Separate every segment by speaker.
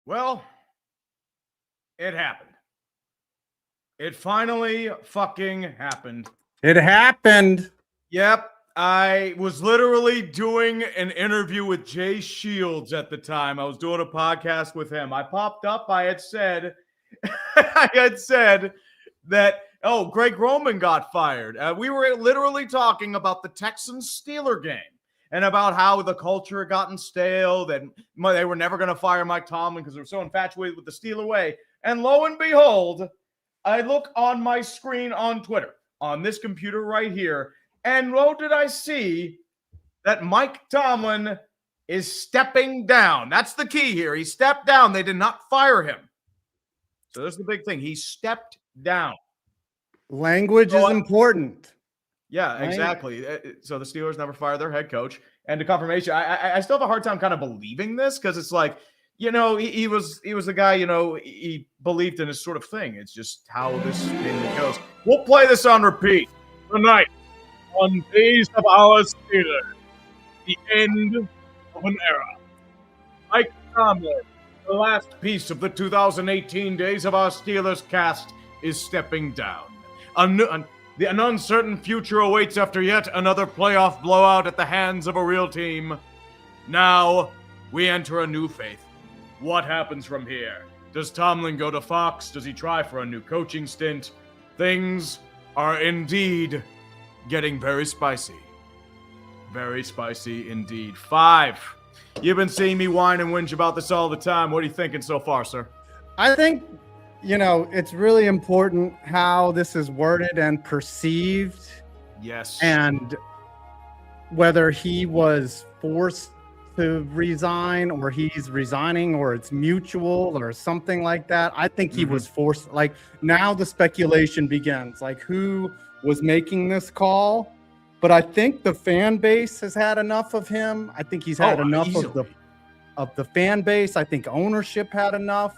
Speaker 1: Well, it happened. It finally fucking happened.
Speaker 2: It happened.
Speaker 1: Yep. I was literally doing an interview with Jay Shields at the time. I was doing a podcast with him. I popped up. I had said, that, oh, Greg Roman got fired. We were literally talking about the Texans-Steeler game and about how the culture had gotten stale, that they were never going to fire Mike Tomlin because they were so infatuated with the Steeler way. And lo and behold, I look on my screen on Twitter, on this computer right here, and lo, did I see that Mike Tomlin is stepping down. That's the key here. He stepped down. They did not fire him. So that's the big thing. He stepped down.
Speaker 2: Language is important.
Speaker 1: Yeah,
Speaker 2: right?
Speaker 1: Exactly. So the Steelers never fired their head coach. And to confirmation, I still have a hard time kind of believing this because it's like, he was the guy, he believed in his sort of thing. It's just how this thing goes. We'll play this on repeat tonight on Days of Our Steelers, the end of an era. Mike Tomlin, the last piece of the 2018 Days of Our Steelers cast, is stepping down. An uncertain future awaits after yet another playoff blowout at the hands of a real team. Now, we enter a new phase. What happens from here? Does Tomlin go to Fox? Does he try for a new coaching stint? Things are indeed getting very spicy. Very spicy indeed. 5. You've been seeing me whine and whinge about this all the time. What are you thinking so far, sir?
Speaker 2: I think, it's really important how this is worded and perceived.
Speaker 1: Yes.
Speaker 2: And whether he was forced to resign or he's resigning or it's mutual or something like that. I think he was forced. Like, now the speculation begins. Like, who was making this call? But I think the fan base has had enough of him. I think he's had enough of the fan base. I think ownership had enough.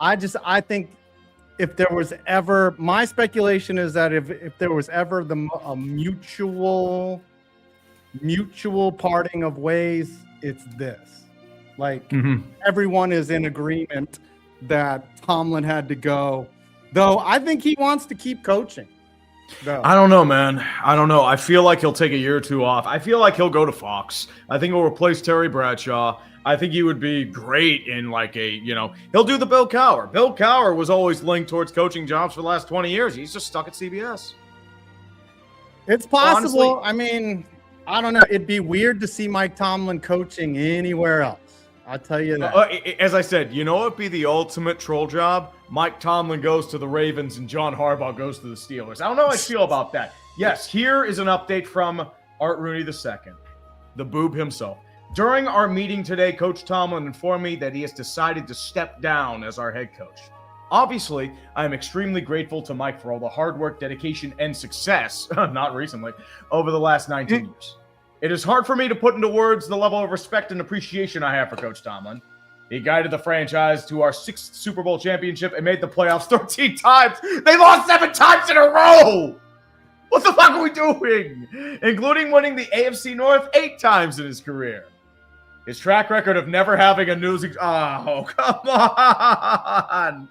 Speaker 2: I think if there was ever, my speculation is that if there was ever a mutual parting of ways, it's this. Like, everyone is in agreement that Tomlin had to go, though I think he wants to keep coaching.
Speaker 1: I don't know, man. I don't know. I feel like he'll take a year or two off. I feel like he'll go to Fox. I think he'll replace Terry Bradshaw. I think he would be great in he'll do the Bill Cowher. Bill Cowher was always linked towards coaching jobs for the last 20 years. He's just stuck at CBS.
Speaker 2: It's possible. Honestly, I don't know. It'd be weird to see Mike Tomlin coaching anywhere else. I'll tell you that.
Speaker 1: As I said, it'd be the ultimate troll job. Mike Tomlin goes to the Ravens and John Harbaugh goes to the Steelers. I don't know how I feel about that. Yes, here is an update from Art Rooney II, the boob himself. During our meeting today, Coach Tomlin informed me that he has decided to step down as our head coach. Obviously, I am extremely grateful to Mike for all the hard work, dedication, and success, not recently, over the last 19 years. It is hard for me to put into words the level of respect and appreciation I have for Coach Tomlin. He guided the franchise to our 6th Super Bowl championship and made the playoffs 13 times. They lost 7 times in a row! What the fuck are we doing? Including winning the AFC North 8 times in his career. His track record of never having a losing... Oh, come on!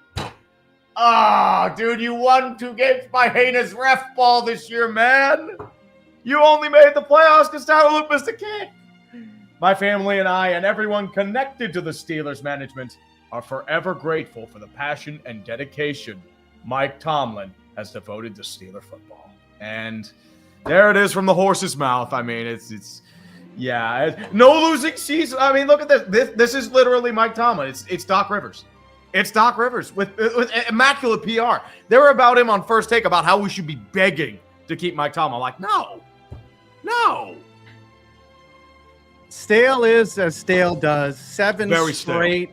Speaker 1: Oh, dude, you won 2 games by heinous ref ball this year, man! You only made the playoffs because Tyler Luke missed a kick. My family and I and everyone connected to the Steelers management are forever grateful for the passion and dedication Mike Tomlin has devoted to Steeler football. And there it is from the horse's mouth. I mean, it's no losing season. I mean, look at this. This is literally Mike Tomlin. It's Doc Rivers. It's Doc Rivers with immaculate PR. They were about him on First Take about how we should be begging to keep Mike Tomlin. I'm like, no.
Speaker 2: Stale is as stale does. 7
Speaker 1: Very
Speaker 2: straight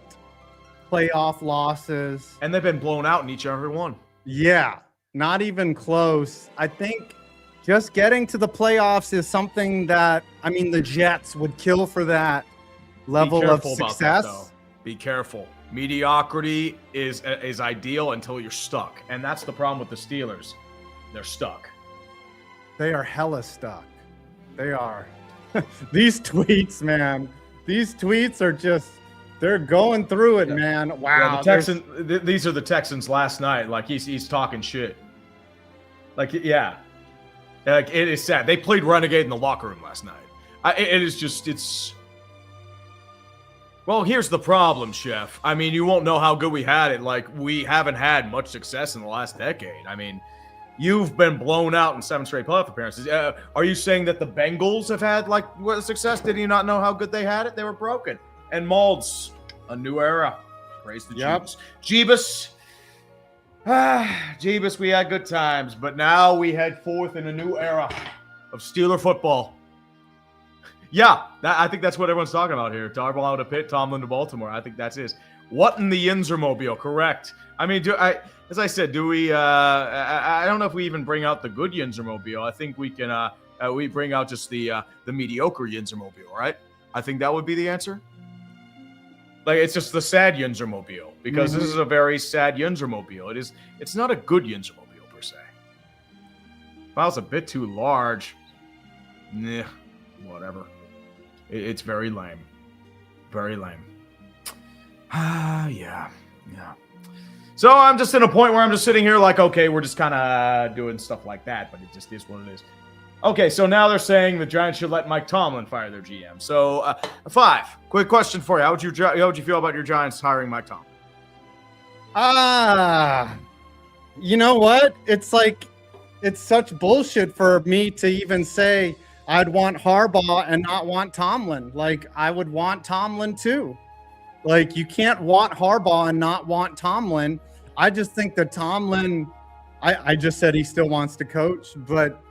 Speaker 2: playoff losses.
Speaker 1: And they've been blown out in each and every one.
Speaker 2: Yeah, not even close. I think just getting to the playoffs is something that, the Jets would kill for that level of success.
Speaker 1: About that, be careful. Mediocrity is ideal until you're stuck. And that's the problem with the Steelers. They're stuck.
Speaker 2: They are hella stuck. They are. These tweets, man. These tweets are just They're going through it, man. Wow.
Speaker 1: Yeah, the Texans. These are the Texans last night. Like he's talking shit. Like yeah, like it is sad. They played renegade in the locker room last night. It is just it's. Well, here's the problem, Chef. I mean, you won't know how good we had it. Like we haven't had much success in the last decade. I mean, you've been blown out in 7 straight playoff appearances. Are you saying that the Bengals have had like success? Did you not know how good they had it? They were broken. And Malds, a new era. Praise the Jeebus. Jeebus. Jeebus, we had good times, but now we head forth in a new era of Steeler football. Yeah, I think that's what everyone's talking about here. Darboll to Pitt, Tomlin to Baltimore. I think that's it. What in the Yinzermobile? Correct. I mean, as I said, do we? I don't know if we even bring out the good Yinzermobile. I think we can. We bring out just the mediocre Yinzermobile, right? I think that would be the answer. Like it's just the sad Yinzermobile because this is a very sad Yinzermobile. It's not a good Yinzermobile per se. File's a bit too large. Nah, whatever. It's very lame. Very lame. Yeah. So I'm just in a point where I'm just sitting here like, okay, we're just kind of doing stuff like that, but it just is what it is. Okay, so now they're saying the Giants should let Mike Tomlin fire their GM. So, 5. Quick question for you. How would you feel about your Giants hiring Mike Tomlin?
Speaker 2: You know what? It's like, it's such bullshit for me to even say I'd want Harbaugh and not want Tomlin. Like, I would want Tomlin too. Like, you can't want Harbaugh and not want Tomlin. I just think that Tomlin, I just said he still wants to coach, but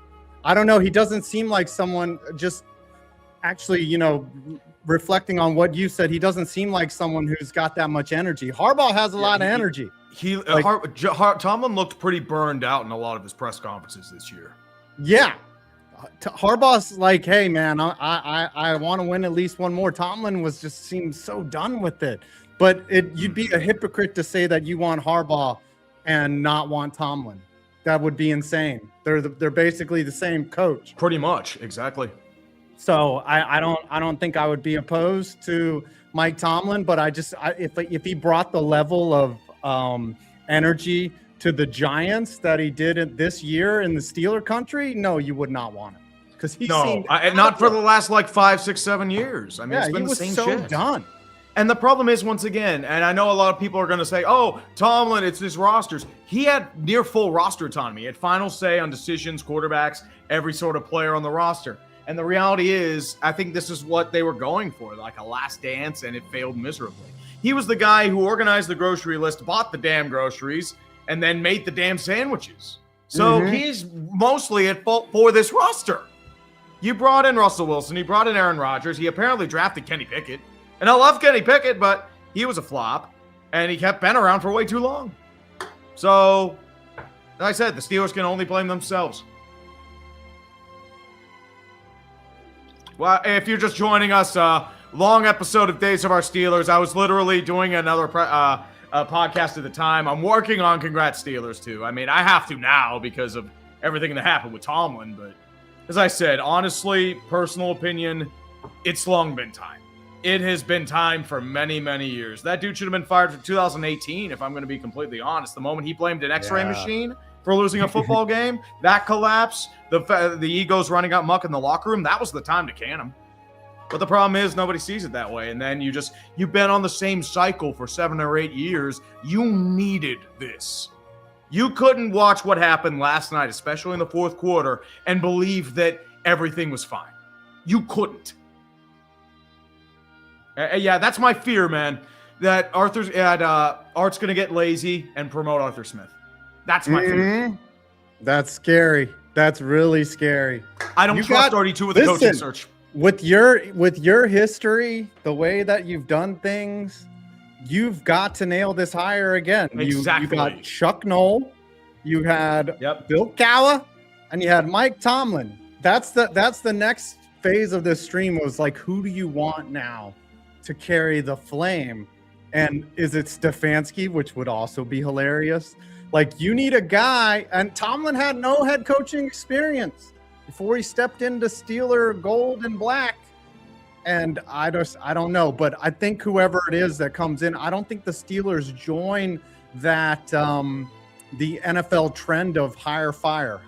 Speaker 2: I don't know. He doesn't seem like someone just actually, reflecting on what you said, he doesn't seem like someone who's got that much energy. Harbaugh has a lot of energy.
Speaker 1: Tomlin looked pretty burned out in a lot of his press conferences this year.
Speaker 2: Yeah. Harbaugh's like, hey, man, I want to win at least one more. Tomlin seemed so done with it. But you'd be a hypocrite to say that you want Harbaugh and not want Tomlin. That would be insane. They're basically the same coach.
Speaker 1: Pretty much, exactly.
Speaker 2: So I don't think I would be opposed to Mike Tomlin, but if he brought the level of energy to the Giants that he did this year in the Steeler country, no, you would not want him because
Speaker 1: not for the last like 5, 6, 7 years. I mean, it's been the same shit.
Speaker 2: Done.
Speaker 1: And the problem is, once again, and I know a lot of people are going to say, oh, Tomlin, it's his rosters. He had near full roster autonomy. He had final say on decisions, quarterbacks, every sort of player on the roster. And the reality is, I think this is what they were going for, like a last dance, and it failed miserably. He was the guy who organized the grocery list, bought the damn groceries, and then made the damn sandwiches. So he's mostly at fault for this roster. You brought in Russell Wilson. You brought in Aaron Rodgers. He apparently drafted Kenny Pickett. And I love Kenny Pickett, but he was a flop, and he kept Ben around for way too long. So, like I said, the Steelers can only blame themselves. Well, if you're just joining us, long episode of Days of Our Steelers. I was literally doing another podcast at the time. I'm working on Congrats Steelers, too. I mean, I have to now because of everything that happened with Tomlin. But as I said, honestly, personal opinion, it's long been time. It has been time for many, many years. That dude should have been fired for 2018, if I'm going to be completely honest. The moment he blamed an X-ray machine for losing a football game, that collapse, the egos running out muck in the locker room, that was the time to can him. But the problem is nobody sees it that way. And then you've been on the same cycle for 7 or 8 years. You needed this. You couldn't watch what happened last night, especially in the fourth quarter, and believe that everything was fine. You couldn't. Yeah, that's my fear, man. That Art's going to get lazy and promote Arthur Smith. That's my fear.
Speaker 2: That's scary. That's really scary.
Speaker 1: I don't trust RD2 with the coaching search.
Speaker 2: With your history, the way that you've done things, you've got to nail this hire again.
Speaker 1: Exactly.
Speaker 2: You got Chuck Noll, you had Bill Cowher, and you had Mike Tomlin. That's the next phase of this stream. Was like, who do you want now to carry the flame? And is it Stefanski, which would also be hilarious? Like, you need a guy, and Tomlin had no head coaching experience before he stepped into Steeler gold and black. And I don't know, but I think whoever it is that comes in, I don't think the Steelers join that the NFL trend of hire fire.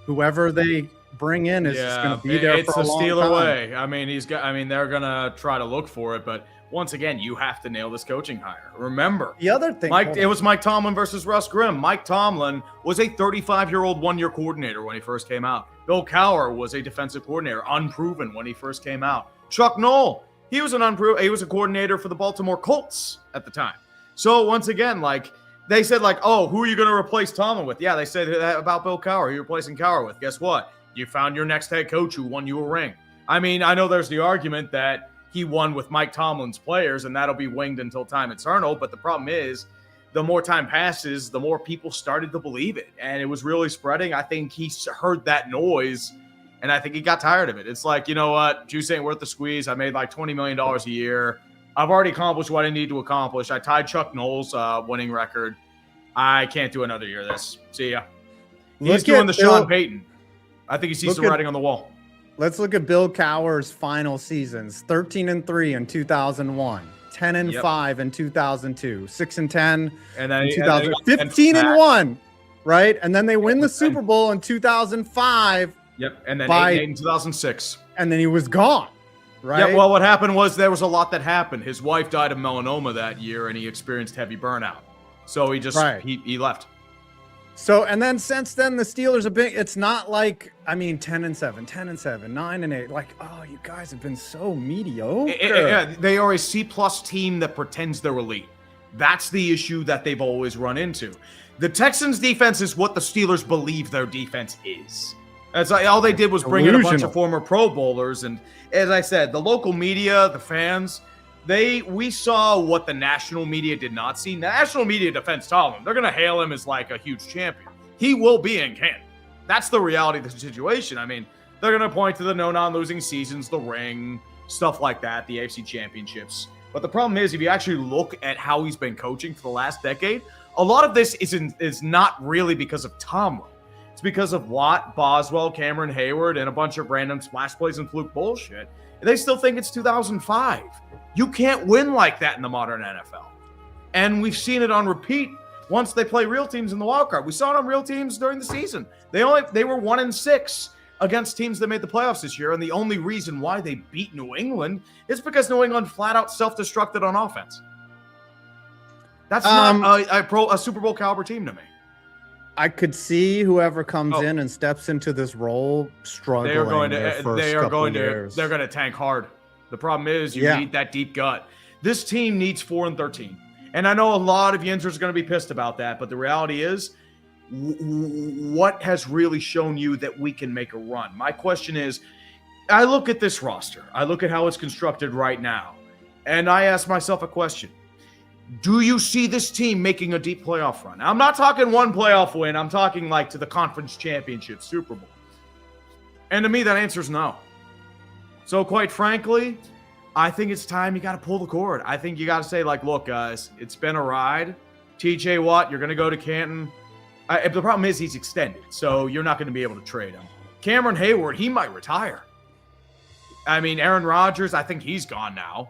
Speaker 2: Whoever they bring in is just going to be there
Speaker 1: it's
Speaker 2: for a
Speaker 1: the
Speaker 2: long
Speaker 1: Steeler
Speaker 2: time.
Speaker 1: way. I mean, they're gonna try to look for it, but once again, you have to nail this coaching hire. Remember,
Speaker 2: The other thing,
Speaker 1: it was Mike Tomlin versus Russ Grimm. Mike Tomlin was a 35-year-old one-year coordinator when he first came out. Bill Cowher was a defensive coordinator, unproven when he first came out. Chuck Noll, he was a coordinator for the Baltimore Colts at the time. So once again, like they said, like, oh, who are you going to replace Tomlin with? Yeah, they said that about Bill Cowher. Who are you replacing Cowher with? Guess what? You found your next head coach who won you a ring. I mean, I know there's the argument that he won with Mike Tomlin's players, and that'll be winged until time eternal. But the problem is, the more time passes, the more people started to believe it. And it was really spreading. I think he heard that noise, and I think he got tired of it. It's like, you know what? Juice ain't worth the squeeze. I made like $20 million a year. I've already accomplished what I need to accomplish. I tied Chuck Noll's winning record. I can't do another year of this. See ya. He's doing the Sean Payton. I think he sees the writing on the wall.
Speaker 2: Let's look at Bill Cowher's final seasons: 13-3 in 2001, 10-5 in 2002, 6-10
Speaker 1: and then
Speaker 2: in 2000, 15-1, right? And then they win the Super Bowl in 2005.
Speaker 1: Yep, and then 8 in 2006.
Speaker 2: And then he was gone, right?
Speaker 1: Yeah, well, what happened was there was a lot that happened. His wife died of melanoma that year, and he experienced heavy burnout. So he just he left.
Speaker 2: So, and then since then, the Steelers have been, it's not like, I mean, 10-7, 10-7, 9-8. Like, oh, you guys have been so mediocre.
Speaker 1: Yeah, they are a C-plus team that pretends they're elite. That's the issue that they've always run into. The Texans' defense is what the Steelers believe their defense is. That's like, all they did was bring in a bunch of former Pro Bowlers. And as I said, the local media, the fans, we saw what the national media did not see. National media defends Tomlin. They're going to hail him as like a huge champion. He will be in Canton. That's the reality of the situation. I mean, they're going to point to the no non-losing seasons, the ring, stuff like that, the AFC championships. But the problem is, if you actually look at how he's been coaching for the last decade, a lot of this is not really because of Tomlin. It's because of Watt, Boswell, Cameron Hayward, and a bunch of random splash plays and fluke bullshit. And they still think it's 2005. You can't win like that in the modern NFL. And we've seen it on repeat once they play real teams in the wild card. We saw it on real teams during the season. They were 1-6 against teams that made the playoffs this year. And the only reason why they beat New England is because New England flat out self-destructed on offense. That's not a Super Bowl caliber team to me.
Speaker 2: I could see whoever comes in and steps into this role struggling.
Speaker 1: They're going to tank hard. The problem is you need that deep gut. This team needs 4-13. And I know a lot of Yinzers are going to be pissed about that, but the reality is, what has really shown you that we can make a run? My question is, I look at this roster. I look at how it's constructed right now, and I ask myself a question. Do you see this team making a deep playoff run? I'm not talking one playoff win. I'm talking like to the conference championship, Super Bowl. And to me, that answer is no. So quite frankly, I think it's time you got to pull the cord. I think you got to say, like, look, guys, it's been a ride. TJ Watt, you're going to go to Canton. The problem is he's extended, so you're not going to be able to trade him. Cameron Hayward, he might retire. I mean, Aaron Rodgers, I think he's gone now.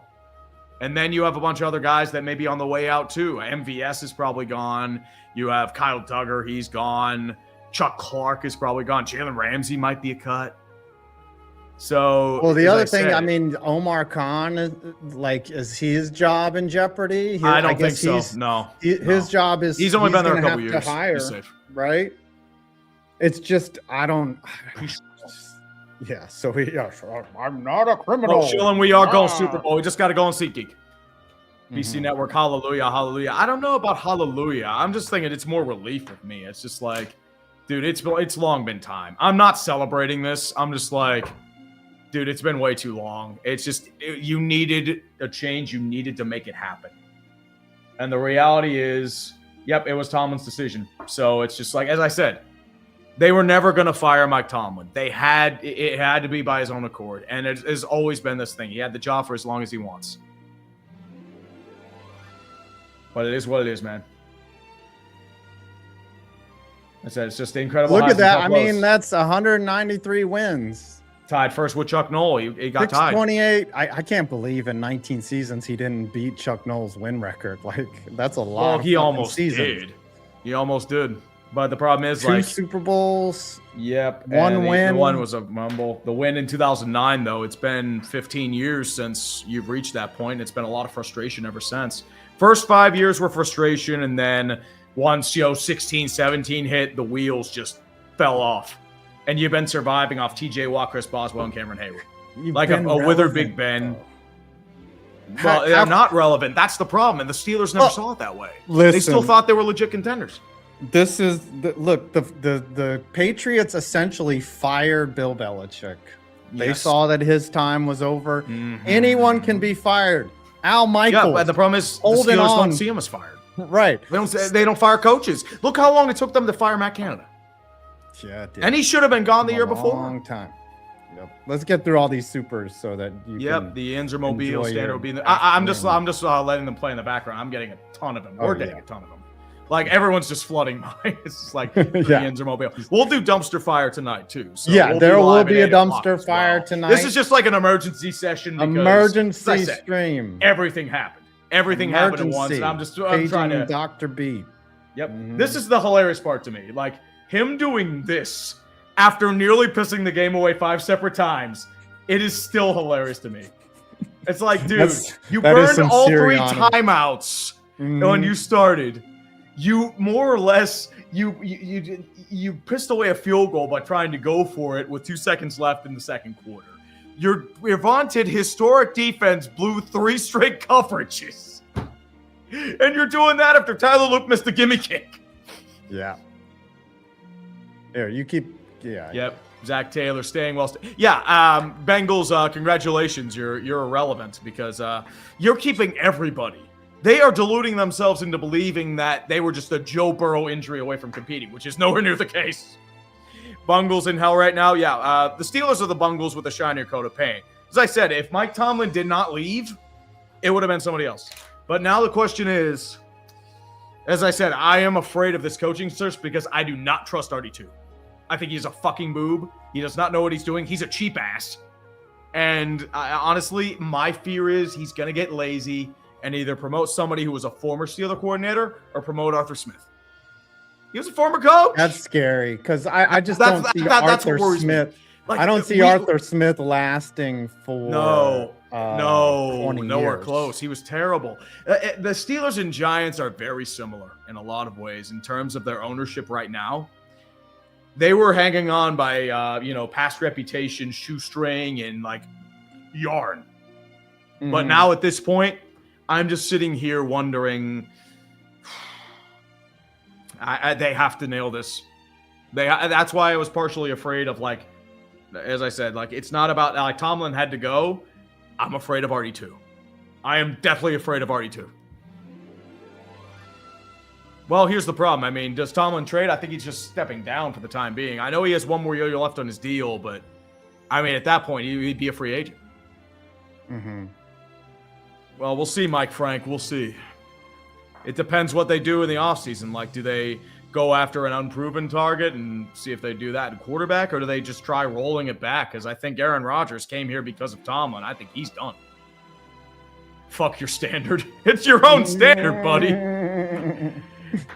Speaker 1: And then you have a bunch of other guys that may be on the way out too. MVS is probably gone. You have Kyle Duggar, he's gone. Chuck Clark is probably gone. Jalen Ramsey might be a cut. So,
Speaker 2: well, the other thing, I mean, Omar Khan, is his job in jeopardy?
Speaker 1: I don't think so. No,
Speaker 2: his job is
Speaker 1: he's only been there a couple years.
Speaker 2: Hire, right? It's just I don't. Yeah, so I'm not a criminal.
Speaker 1: Well, chilling, we are going Super Bowl. We just got to go on SeatGeek. BC Network, hallelujah, hallelujah. I don't know about hallelujah. I'm just thinking it's more relief with me. It's just like, dude, it's long been time. I'm not celebrating this. I'm just like, dude, it's been way too long. It's just, you needed a change. You needed to make it happen. And the reality is, yep, it was Tomlin's decision. So it's just like, as I said, they were never going to fire Mike Tomlin. It had to be by his own accord. And it has always been this thing. He had the job for as long as he wants. But it is what it is, man. I said it's just incredible.
Speaker 2: Look at that. I mean, that's 193 wins.
Speaker 1: Tied first with Chuck Noll. He got tied.
Speaker 2: 628. I can't believe in 19 seasons he didn't beat Chuck Noll's win record. Like, that's a lot.
Speaker 1: Well,
Speaker 2: of
Speaker 1: he
Speaker 2: fucking
Speaker 1: almost
Speaker 2: seasons.
Speaker 1: did. He almost did. But the problem is,
Speaker 2: 2
Speaker 1: like,
Speaker 2: Super Bowls.
Speaker 1: yep,
Speaker 2: One win.
Speaker 1: One was a mumble. The win in 2009, though, it's been 15 years since you've reached that point. It's been a lot of frustration ever since. First 5 years were frustration, and then once 16, 17 hit, the wheels just fell off. And you've been surviving off TJ Watt, Chris Boswell, and Cameron Hayward.
Speaker 2: You've
Speaker 1: Like
Speaker 2: been
Speaker 1: a withered Big
Speaker 2: relevant,
Speaker 1: Ben.
Speaker 2: though.
Speaker 1: Well, they're not relevant. That's the problem. And the Steelers never saw it that way. They still
Speaker 2: listen.
Speaker 1: thought they were legit contenders.
Speaker 2: This is the Patriots essentially fired Bill Belichick. They
Speaker 1: Yes.
Speaker 2: saw that his time was over.
Speaker 1: Mhm.
Speaker 2: Anyone can be fired. Al
Speaker 1: Yeah,
Speaker 2: Michaels.
Speaker 1: but the problem is the
Speaker 2: Holding
Speaker 1: Steelers
Speaker 2: on.
Speaker 1: don't see him as fired.
Speaker 2: Right.
Speaker 1: They don't fire coaches. Look how long it took them to fire Matt Canada.
Speaker 2: Yeah, it did.
Speaker 1: And he should have been gone the
Speaker 2: A
Speaker 1: year before.
Speaker 2: long time. Yep. Let's get through all these supers so that you
Speaker 1: Yep,
Speaker 2: can.
Speaker 1: the Inzer Mobile,
Speaker 2: enjoy
Speaker 1: Standard
Speaker 2: your
Speaker 1: will be in the,
Speaker 2: afternoon.
Speaker 1: I'm just letting them play in the background. I'm getting a ton of them.
Speaker 2: Oh,
Speaker 1: We're getting
Speaker 2: yeah.
Speaker 1: a ton of them. Like everyone's just flooding mine. It's just like the
Speaker 2: Yeah.
Speaker 1: Inzer Mobile. We'll do dumpster fire tonight too. So
Speaker 2: Yeah,
Speaker 1: we'll
Speaker 2: there will
Speaker 1: live
Speaker 2: be
Speaker 1: at
Speaker 2: a
Speaker 1: 8 o'clock
Speaker 2: dumpster
Speaker 1: as
Speaker 2: fire
Speaker 1: well.
Speaker 2: tonight.
Speaker 1: This is just like an emergency session. Because, as I
Speaker 2: Emergency
Speaker 1: said,
Speaker 2: stream.
Speaker 1: Everything happened. Everything happened at once. And I'm
Speaker 2: Paging
Speaker 1: trying to.
Speaker 2: Dr. B.
Speaker 1: Yep.
Speaker 2: Mhm.
Speaker 1: This is the hilarious part to me. Like him doing this after nearly pissing the game away 5 separate times. It is still hilarious to me. It's like, dude, you
Speaker 2: that is
Speaker 1: burned
Speaker 2: some
Speaker 1: all 3
Speaker 2: Sirianni.
Speaker 1: timeouts
Speaker 2: Mhm.
Speaker 1: when you started. You more or less you pissed away a field goal by trying to go for it with 2 seconds left in the second quarter. Your vaunted historic defense blew 3 straight coverages. And you're doing that after Tyler Luke missed the gimme kick.
Speaker 2: Yeah. Here, you keep. Yeah.
Speaker 1: Yep. Zach Taylor staying well. Bengals, congratulations. You're irrelevant because you're keeping everybody. They are deluding themselves into believing that they were just a Joe Burrow injury away from competing, which is nowhere near the case. Bungles in hell right now. Yeah, the Steelers are the Bungles with a shinier coat of paint. As I said, if Mike Tomlin did not leave, it would have been somebody else. But now the question is, as I said, I am afraid of this coaching search because I do not trust RD2. I think he's a fucking boob. He does not know what he's doing. He's a cheap ass. And honestly, my fear is he's going to get lazy and either promote somebody who was a former Steeler coordinator or promote Arthur Smith. He was a former coach.
Speaker 2: That's scary because I just
Speaker 1: That's-
Speaker 2: don't see
Speaker 1: that's what
Speaker 2: Arthur
Speaker 1: worries me.
Speaker 2: Smith.
Speaker 1: Like,
Speaker 2: I don't see Arthur Smith lasting for
Speaker 1: No,
Speaker 2: 20
Speaker 1: nowhere
Speaker 2: years.
Speaker 1: close. He was terrible. The Steelers and Giants are very similar in a lot of ways in terms of their ownership right now. They were hanging on by, past reputation, shoestring, and like yarn. But
Speaker 2: Mhm.
Speaker 1: now at this point, I'm just sitting here wondering. They have to nail this. That's why I was partially afraid of, like, as I said, like it's not about like Tomlin had to go. I'm afraid of RD2. I am definitely afraid of RD2. Well, here's the problem. I mean, does Tomlin trade? I think he's just stepping down for the time being. I know he has one more year left on his deal, but I mean, at that point, he'd be a free agent.
Speaker 2: Mhm.
Speaker 1: Well, we'll see, Mike Frank. We'll see. It depends what they do in the offseason. Like, do they go after an unproven target and see if they do that in quarterback, or do they just try rolling it back? Because I think Aaron Rodgers came here because of Tomlin. I think he's done. Fuck your standard. It's your own standard, buddy.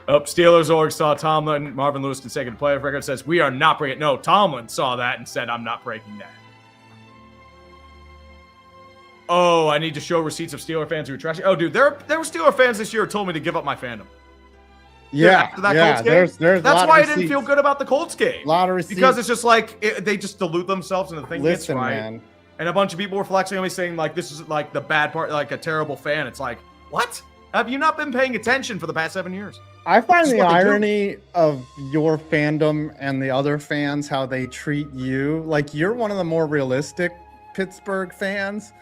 Speaker 1: Steelers org saw Tomlin. Marvin Lewis consecutive playoff record says, we are not breaking. No, Tomlin saw that and said, I'm not breaking that. Oh, I need to show receipts of Steeler fans who are trashing. Oh, dude, there were Steeler fans this year who told me to give up my fandom.
Speaker 2: Yeah,
Speaker 1: After that
Speaker 2: yeah.
Speaker 1: Colts game.
Speaker 2: There's a
Speaker 1: That's
Speaker 2: lot
Speaker 1: why I
Speaker 2: of
Speaker 1: didn't feel
Speaker 2: receipts.
Speaker 1: good about the Colts game.
Speaker 2: A lot of receipts.
Speaker 1: Because it's just like they just dilute themselves and the thing gets
Speaker 2: Listen,
Speaker 1: right.
Speaker 2: man.
Speaker 1: And a bunch of people were flexing on me saying, like, this is like the bad part, like a terrible fan. It's like, what? Have you not been paying attention for the past 7 years?
Speaker 2: I find
Speaker 1: This is
Speaker 2: the
Speaker 1: what they do.
Speaker 2: irony of your fandom and the other fans, how they treat you. Like, you're one of the more realistic Pittsburgh fans,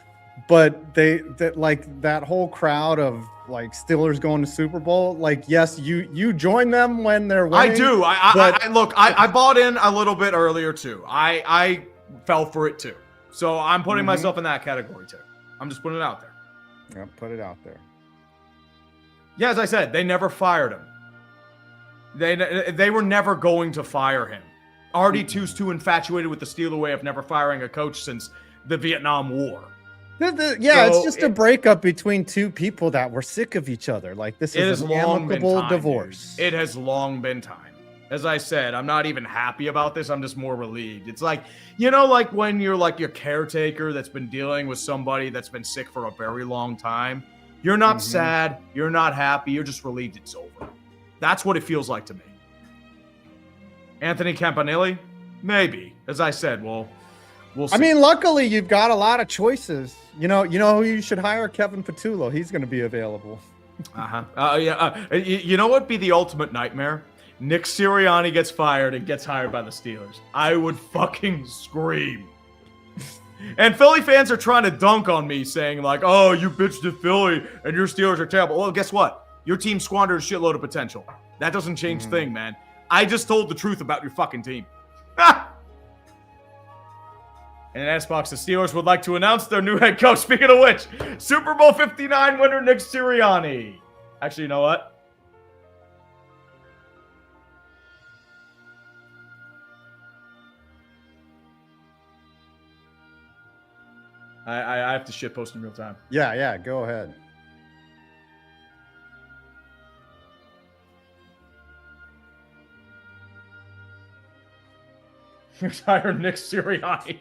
Speaker 2: but that whole crowd of like Steelers going to Super Bowl, like, yes, you join them when they're winning.
Speaker 1: I do. I bought in a little bit earlier too. I fell for it too. So I'm putting myself in that category too. I'm just putting it out there.
Speaker 2: Yeah, put it out there.
Speaker 1: Yeah, as I said, they never fired him. They were never going to fire him. RD2's too infatuated with the Steeler way of never firing a coach since the Vietnam War.
Speaker 2: It's just a breakup between two people that were sick of each other. Like, this is an amicable divorce.
Speaker 1: Dude. It has long been time. As I said, I'm not even happy about this. I'm just more relieved. It's like, like when you're like your caretaker that's been dealing with somebody that's been sick for a very long time. You're not sad. You're not happy. You're just relieved it's over. That's what it feels like to me. Anthony Campanelli? Maybe. As I said, we'll see.
Speaker 2: I mean, luckily, you've got a lot of choices. You know who you should hire? Kevin Patullo. He's going to be available.
Speaker 1: You know what'd be the ultimate nightmare? Nick Sirianni gets fired and gets hired by the Steelers. I would fucking scream. And Philly fans are trying to dunk on me, saying like, oh, you bitched at Philly and your Steelers are terrible. Well, guess what? Your team squandered a shitload of potential. That doesn't change thing, man. I just told the truth about your fucking team. And in Xbox, the Steelers would like to announce their new head coach. Speaking of which, Super Bowl 59 winner Nick Sirianni. Actually, you know what? I have to shitpost in real time.
Speaker 2: Yeah, go ahead.
Speaker 1: Hire Nick Sirianni.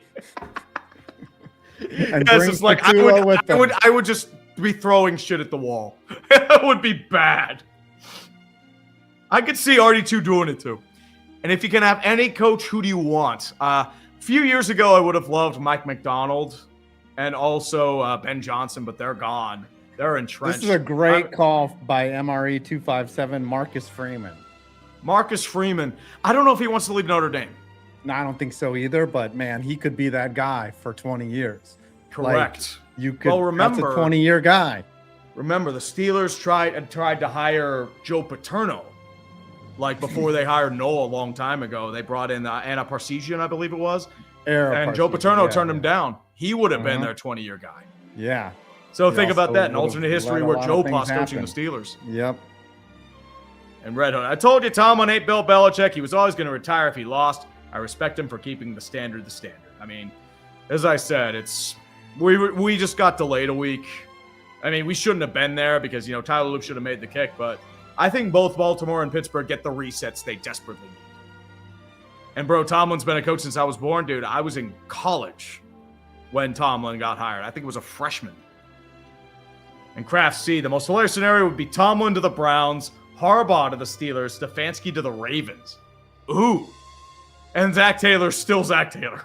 Speaker 2: And
Speaker 1: yes, it's like I would just be throwing shit at the wall. It would be bad. I could see RD2 doing it too. And if you can have any coach, who do you want? A few years ago, I would have loved Mike McDonald and also Ben Johnson, but they're gone. They're entrenched.
Speaker 2: This is a great call by MRE257, Marcus Freeman.
Speaker 1: Marcus Freeman. I don't know if he wants to leave Notre Dame.
Speaker 2: No, I don't think so either, but man, he could be that guy for 20 years.
Speaker 1: Correct.
Speaker 2: Like, you could. Well, remember, that's a 20-year guy.
Speaker 1: Remember, the Steelers tried to hire Joe Paterno, like before they hired Noah a long time ago. They brought in Anna Parseghian, I believe it was, and Joe Paterno turned him down. He would have been their 20-year guy.
Speaker 2: Yeah.
Speaker 1: So think about that, an alternate history where Joe Pa's coaching the Steelers.
Speaker 2: Yep.
Speaker 1: And Red Hood, I told you Tomlin ain't Bill Belichick. He was always going to retire if he lost. I respect him for keeping the standard the standard. I mean, as I said, we just got delayed a week. I mean, we shouldn't have been there because, Tyler Loop should have made the kick. But I think both Baltimore and Pittsburgh get the resets they desperately need. And, bro, Tomlin's been a coach since I was born, dude. I was in college when Tomlin got hired. I think it was a freshman. And Kraft C, the most hilarious scenario would be Tomlin to the Browns, Harbaugh to the Steelers, Stefanski to the Ravens. Ooh. And Zach Taylor's still Zach Taylor.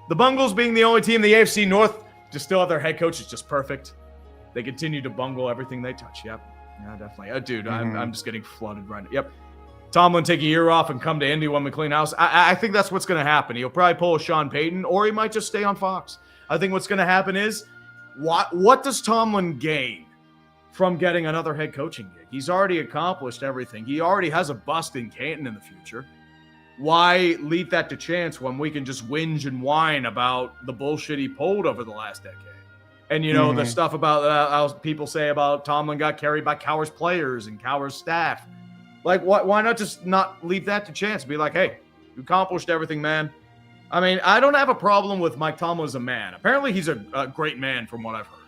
Speaker 1: The Bungles being the only team in the AFC North to still have their head coach is just perfect. They continue to bungle everything they touch. Yep. Yeah, definitely. Dude, I'm just getting flooded right now. Yep. Tomlin take a year off and come to Indy when we clean house. I think that's what's going to happen. He'll probably pull a Sean Payton, or he might just stay on Fox. I think what's going to happen is, what does Tomlin gain from getting another head coaching gig? He's already accomplished everything. He already has a bust in Canton in the future. Why leave that to chance when we can just whinge and whine about the bullshit he pulled over the last decade? And, the stuff about how people say about Tomlin got carried by Cowher's players and Cowher's staff. Like, why not just not leave that to chance? Be like, hey, you accomplished everything, man. I mean, I don't have a problem with Mike Tomlin as a man. Apparently, he's a great man from what I've heard.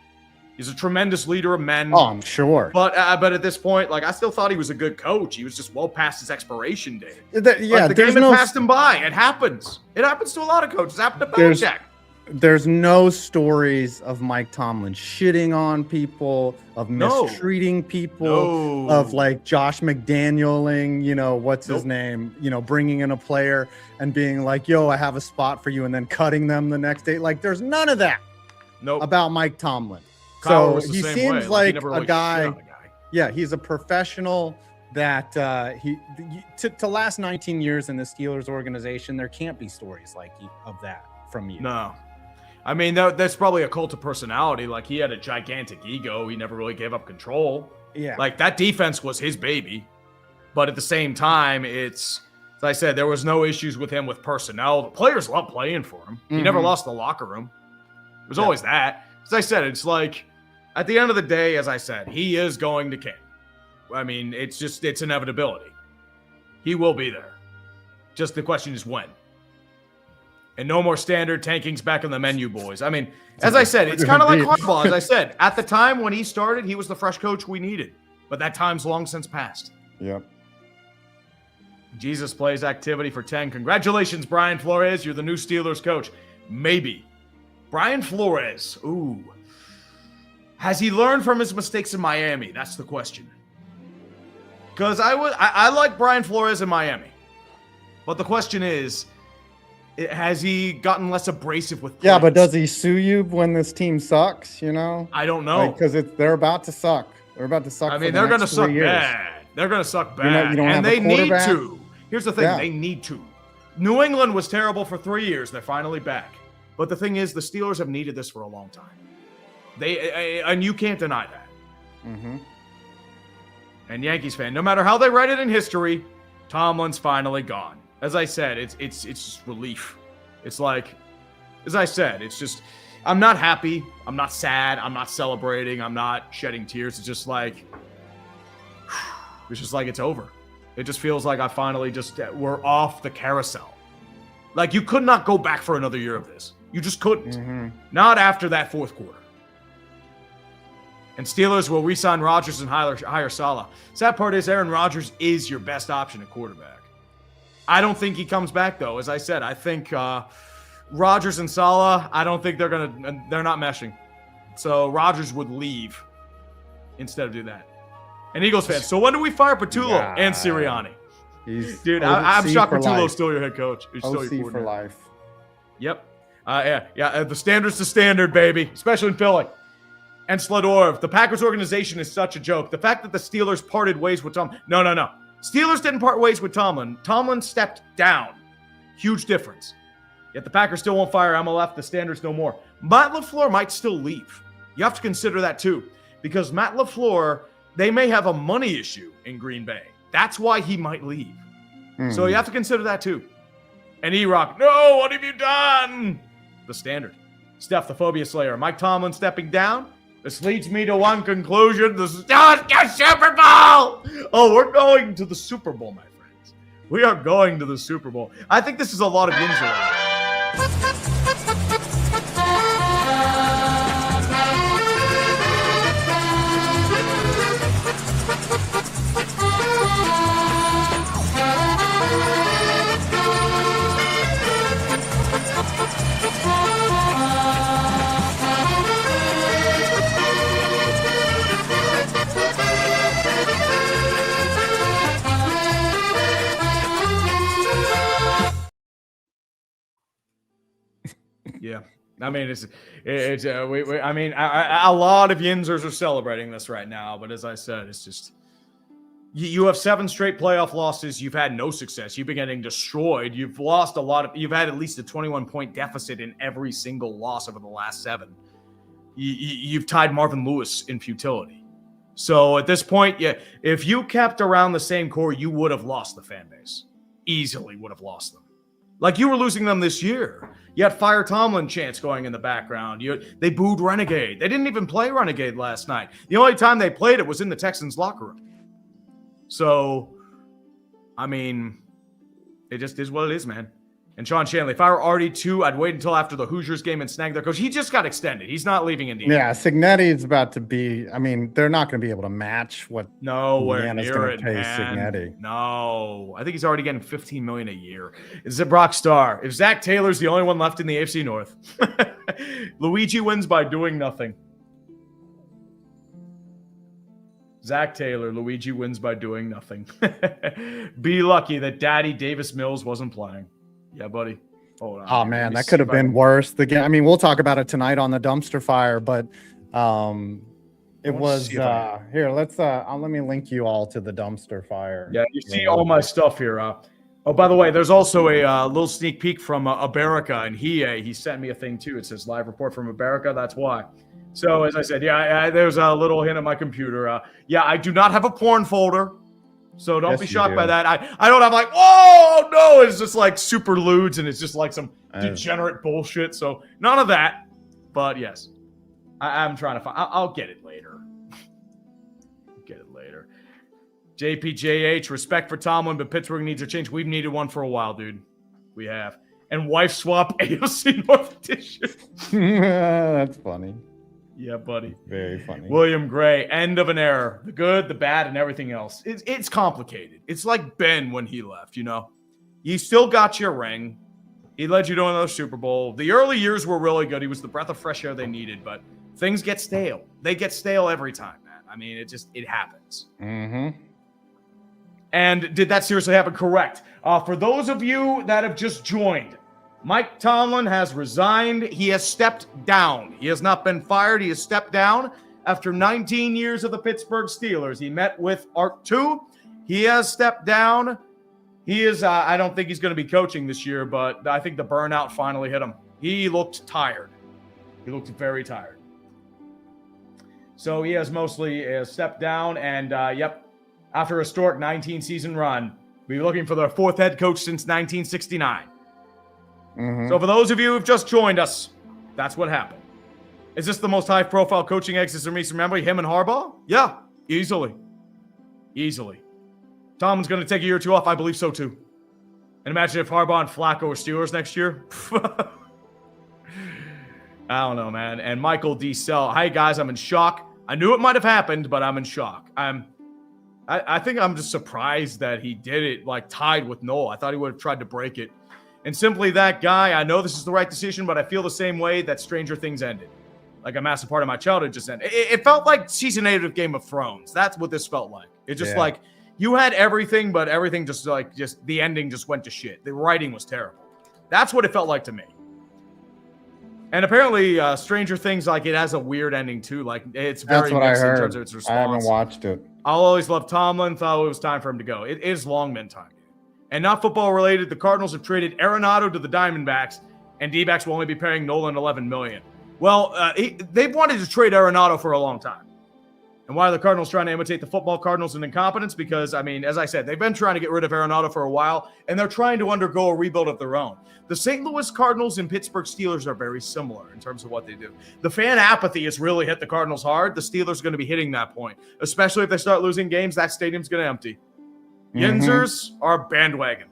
Speaker 1: He's a tremendous leader of men.
Speaker 2: Oh, I'm sure.
Speaker 1: But at this point, I still thought he was a good coach. He was just well past his expiration date.
Speaker 2: The game
Speaker 1: had passed him by. It happens. It happens to a lot of coaches. It happened to Belichick.
Speaker 2: There's no stories of Mike Tomlin shitting on people, of mistreating people, of Josh McDaniel-ing, what's his name, bringing in a player and being like, yo, I have a spot for you, and then cutting them the next day. There's none of that about Mike Tomlin. So he seems like a guy. Yeah, he's a professional that to last 19 years in the Steelers organization, there can't be stories of that from you.
Speaker 1: No. I mean, that's probably a cult of personality. He had a gigantic ego. He never really gave up control.
Speaker 2: Yeah.
Speaker 1: That defense was his baby. But at the same time, as I said, there was no issues with him with personnel. The players loved playing for him. He never lost the locker room. It was always that. As I said, it's at the end of the day, as I said, he is going to King. I mean, it's inevitability. He will be there. Just the question is when. And no more standard tanking's back on the menu, boys. I mean, as I said, it's kind of like Harbaugh. As I said, at the time when he started, he was the fresh coach we needed. But that time's long since passed.
Speaker 2: Yep.
Speaker 1: Jesus plays activity for 10. Congratulations, Brian Flores. You're the new Steelers coach. Maybe. Brian Flores. Ooh. Has he learned from his mistakes in Miami? That's the question. Because I like Brian Flores in Miami. But the question is, has he gotten less abrasive with plays?
Speaker 2: Yeah, but does he sue you when this team sucks, you know?
Speaker 1: I don't know.
Speaker 2: Because they're about to suck. They're about to suck.
Speaker 1: I mean, they're going to suck bad. They're going to suck bad.
Speaker 2: You don't
Speaker 1: and
Speaker 2: have
Speaker 1: they
Speaker 2: a
Speaker 1: need
Speaker 2: quarterback?
Speaker 1: to. Here's the thing. They need to. New England was terrible for 3 years. They're finally back. But the thing is, the Steelers have needed this for a long time. And you can't deny that.
Speaker 2: Mm-hmm.
Speaker 1: And Yankees fan, no matter how they write it in history, Tomlin's finally gone. As I said, it's just relief. It's like, as I said, it's just, I'm not happy. I'm not sad. I'm not celebrating. I'm not shedding tears. It's just like it's over. It just feels like I finally we're off the carousel. Like you could not go back for another year of this. You just couldn't.
Speaker 2: Mm-hmm.
Speaker 1: Not after that fourth quarter. And Steelers will re-sign Rodgers and hire Salah. Sad part is Aaron Rodgers is your best option at quarterback. I don't think he comes back, though. As I said, I think Rodgers and Salah, I don't think they're not meshing. So Rodgers would leave instead of do that. And Eagles fans, so when do we fire Patullo and Sirianni? Dude, I'm shocked Patullo's still your head coach. He's still your
Speaker 2: OC for life.
Speaker 1: Yep. The standard's the standard, baby, especially in Philly. And Sladorov, the Packers organization is such a joke. The fact that the Steelers parted ways with Tomlin. No. Steelers didn't part ways with Tomlin. Tomlin stepped down. Huge difference. Yet the Packers still won't fire MLF. The standard's no more. Matt LaFleur might still leave. You have to consider that too. Because Matt LaFleur, they may have a money issue in Green Bay. That's why he might leave. So you have to consider that too. And E-Rock, no, what have you done? The standard. Steph, the phobia slayer. Mike Tomlin stepping down. This leads me to one conclusion. The Super Bowl! Oh, we're going to the Super Bowl, my friends. We are going to the Super Bowl. I think this is a lot of Yinzer. Yeah, I mean, a lot of Yinzers are celebrating this right now, but as I said, it's just you have 7 straight playoff losses. You've had no success. You've been getting destroyed. You've lost a lot of. You've had at least a 21-point deficit in every single loss over the last 7. You've tied Marvin Lewis in futility. So at this point, if you kept around the same core, you would have lost the fan base. Easily would have lost them. Like you were losing them this year. You had Fire Tomlin chants going in the background. They booed Renegade. They didn't even play Renegade last night. The only time they played it was in the Texans locker room. So, I mean, it just is what it is, man. And Sean Shanley, if I were RD2, I'd wait until after the Hoosiers game and snag their coach. He just got extended. He's not leaving Indiana.
Speaker 2: Yeah, Cignetti is about to be. I mean, they're not going to be able to match what
Speaker 1: nowhere near it, man. Cignetti. No, I think he's already getting $15 million a year. It's a Brock Star. If Zach Taylor's the only one left in the AFC North, Luigi wins by doing nothing. Zach Taylor, Luigi wins by doing nothing. Be lucky that Daddy Davis Mills wasn't playing. Yeah, buddy. Hold on.
Speaker 2: Oh man, that could have been worse. The game. I mean, we'll talk about it tonight on the dumpster fire, but it was here. Let's let me link you all to the dumpster fire.
Speaker 1: Yeah, you see all my stuff here. Oh, by the way, there's also a little sneak peek from Aberica, and he sent me a thing too. It says live report from Aberica. That's why. So as I said, there's a little hint on my computer. I do not have a porn folder. So don't be shocked by that. I don't have like, oh no, it's just like super lewds and it's just like some degenerate bullshit. So none of that. But yes, I'm trying to find. I'll get it later. JPJH, respect for Tomlin, but Pittsburgh needs a change. We've needed one for a while, dude. We have. And wife swap AOC North edition.
Speaker 2: That's funny.
Speaker 1: Yeah, buddy.
Speaker 2: Very funny.
Speaker 1: William Gray, end of an era. The good, the bad, and everything else. It's complicated. It's like Ben when he left, you know. You still got your ring. He led you to another Super Bowl. The early years were really good. He was the breath of fresh air they needed, but things get stale. They get stale every time, man. I mean, it happens.
Speaker 2: Mm-hmm.
Speaker 1: And did that seriously happen? Correct. For those of you that have just joined, Mike Tomlin has resigned. He has stepped down. He has not been fired. He has stepped down after 19 years of the Pittsburgh Steelers. He met with Art 2. He has stepped down. He is, I don't think he's going to be coaching this year, but I think the burnout finally hit him. He looked tired. He looked very tired. So he has mostly stepped down, and yep, after a historic 19-season run, we'll be looking for their fourth head coach since 1969.
Speaker 2: Mm-hmm.
Speaker 1: So for those of you who've just joined us, that's what happened. Is this the most high-profile coaching exit in recent memory? Him and Harbaugh? Yeah, easily. Easily. Tomlin's going to take a year or two off. I believe so, too. And imagine if Harbaugh and Flacco were Steelers next year. I don't know, man. And Michael D. Sell. Hi, guys. I'm in shock. I knew it might have happened, but I'm in shock. I think I'm just surprised that he did it, like, tied with Noel. I thought he would have tried to break it. And simply that guy, I know this is the right decision, but I feel the same way that Stranger Things ended. Like a massive part of my childhood just ended. It felt like season 8 of Game of Thrones. That's what this felt like. It just like, you had everything, but everything just the ending just went to shit. The writing was terrible. That's what it felt like to me. And apparently, Stranger Things, like, it has a weird ending too. Like, it's very mixed in terms of its response.
Speaker 2: I haven't watched it.
Speaker 1: I'll always love Tomlin. Thought it was time for him to go. It is long been time. And not football related, the Cardinals have traded Arenado to the Diamondbacks, and D-backs will only be paying Nolan $11 million. Well, they've wanted to trade Arenado for a long time. And why are the Cardinals trying to imitate the football Cardinals in incompetence? Because, I mean, as I said, they've been trying to get rid of Arenado for a while, and they're trying to undergo a rebuild of their own. The St. Louis Cardinals and Pittsburgh Steelers are very similar in terms of what they do. The fan apathy has really hit the Cardinals hard. The Steelers are going to be hitting that point, especially if they start losing games. That stadium's going to empty. Yinzers are bandwagon.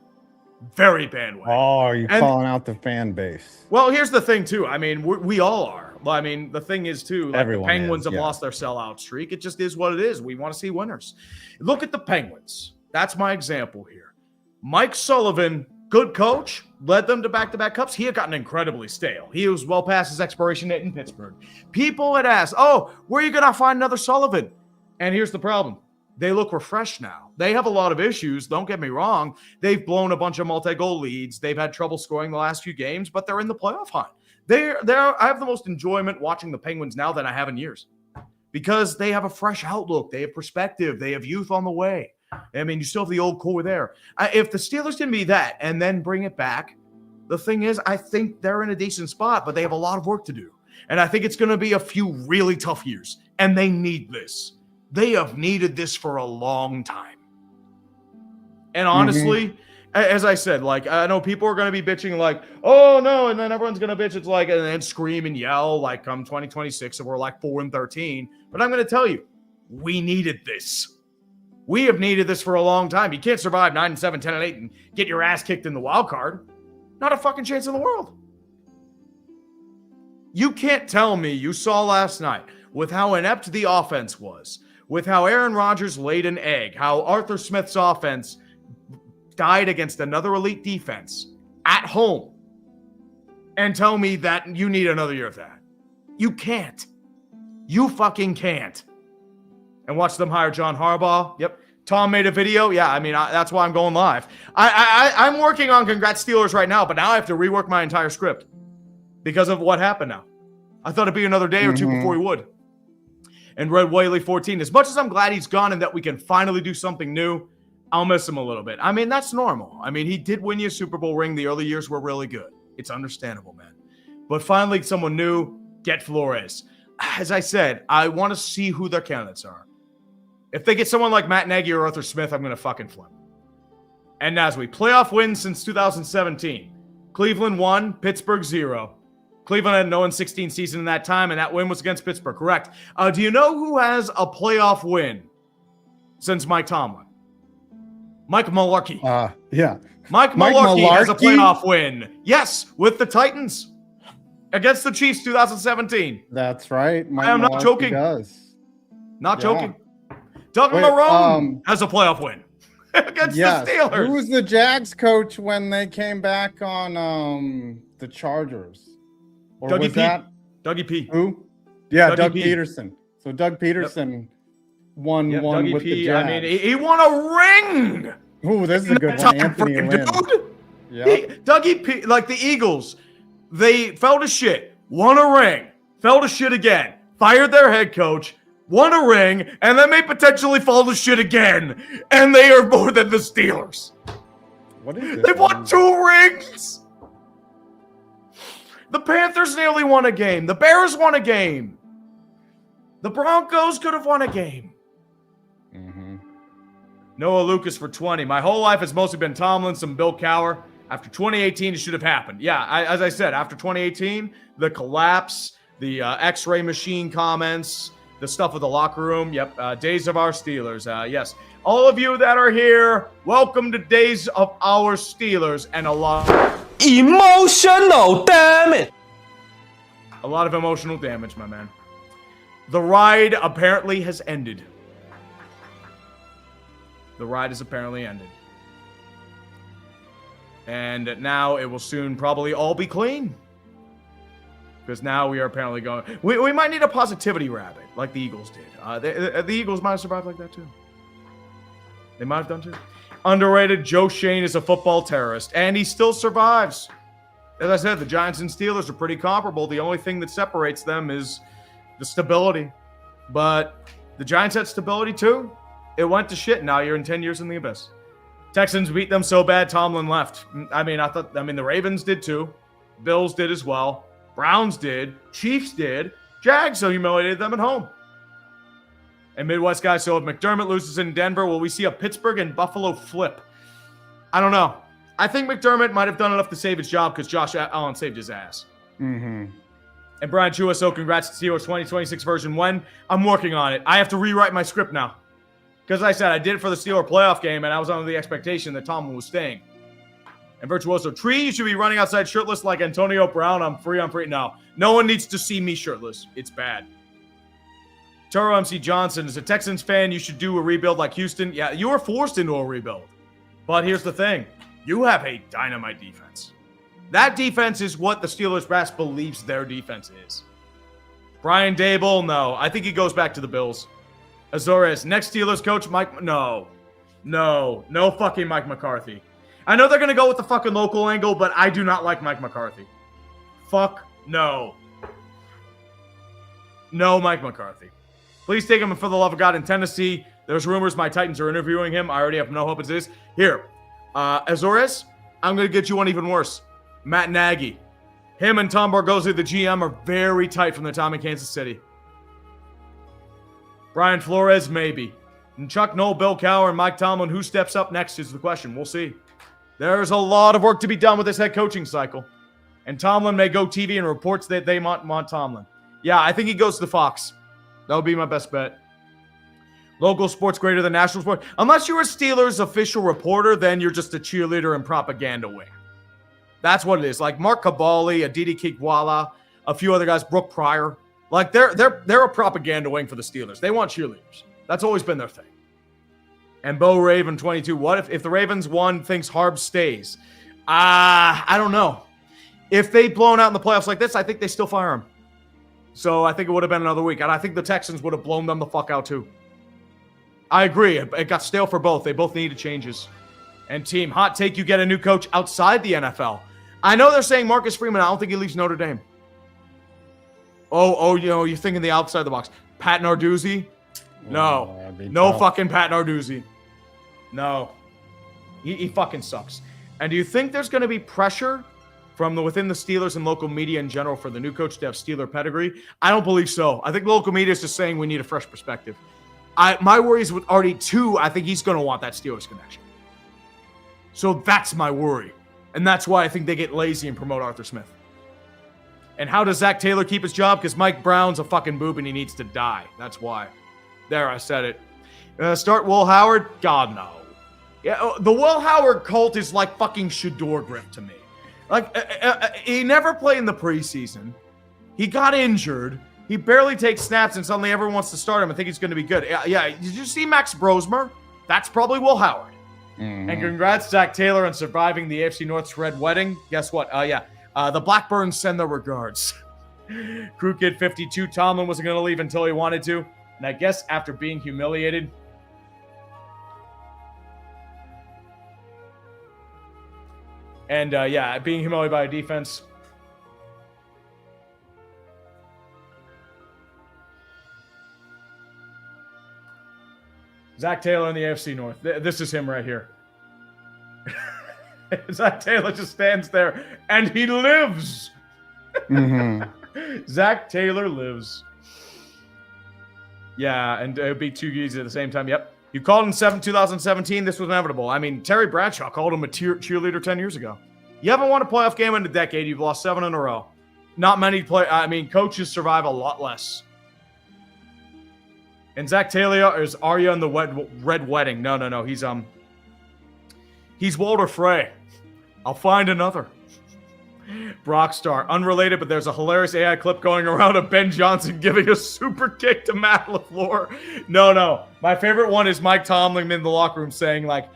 Speaker 1: Very bandwagon.
Speaker 2: Oh, you're calling out the fan base.
Speaker 1: Well, here's the thing, too. I mean, we all are. I mean, the thing is, too, like the Penguins have lost their sellout streak. It just is what it is. We want to see winners. Look at the Penguins. That's my example here. Mike Sullivan, good coach, led them to back-to-back cups. He had gotten incredibly stale. He was well past his expiration date in Pittsburgh. People had asked, oh, where are you going to find another Sullivan? And here's the problem. They look refreshed now. They have a lot of issues. Don't get me wrong. They've blown a bunch of multi-goal leads. They've had trouble scoring the last few games, but they're in the playoff hunt. I have the most enjoyment watching the Penguins now than I have in years because they have a fresh outlook. They have perspective. They have youth on the way. I mean, you still have the old core there. If the Steelers can be that and then bring it back, the thing is, I think they're in a decent spot, but they have a lot of work to do. And I think it's going to be a few really tough years, and they need this. They have needed this for a long time. And honestly, as I said, like, I know people are going to be bitching like, oh, no, and then everyone's going to bitch. It's like, and then scream and yell like come 2026 and we're like 4-13. But I'm going to tell you, we needed this. We have needed this for a long time. You can't survive 9-7, 10-8 and get your ass kicked in the wild card. Not a fucking chance in the world. You can't tell me you saw last night with how inept the offense was, with how Aaron Rodgers laid an egg, how Arthur Smith's offense died against another elite defense at home, and tell me that you need another year of that. You can't. You fucking can't. And watch them hire John Harbaugh. Yep. Tom made a video. Yeah, I mean, that's why I'm going live. I'm working on Congrats Steelers right now, but now I have to rework my entire script because of what happened now. I thought it'd be another day or two before he would. And Red Whaley 14, as much as I'm glad he's gone and that we can finally do something new, I'll miss him a little bit. I mean, that's normal. I mean, he did win you a Super Bowl ring. The early years were really good. It's understandable, man. But finally, someone new, get Flores. As I said, I want to see who their candidates are. If they get someone like Matt Nagy or Arthur Smith, I'm going to fucking flip. And as we playoff wins since 2017, Cleveland 1, Pittsburgh 0. Cleveland had an 0-16 season in that time, and that win was against Pittsburgh, correct? Do you know who has a playoff win since Mike Tomlin? Mike Mularkey.
Speaker 2: Yeah.
Speaker 1: Mike Mularkey has a playoff win. Yes, with the Titans against the Chiefs 2017.
Speaker 2: That's right.
Speaker 1: I am not joking.
Speaker 2: Does.
Speaker 1: Not joking. Doug Marrone has a playoff win against the Steelers.
Speaker 2: Who was the Jags coach when they came back on the Chargers? Or
Speaker 1: Dougie
Speaker 2: was
Speaker 1: P.
Speaker 2: that
Speaker 1: Dougie P.
Speaker 2: Who? Yeah,
Speaker 1: Dougie
Speaker 2: Doug
Speaker 1: P.
Speaker 2: Peterson. So Doug Peterson won one
Speaker 1: Dougie
Speaker 2: with
Speaker 1: P.
Speaker 2: the Jags.
Speaker 1: I mean, he won a ring.
Speaker 2: Ooh, this is a good one. Anthony Lynn.
Speaker 1: Yeah. Dougie P. Like the Eagles, they fell to shit, won a ring, fell to shit again, fired their head coach, won a ring, and then may potentially fall to shit again. And they are more than the Steelers.
Speaker 2: What is this?
Speaker 1: They've won 2 rings. The Panthers nearly won a game. The Bears won a game. The Broncos could have won a game.
Speaker 2: Mm-hmm.
Speaker 1: Noah Lucas for 20. My whole life has mostly been Tomlin, some Bill Cowher. After 2018, it should have happened. Yeah, as I said, after 2018, the collapse, the X-ray machine comments, the stuff with the locker room. Yep, Days of Our Steelers. Yes, all of you that are here, welcome to Days of Our Steelers, and a lot
Speaker 3: emotional damage.
Speaker 1: A lot of emotional damage, my man. The ride apparently has ended. The ride has apparently ended. And now it will soon probably all be clean. Because now we are apparently going... We might need a positivity rabbit, like the Eagles did. The Eagles might have survived like that, too. They might have done, too. Underrated, Joe Shane is a football terrorist, and he still survives. As I said, the Giants and Steelers are pretty comparable. The only thing that separates them is the stability. But the Giants had stability, too. It went to shit. Now you're in 10 years in the abyss. Texans beat them so bad, Tomlin left. I mean, the Ravens did, too. Bills did as well. Browns did. Chiefs did. Jags so humiliated them at home. And Midwest guys, so if McDermott loses in Denver, will we see a Pittsburgh and Buffalo flip? I don't know. I think McDermott might have done enough to save his job because Josh Allen saved his ass.
Speaker 2: Mm-hmm.
Speaker 1: And Brian Chua, so congrats to Steelers 2026 version 1. I'm working on it. I have to rewrite my script now. Because I said I did it for the Steeler playoff game, and I was under the expectation that Tomlin was staying. And Virtuoso, Tree, you should be running outside shirtless like Antonio Brown. I'm free. No. No one needs to see me shirtless. It's bad. Toro MC Johnson, as a Texans fan, you should do a rebuild like Houston. Yeah, you were forced into a rebuild. But here's the thing. You have a dynamite defense. That defense is what the Steelers brass believes their defense is. Brian Dable, no. I think he goes back to the Bills. Azores, next Steelers coach, Mike... No fucking Mike McCarthy. I know they're going to go with the fucking local angle, but I do not like Mike McCarthy. Fuck no. No Mike McCarthy. Please take him for the love of God in Tennessee. There's rumors my Titans are interviewing him. I already have no hope it's this. Here, Azores, I'm going to get you one even worse. Matt Nagy. Him and Tom Bargozzi, the GM, are very tight from their time in Kansas City. Brian Flores, maybe. And Chuck Noll, Bill Cowher, and Mike Tomlin, who steps up next is the question. We'll see. There's a lot of work to be done with this head coaching cycle. And Tomlin may go TV and reports that they want Tomlin. Yeah, I think he goes to Fox. That would be my best bet. Local sports greater than national sports. Unless you're a Steelers official reporter, then you're just a cheerleader and propaganda wing. That's what it is. Like Mark Cabali, Aditi Kikwala, a few other guys, Brooke Pryor. Like they're a propaganda wing for the Steelers. They want cheerleaders. That's always been their thing. And Bo Raven 22. What if the Ravens won, thinks Harb stays? I don't know. If they'd blown out in the playoffs like this, I think they still fire him. So I think it would have been another week. And I think the Texans would have blown them the fuck out too. I agree. It got stale for both. They both needed changes. And team, hot take, you get a new coach outside the NFL. I know they're saying Marcus Freeman. I don't think he leaves Notre Dame. Oh, you're thinking the outside the box. Pat Narduzzi? No. No fucking Pat Narduzzi. No. He fucking sucks. And do you think there's going to be pressure from within the Steelers and local media in general for the new coach to have Steeler pedigree? I don't believe so. I think local media is just saying we need a fresh perspective. My worry is with RD2, I think he's going to want that Steelers connection. So that's my worry. And that's why I think they get lazy and promote Arthur Smith. And how does Zach Taylor keep his job? Because Mike Brown's a fucking boob and he needs to die. That's why. There, I said it. Start Will Howard? God, no. Yeah, the Will Howard cult is like fucking Shador Grip to me. Like, he never played in the preseason. He got injured. He barely takes snaps, and suddenly everyone wants to start him and think he's going to be good. Yeah, did you see Max Brosmer? That's probably Will Howard.
Speaker 2: Mhm.
Speaker 1: And congrats, Zach Taylor, on surviving the AFC North's Red Wedding. Guess what? The Blackburns send their regards. Crew Kid 52, Tomlin wasn't going to leave until he wanted to. And I guess after being humiliated, being humiliated by a defense. Zach Taylor in the AFC North. This is him right here. Zach Taylor just stands there, and he lives.
Speaker 2: Mm-hmm.
Speaker 1: Zach Taylor lives. Yeah, and it would be two geese at the same time. Yep. You called him 2017. This was inevitable. I mean, Terry Bradshaw called him a cheerleader 10 years ago. You haven't won a playoff game in a decade. You've lost 7 in a row. Not many coaches survive a lot less. And Zach Taylor is Arya in the Red Wedding. No. He's Walter Frey. I'll find another. Brockstar. Unrelated, but there's a hilarious AI clip going around of Ben Johnson giving a super kick to Matt LaFleur. No. My favorite one is Mike Tomlin in the locker room saying, like,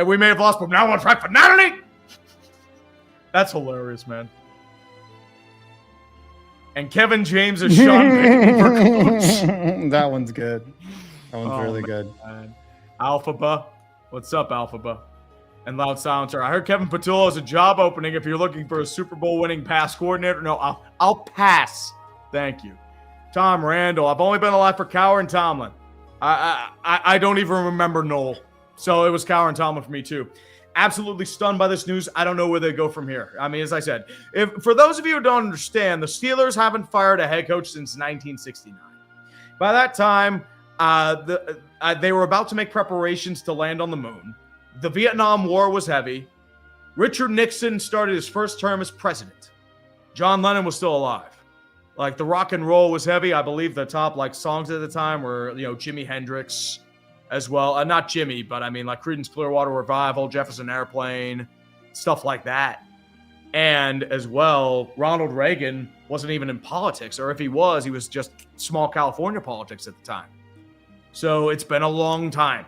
Speaker 1: we may have lost, but now we're on track for 9-8. That's hilarious, man. And Kevin James is Sean Payton for coach.
Speaker 2: That one's good. That one's really good.
Speaker 1: Alphaba. What's up, Alphaba? And Loud Silencer. I heard Kevin Patullo has a job opening if you're looking for a Super Bowl winning pass coordinator. No, I'll pass. Thank you. Tom Randall. I've only been alive for Cowher and Tomlin. I don't even remember Noel. So it was Cowher and Tomlin for me too. Absolutely stunned by this news. I don't know where they go from here. I mean, as I said, for those of you who don't understand, the Steelers haven't fired a head coach since 1969. By that time, they were about to make preparations to land on the moon. The Vietnam War was heavy. Richard Nixon started his first term as president. John Lennon was still alive. Like, the rock and roll was heavy. I believe the top songs at the time were, Jimi Hendrix as well. Not Jimmy, but I mean like Creedence Clearwater Revival, Jefferson Airplane, stuff like that. And as well, Ronald Reagan wasn't even in politics, or if he was just small California politics at the time. So it's been a long time.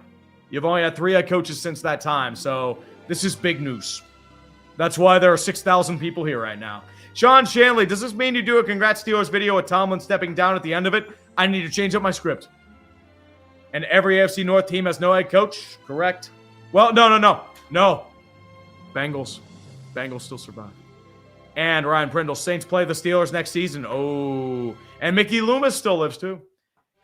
Speaker 1: You've only had 3 head coaches since that time, so this is big news. That's why there are 6,000 people here right now. Sean Shanley, does this mean you do a Congrats Steelers video with Tomlin stepping down at the end of it? I need to change up my script. And every AFC North team has no head coach, correct? Well, no. Bengals still survive. And Ryan Prindle, Saints play the Steelers next season. Oh, and Mickey Loomis still lives too.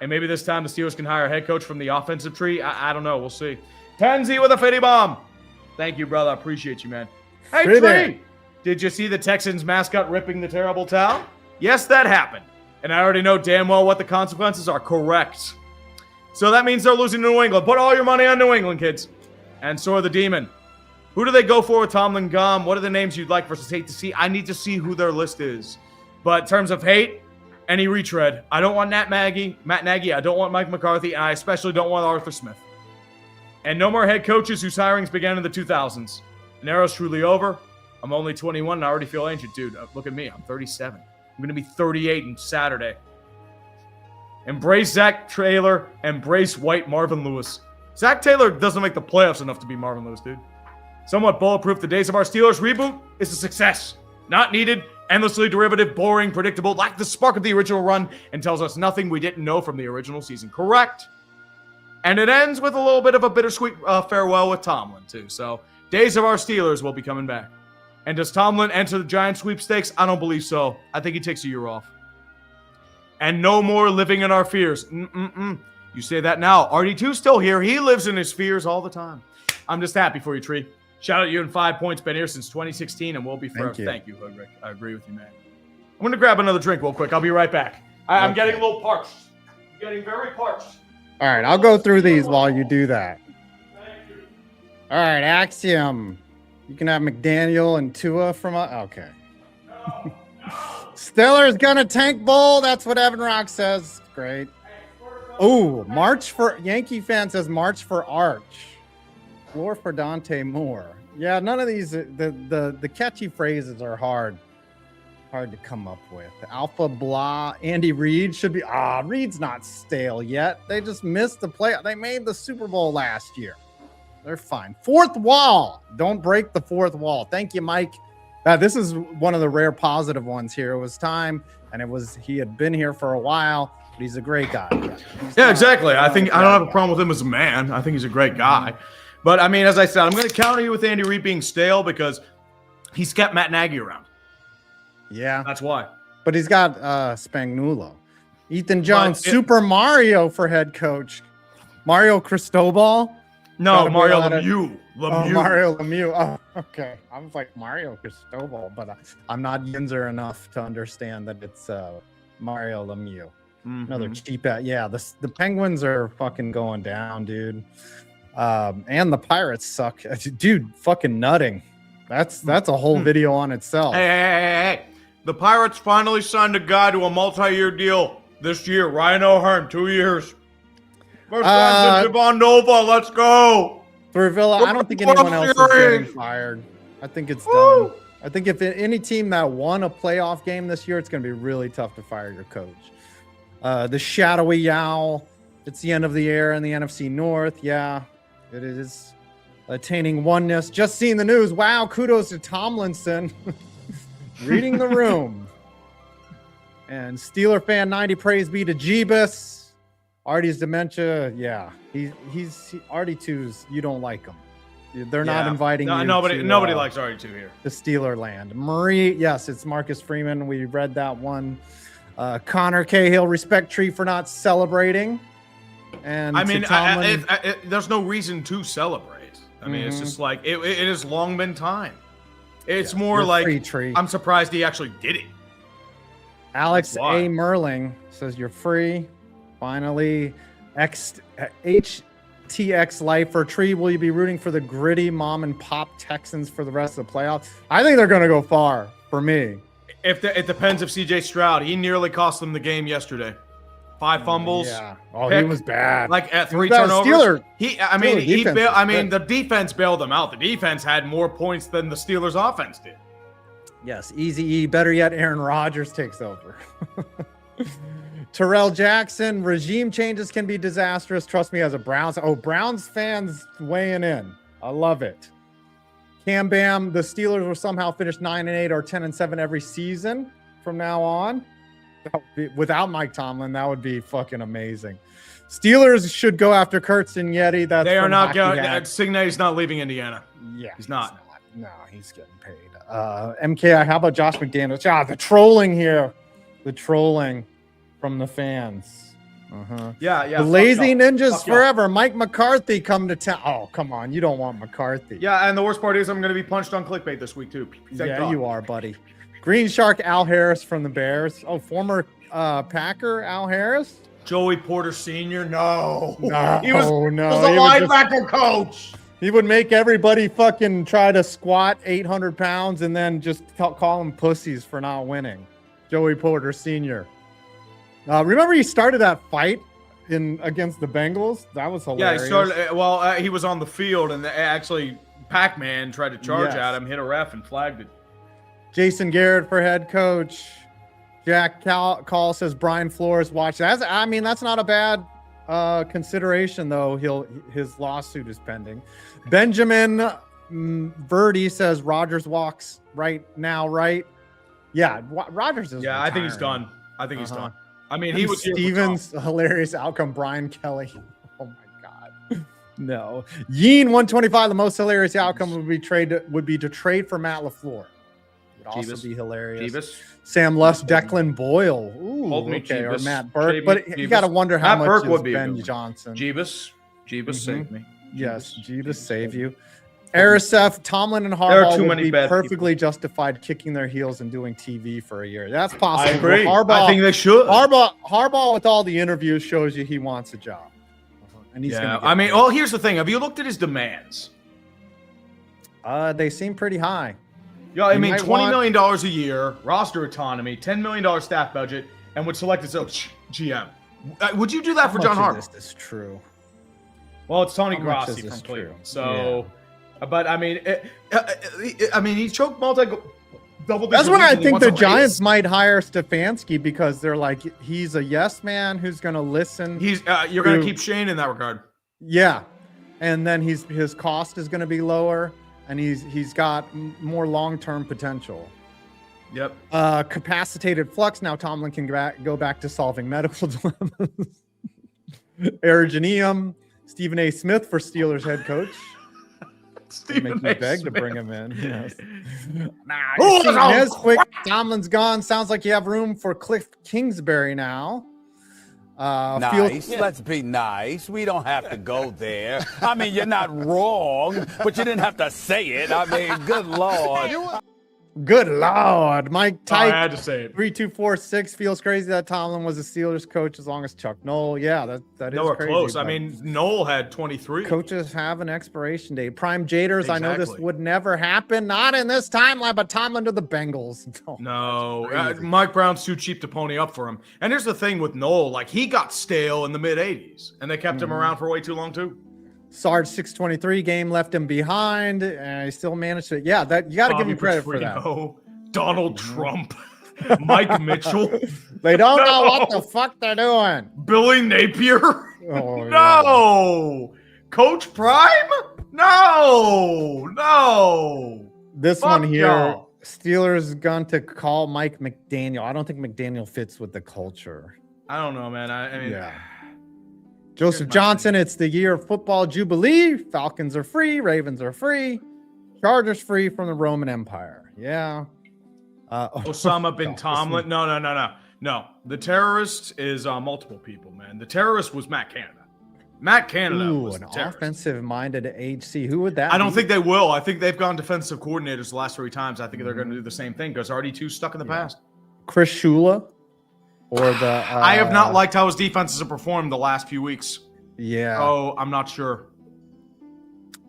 Speaker 1: And maybe this time the Steelers can hire a head coach from the offensive tree. I don't know. We'll see. Tansy with a fitty bomb. Thank you, brother. I appreciate you, man. Hey,
Speaker 2: Tree
Speaker 1: Tree.
Speaker 2: there.
Speaker 1: Did you see the Texans mascot ripping the terrible towel? Yes, that happened. And I already know damn well what the consequences are. Correct. So that means they're losing to New England. Put all your money on New England, kids. And so are the Demon. Who do they go for with Tomlin gone? What are the names you'd like versus hate to see? I need to see who their list is. But in terms of hate, any retread. I don't want Matt Nagy. I don't want Mike McCarthy. And I especially don't want Arthur Smith. And no more head coaches whose hirings began in the 2000s. An era's truly over. I'm only 21 and I already feel ancient. Dude, look at me. I'm 37. I'm going to be 38 on Saturday. Embrace Zach Taylor. Embrace white Marvin Lewis. Zach Taylor doesn't make the playoffs enough to be Marvin Lewis, dude. Somewhat bulletproof, the days of our Steelers reboot is a success. Not needed, endlessly derivative, boring, predictable, lack the spark of the original run, and tells us nothing we didn't know from the original season. Correct. And it ends with a little bit of a bittersweet farewell with Tomlin, too. So, days of our Steelers will be coming back. And does Tomlin enter the Giant sweepstakes? I don't believe so. I think he takes a year off. And no more living in our fears. You say that now. RD2's still here. He lives in his fears all the time. I'm just happy for you, Tree. Shout out you in 5 points. Been here since 2016 and will be forever. Thank you, Hoodrick. I agree with you, man. I'm going to grab another drink real quick. I'll be right back. I'm getting a little parched. I'm getting very parched.
Speaker 2: All right, I'll go through these while you do that.
Speaker 1: Thank you.
Speaker 2: All right, Axiom. You can have McDaniel and Tua from okay.
Speaker 1: No.
Speaker 2: Steelers gonna tank bowl. That's what Evan Rock says. Great. Oh, March for Yankee fan says March for Arch. Floor for Dante Moore. Yeah, none of these. The catchy phrases are hard to come up with. Alpha blah. Andy Reid should be. Reid's not stale yet. They just missed the play. They made the Super Bowl last year. They're fine. Fourth wall. Don't break the fourth wall. Thank you, Mike. This is one of the rare positive ones here. It was time, and he had been here for a while, but he's a great guy.
Speaker 1: Yeah, exactly. I don't have a problem with him as a man. I think he's a great guy. But, I mean, as I said, I'm going to counter you with Andy Reid being stale because he's kept Matt Nagy around.
Speaker 2: Yeah.
Speaker 1: That's why.
Speaker 2: But he's got Spagnuolo. Ethan Jones, Super Mario for head coach. Mario Cristobal?
Speaker 1: No, Mario Lemieux.
Speaker 2: Oh, Mario Lemieux. Oh, okay. I was like Mario Cristobal, but I'm not Yinzer enough to understand that it's Mario Lemieux. Another cheap Yeah, the Penguins are fucking going down, dude. And the Pirates suck. Dude, fucking nutting. That's a whole video on itself.
Speaker 1: Hey. The Pirates finally signed a guy to a multi-year deal this year. Ryan O'Hearn, 2 years. First time to Devon Nova. Let's go.
Speaker 2: For Villa, I don't think anyone else is getting fired. I think it's done. I think if any team that won a playoff game this year, it's going to be really tough to fire your coach. The shadowy owl. It's the end of the era in the NFC North. Yeah, it is attaining oneness. Just seeing the news. Wow, kudos to Tomlinson. Reading the room. And Steeler fan 90, praise be to Jeebus. Artie's dementia, yeah. He's RD2's, you don't like him. They're not inviting you.
Speaker 1: Nobody likes RD2 here.
Speaker 2: The Steeler land. Marie, yes, it's Marcus Freeman. We read that one. Connor Cahill, respect Tree for not celebrating. And
Speaker 1: I mean, there's no reason to celebrate. I mean, it's just like, it has long been time. It's more like, Tree. I'm surprised he actually did it.
Speaker 2: Alex A. Merling says you're free. Finally, HTX Lifer Tree, will you be rooting for the gritty mom and pop Texans for the rest of the playoffs? I think they're going to go far for me.
Speaker 1: It depends if CJ Stroud. He nearly cost them the game yesterday. 5 fumbles.
Speaker 2: Yeah. Oh, he was bad.
Speaker 1: Like at 3 turnovers. The defense bailed them out. The defense had more points than the Steelers offense did.
Speaker 2: Yes, Easy E. Better yet, Aaron Rodgers takes over. Terrell Jackson, regime changes can be disastrous. Trust me, as a Browns fans weighing in. I love it. Cam Bam, the Steelers will somehow finish 9-8 or 10-7 every season from now on. Without Mike Tomlin, that would be fucking amazing. Steelers should go after Kurtz and Yeti.
Speaker 1: They are not going. Signe's not leaving Indiana.
Speaker 2: Yeah,
Speaker 1: he's not.
Speaker 2: No, he's getting paid. MKI, how about Josh McDaniels? The trolling here. The trolling from the fans.
Speaker 1: Yeah.
Speaker 2: The lazy ninjas forever. Mike McCarthy come to town. Oh, come on. You don't want McCarthy.
Speaker 1: Yeah, and the worst part is I'm going to be punched on clickbait this week, too.
Speaker 2: You are, buddy. Green Shark Al Harris from the Bears. Oh, former Packer Al Harris?
Speaker 1: Joey Porter Sr.? No.
Speaker 2: He was
Speaker 1: a linebacker coach.
Speaker 2: He would make everybody fucking try to squat 800 pounds and then just call them pussies for not winning. Joey Porter Sr. Remember he started that fight against the Bengals? That was hilarious.
Speaker 1: Yeah, he started. He was on the field, and actually Pac-Man tried to charge at him, hit a ref, and flagged it.
Speaker 2: Jason Garrett for head coach. Jack Call says Brian Flores watch. That's not a bad consideration, though. His lawsuit is pending. Benjamin Verdi says Rodgers walks right now, right? Yeah, Rodgers is.
Speaker 1: Yeah, retiring. I think he's done. He's done. I mean, he was
Speaker 2: Stevens' hilarious outcome. Brian Kelly. Oh my God. No. Yeen 125. The most hilarious outcome would be to trade for Matt LaFleur. Would also be hilarious.
Speaker 1: Jeebus.
Speaker 2: Sam Luss, Declan Boyle. Ooh, or Matt Burke. But you got to wonder how much is Ben Johnson.
Speaker 1: Jeebus saved me.
Speaker 2: Yes, Jeebus save you. Arisef, Tomlin, and Harbaugh would be perfectly justified kicking their heels and doing TV for a year. That's possible.
Speaker 1: I agree. I think they should.
Speaker 2: Harbaugh, with all the interviews, shows you he wants a job. And he's going to
Speaker 1: here's the thing. Have you looked at his demands?
Speaker 2: They seem pretty high.
Speaker 1: Yeah, I mean, $20 million a year, roster autonomy, $10 million staff budget, and would select his own GM. Would you do that for John Harbaugh?
Speaker 2: This is true.
Speaker 1: Well, it's Tony
Speaker 2: How much
Speaker 1: Grossi
Speaker 2: is this
Speaker 1: from Cleveland.
Speaker 2: true?
Speaker 1: So, but I mean, he choked double.
Speaker 2: That's why I think the Giants might hire Stefanski, because they're like, he's a yes man who's going to listen.
Speaker 1: You're going to keep Shane in that regard.
Speaker 2: Yeah, and then his cost is going to be lower, and he's got more long-term potential.
Speaker 1: Yep.
Speaker 2: Capacitated flux. Now Tomlin can go back to solving medical dilemmas. Arigineum. Stephen A. Smith for Steelers head coach.
Speaker 1: Stephen
Speaker 2: make
Speaker 1: A.
Speaker 2: you beg
Speaker 1: Smith.
Speaker 2: to bring him in. Yes. Nesquick. Tomlin's gone. Sounds like you have room for Cliff Kingsbury now.
Speaker 4: Nice. Let's be nice. We don't have to go there. I mean, you're not wrong, but you didn't have to say it. I mean, good Lord.
Speaker 2: Good Lord. Mike Tyke.
Speaker 1: I had to say it.
Speaker 2: 3246 feels crazy that Tomlin was a Steelers coach as long as Chuck Noll. Yeah, that is
Speaker 1: Nowhere
Speaker 2: crazy.
Speaker 1: close. I mean, Noel had 23.
Speaker 2: Coaches have an expiration date. Prime Jaders.
Speaker 1: Exactly.
Speaker 2: I know this would never happen. Not in this timeline, but Tomlin to the Bengals. Oh,
Speaker 1: No, Mike Brown's too cheap to pony up for him. And here's the thing with Noel, like he got stale in the mid 80s and they kept him around for way too long too.
Speaker 2: Sarge 623 game left him behind, and he still managed to. Yeah, that you got to give him credit for that.
Speaker 1: Donald Trump, Mike Mitchell.
Speaker 2: They don't know what the fuck they're doing.
Speaker 1: Billy Napier.
Speaker 2: Oh,
Speaker 1: No, Coach Prime. No.
Speaker 2: This
Speaker 1: Fuck
Speaker 2: one here,
Speaker 1: y'all.
Speaker 2: Steelers going to call Mike McDaniel. I don't think McDaniel fits with the culture.
Speaker 1: I don't know, man. I mean,
Speaker 2: Yeah. Joseph Johnson, it's the year of football jubilee. Falcons are free. Ravens are free. Chargers free from the Roman Empire. Yeah.
Speaker 1: Osama bin Tomlin. No. The terrorist is multiple people, man. The terrorist was Matt Canada. Matt Canada was
Speaker 2: an
Speaker 1: the terrorist.
Speaker 2: offensive-minded HC. Who would that
Speaker 1: I don't
Speaker 2: be?
Speaker 1: think they will. I think they've gone defensive coordinators the last 3 times. I think they're going to do the same thing because RD2's stuck in the past.
Speaker 2: Chris Shula or the
Speaker 1: I have not liked how his defenses have performed the last few weeks.
Speaker 2: Yeah.
Speaker 1: Oh, I'm not sure.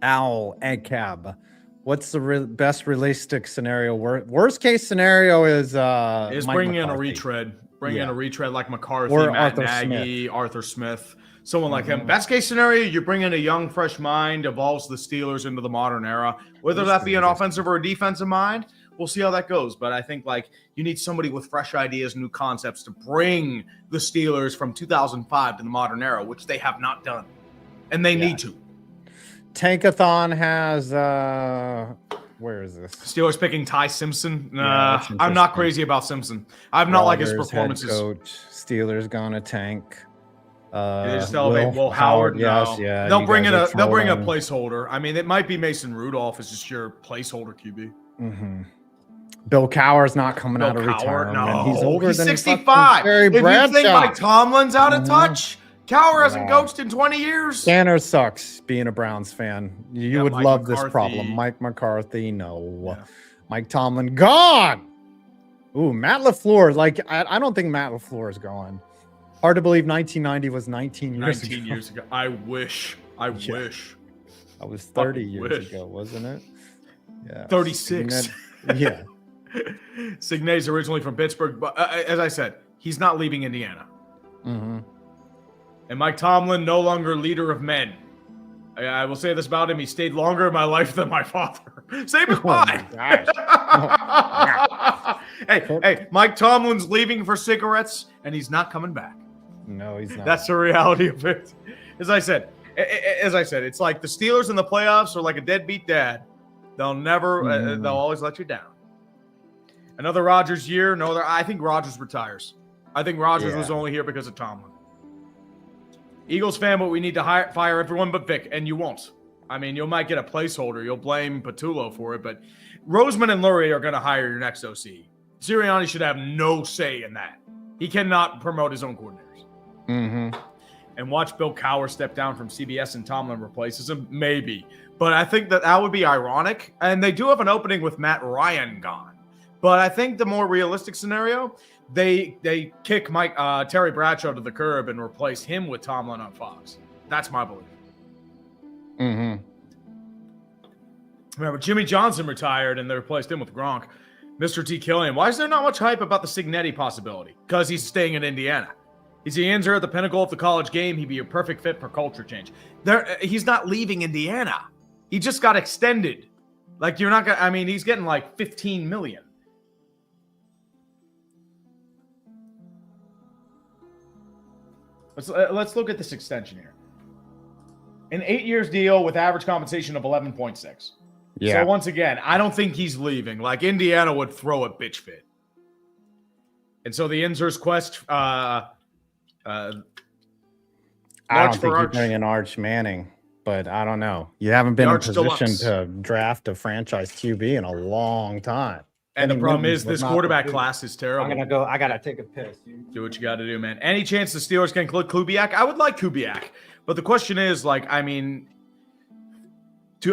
Speaker 2: Owl Cab. What's the best realistic scenario? Worst case scenario is Mike
Speaker 1: bringing in a
Speaker 2: McCarthy.
Speaker 1: retread. Bring in a retread like McCarthy,
Speaker 2: Or
Speaker 1: Matt
Speaker 2: Arthur
Speaker 1: Nagy, Arthur Smith, someone like him. Best case scenario, you bring in a young, fresh mind, evolves the Steelers into the modern era. Whether that be an offensive or a defensive mind, we'll see how that goes. But I think like you need somebody with fresh ideas, new concepts to bring the Steelers from 2005 to the modern era, which they have not done, and they need to.
Speaker 2: Tankathon has where is this?
Speaker 1: Steelers picking Ty Simpson.
Speaker 2: Yeah, that's
Speaker 1: I'm not crazy about Simpson. I've not liked his
Speaker 2: Rodgers,
Speaker 1: performances.
Speaker 2: Head coach, Steelers gonna tank.
Speaker 1: They just elevate Will Howard.
Speaker 2: Yes,
Speaker 1: No.
Speaker 2: yeah.
Speaker 1: They'll
Speaker 2: you
Speaker 1: bring in
Speaker 2: guys
Speaker 1: a
Speaker 2: are trolling.
Speaker 1: placeholder. I mean, it might be Mason Rudolph as just your placeholder QB.
Speaker 2: Mm-hmm. Bill Cowher's not coming out of retirement.
Speaker 1: No,
Speaker 2: He's older than
Speaker 1: 65.
Speaker 2: Barry
Speaker 1: If you think
Speaker 2: Bradshaw.
Speaker 1: Mike Tomlin's out of touch, Cowher hasn't coached in 20 years.
Speaker 2: Tanner sucks being a Browns fan. You
Speaker 1: Yeah,
Speaker 2: would
Speaker 1: Mike
Speaker 2: love this
Speaker 1: McCarthy.
Speaker 2: problem. Mike McCarthy, no.
Speaker 1: Yeah.
Speaker 2: Mike Tomlin, gone. Ooh, Matt LaFleur. Like, I don't think Matt LaFleur is gone. Hard to believe 1990 was 19 years
Speaker 1: 19
Speaker 2: ago.
Speaker 1: years ago. I wish.
Speaker 2: That was 30
Speaker 1: Fucking
Speaker 2: years
Speaker 1: wish.
Speaker 2: ago, wasn't it? Yeah.
Speaker 1: 36.
Speaker 2: Yeah.
Speaker 1: Signet's originally from Pittsburgh, but as I said, he's not leaving Indiana.
Speaker 2: Mm-hmm.
Speaker 1: And Mike Tomlin, no longer leader of men. I will say this about him: he stayed longer in my life than my father. Same as mine. Hey, Mike Tomlin's leaving for cigarettes, and he's not coming back.
Speaker 2: No, he's not.
Speaker 1: That's the reality of it. As I said, it's like the Steelers in the playoffs are like a deadbeat dad. They'll never, they'll always let you down. Another Rodgers year. No, I think Rodgers retires. I think Rodgers was only here because of Tomlin. Eagles fan, but we need to fire everyone but Vic, and you won't. I mean, you might get a placeholder. You'll blame Patullo for it, but Roseman and Lurie are going to hire your next OC. Sirianni should have no say in that. He cannot promote his own coordinators.
Speaker 2: Mm-hmm.
Speaker 1: And watch Bill Cowher step down from CBS and Tomlin replaces him? Maybe. But I think that would be ironic. And they do have an opening with Matt Ryan gone. But I think the more realistic scenario, they kick Terry Bradshaw to the curb and replace him with Tomlin on Fox. That's my belief.
Speaker 2: Mm-hmm.
Speaker 1: Remember, Jimmy Johnson retired and they replaced him with Gronk. Mr. T. Killian. Why is there not much hype about the Signetti possibility? Because he's staying in Indiana. He's the answer at the pinnacle of the college game. He'd be a perfect fit for culture change. He's not leaving Indiana. He just got extended. Like, you're not going to, I mean, he's getting like 15 million. Let's look at this extension here. An 8 years deal with average compensation of 11.6.
Speaker 2: Yeah.
Speaker 1: So once again, I don't think he's leaving. Like, Indiana would throw a bitch fit. And so the Inzer's quest,
Speaker 2: I don't think you're bringing in Arch Manning, but I don't know. You haven't been in position to draft a franchise QB in a long time.
Speaker 1: And the problem is this quarterback class is terrible.
Speaker 3: I gotta take a piss.
Speaker 1: Do what you got to do, man. Any chance the Steelers can include Kubiak? I would like Kubiak. But the question is, like, I mean,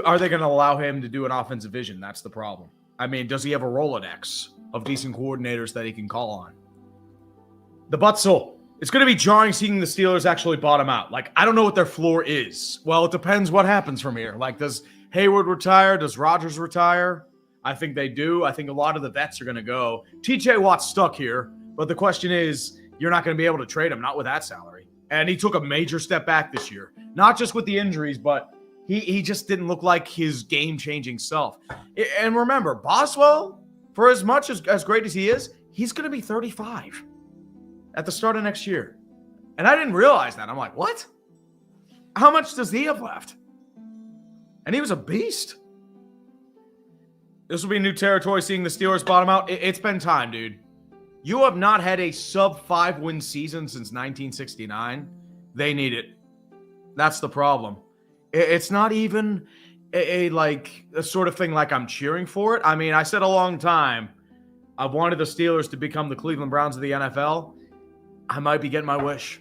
Speaker 1: are they going to allow him to do an offensive vision? That's the problem. I mean, does he have a Rolodex of decent coordinators that he can call on? The Butzel. It's going to be jarring seeing the Steelers actually bottom out. Like, I don't know what their floor is. Well, it depends what happens from here. Like, does Hayward retire? Does Rodgers retire? I think they do. I think a lot of the vets are going to go. TJ Watt's stuck here. But the question is, you're not going to be able to trade him, not with that salary. And he took a major step back this year. Not just with the injuries, but he just didn't look like his game-changing self. And remember, Boswell, for as much as great as he is, he's going to be 35 at the start of next year. And I didn't realize that. I'm like, what? How much does he have left? And he was a beast. This will be new territory seeing the Steelers bottom out. It's been time, dude. You have not had a sub-5 win season since 1969. They need it. That's the problem. It's not even a sort of thing like I'm cheering for it. I mean, I said a long time I've wanted the Steelers to become the Cleveland Browns of the NFL. I might be getting my wish.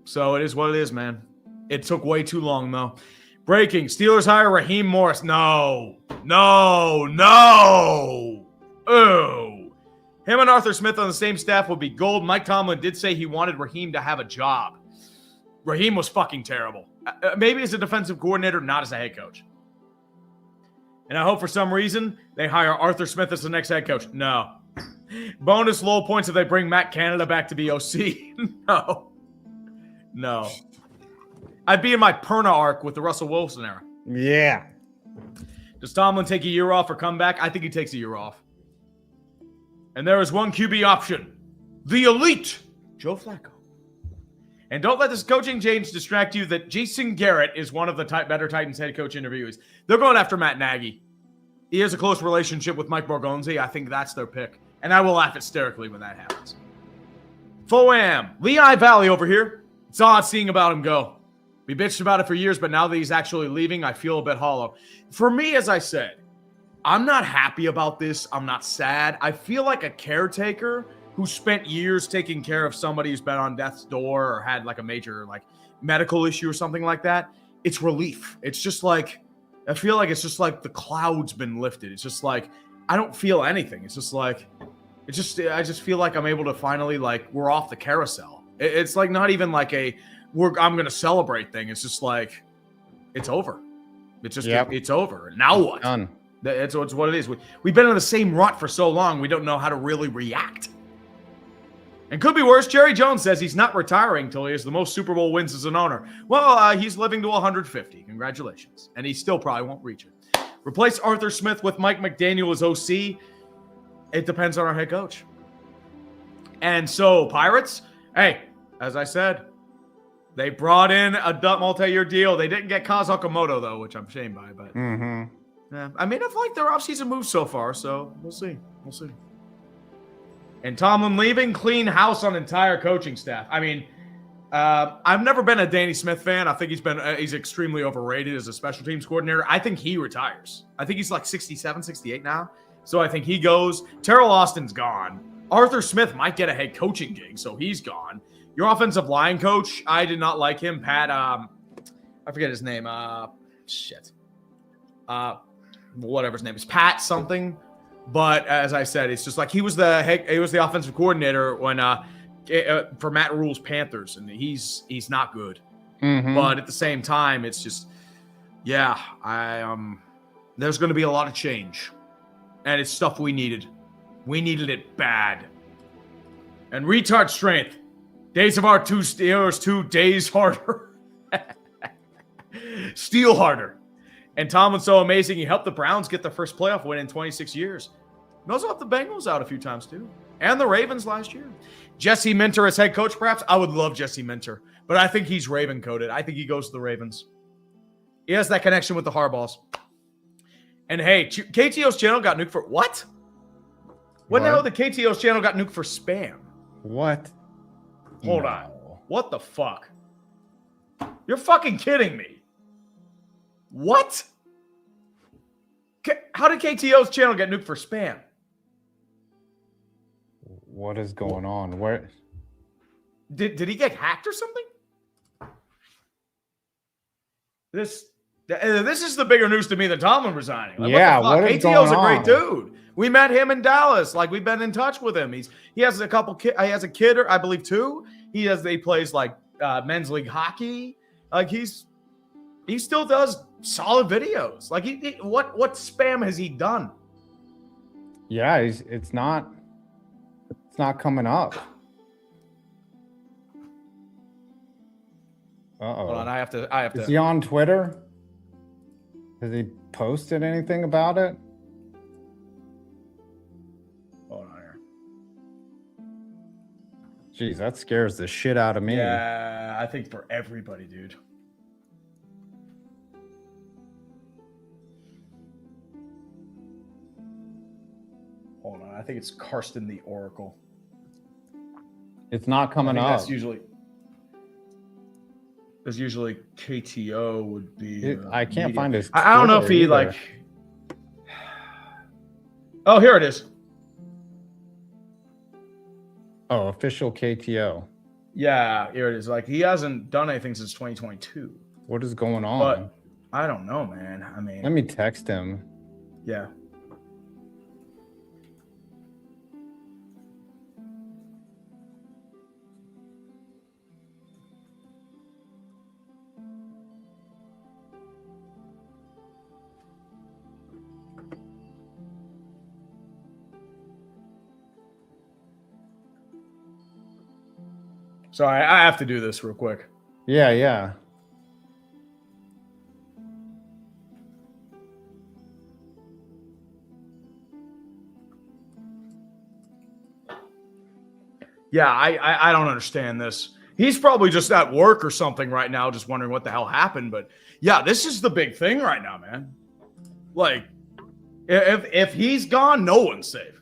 Speaker 1: So it is what it is, man. It took way too long, though. Breaking. Steelers hire Raheem Morris. No. Oh. Him and Arthur Smith on the same staff would be gold. Mike Tomlin did say he wanted Raheem to have a job. Raheem was fucking terrible. Maybe as a defensive coordinator, not as a head coach. And I hope for some reason they hire Arthur Smith as the next head coach. No. Bonus low points if they bring Matt Canada back to be OC. No. I'd be in my Perna arc with the Russell Wilson era.
Speaker 2: Yeah.
Speaker 1: Does Tomlin take a year off or come back? I think he takes a year off. And there is one QB option. The elite, Joe Flacco. And don't let this coaching change distract you that Jason Garrett is one of the better Titans head coach interviewees. They're going after Matt Nagy. He has a close relationship with Mike Borgonzi. I think that's their pick. And I will laugh hysterically when that happens. Foam. Lehigh Valley over here. It's odd seeing about him go. We bitched about it for years, but now that he's actually leaving, I feel a bit hollow. For me, as I said, I'm not happy about this. I'm not sad. I feel like a caretaker who spent years taking care of somebody who's been on death's door or had like a major medical issue or something like that. It's relief. It's just like, I feel like it's just like the cloud's been lifted. It's just like, I don't feel anything. It's just like, I just feel like I'm able to finally, we're off the carousel. It's like not even like I'm going to celebrate thing. It's just like, it's over. It's just, It's over. Now what?
Speaker 2: Done.
Speaker 1: It's what it is. We've been in the same rut for so long, we don't know how to really react. And could be worse. Jerry Jones says he's not retiring till he has the most Super Bowl wins as an owner. Well, he's living to 150. Congratulations. And he still probably won't reach it. Replace Arthur Smith with Mike McDaniel as OC. It depends on our head coach. And so, Pirates, hey, as I said, they brought in a multi-year deal. They didn't get Kaz Okamoto, though, which I'm shamed by. But yeah, I mean, I've liked their offseason moves so far, so we'll see. We'll see. And Tomlin leaving, clean house on entire coaching staff. I mean, I've never been a Danny Smith fan. I think he's extremely overrated as a special teams coordinator. I think he retires. I think he's like 67, 68 now. So I think he goes. Terrell Austin's gone. Arthur Smith might get a head coaching gig, so he's gone. Your offensive line coach, I did not like him. Pat, I forget his name. Whatever his name is, Pat something. But as I said, it's just like he was the offensive coordinator when for Matt Rule's Panthers, and he's not good. But at the same time, it's just there's going to be a lot of change, and it's stuff we needed. We needed it bad. And retard strength. Days of our two Steelers, 2 days harder. Steel harder. And Tomlin's so amazing, he helped the Browns get their first playoff win in 26 years. He also helped the Bengals out a few times, too. And the Ravens last year. Jesse Minter as head coach, perhaps? I would love Jesse Minter. But I think he's Raven-coded. I think he goes to the Ravens. He has that connection with the Harbaughs. And hey, KTO's channel got nuked for... What? When the hell the KTO's channel got nuked for spam?
Speaker 2: What?
Speaker 1: Hold on. What the fuck? You're fucking kidding me. What? How did KTO's channel get nuked for spam?
Speaker 2: What is going on? Where
Speaker 1: did he get hacked or something? This is the bigger news to me than Tomlin resigning. Like,
Speaker 2: yeah,
Speaker 1: what the fuck?
Speaker 2: what is
Speaker 1: KTO's
Speaker 2: going
Speaker 1: a great
Speaker 2: on?
Speaker 1: dude. We met him in Dallas. Like, we've been in touch with him. He has a couple he has a kid, or I believe 2. He plays like men's league hockey. Like he still does solid videos. Like what spam has he done?
Speaker 2: Yeah, it's not coming up. Uh-oh.
Speaker 1: Hold on, I have to.
Speaker 2: Is he on Twitter? Has he posted anything about it?
Speaker 1: Hold on here.
Speaker 2: Jeez, that scares the shit out of me.
Speaker 1: Yeah, I think for everybody, dude. Hold on, I think it's Karsten the Oracle.
Speaker 2: It's not coming up.
Speaker 1: There's usually KTO would be.
Speaker 2: I can't find his.
Speaker 1: I don't know if he
Speaker 2: either.
Speaker 1: like. Oh, here it is.
Speaker 2: Oh, official KTO.
Speaker 1: Yeah, here it is. Like he hasn't done anything since 2022.
Speaker 2: What is going on?
Speaker 1: But I don't know, man. I mean,
Speaker 2: let me text him.
Speaker 1: Yeah. Sorry, I have to do this real quick.
Speaker 2: Yeah, yeah.
Speaker 1: Yeah, I don't understand this. He's probably just at work or something right now, just wondering what the hell happened. But yeah, this is the big thing right now, man. Like, if he's gone, no one's safe.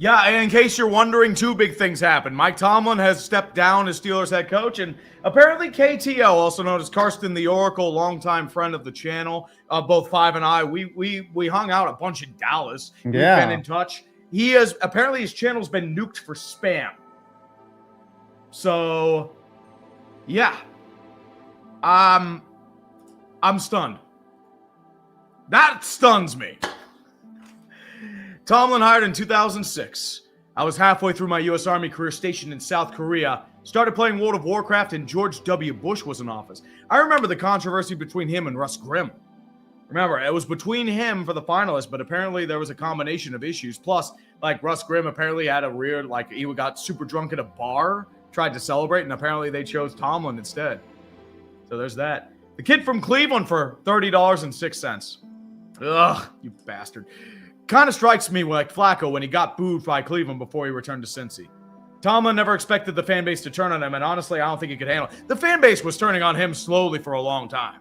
Speaker 1: Yeah, in case you're wondering, 2 big things happened. Mike Tomlin has stepped down as Steelers head coach, and apparently KTO, also known as Karsten the Oracle, longtime friend of the channel, both Five and I, we hung out a bunch in Dallas.
Speaker 2: Yeah.
Speaker 1: We've been in touch. Apparently his channel's been nuked for spam. So, yeah. I'm stunned. That stuns me. Tomlin hired in 2006. I was halfway through my U.S. Army career stationed in South Korea. Started playing World of Warcraft and George W. Bush was in office. I remember the controversy between him and Russ Grimm. Remember, it was between him for the finalists, but apparently there was a combination of issues. Plus, like Russ Grimm apparently had a weird, like he got super drunk at a bar, tried to celebrate, and apparently they chose Tomlin instead. So there's that. The kid from Cleveland for $30.06. Ugh, you bastard. Kind of strikes me like Flacco when he got booed by Cleveland before he returned to Cincy. Tomlin never expected the fan base to turn on him, and honestly, I don't think he could handle it. The fan base was turning on him slowly for a long time.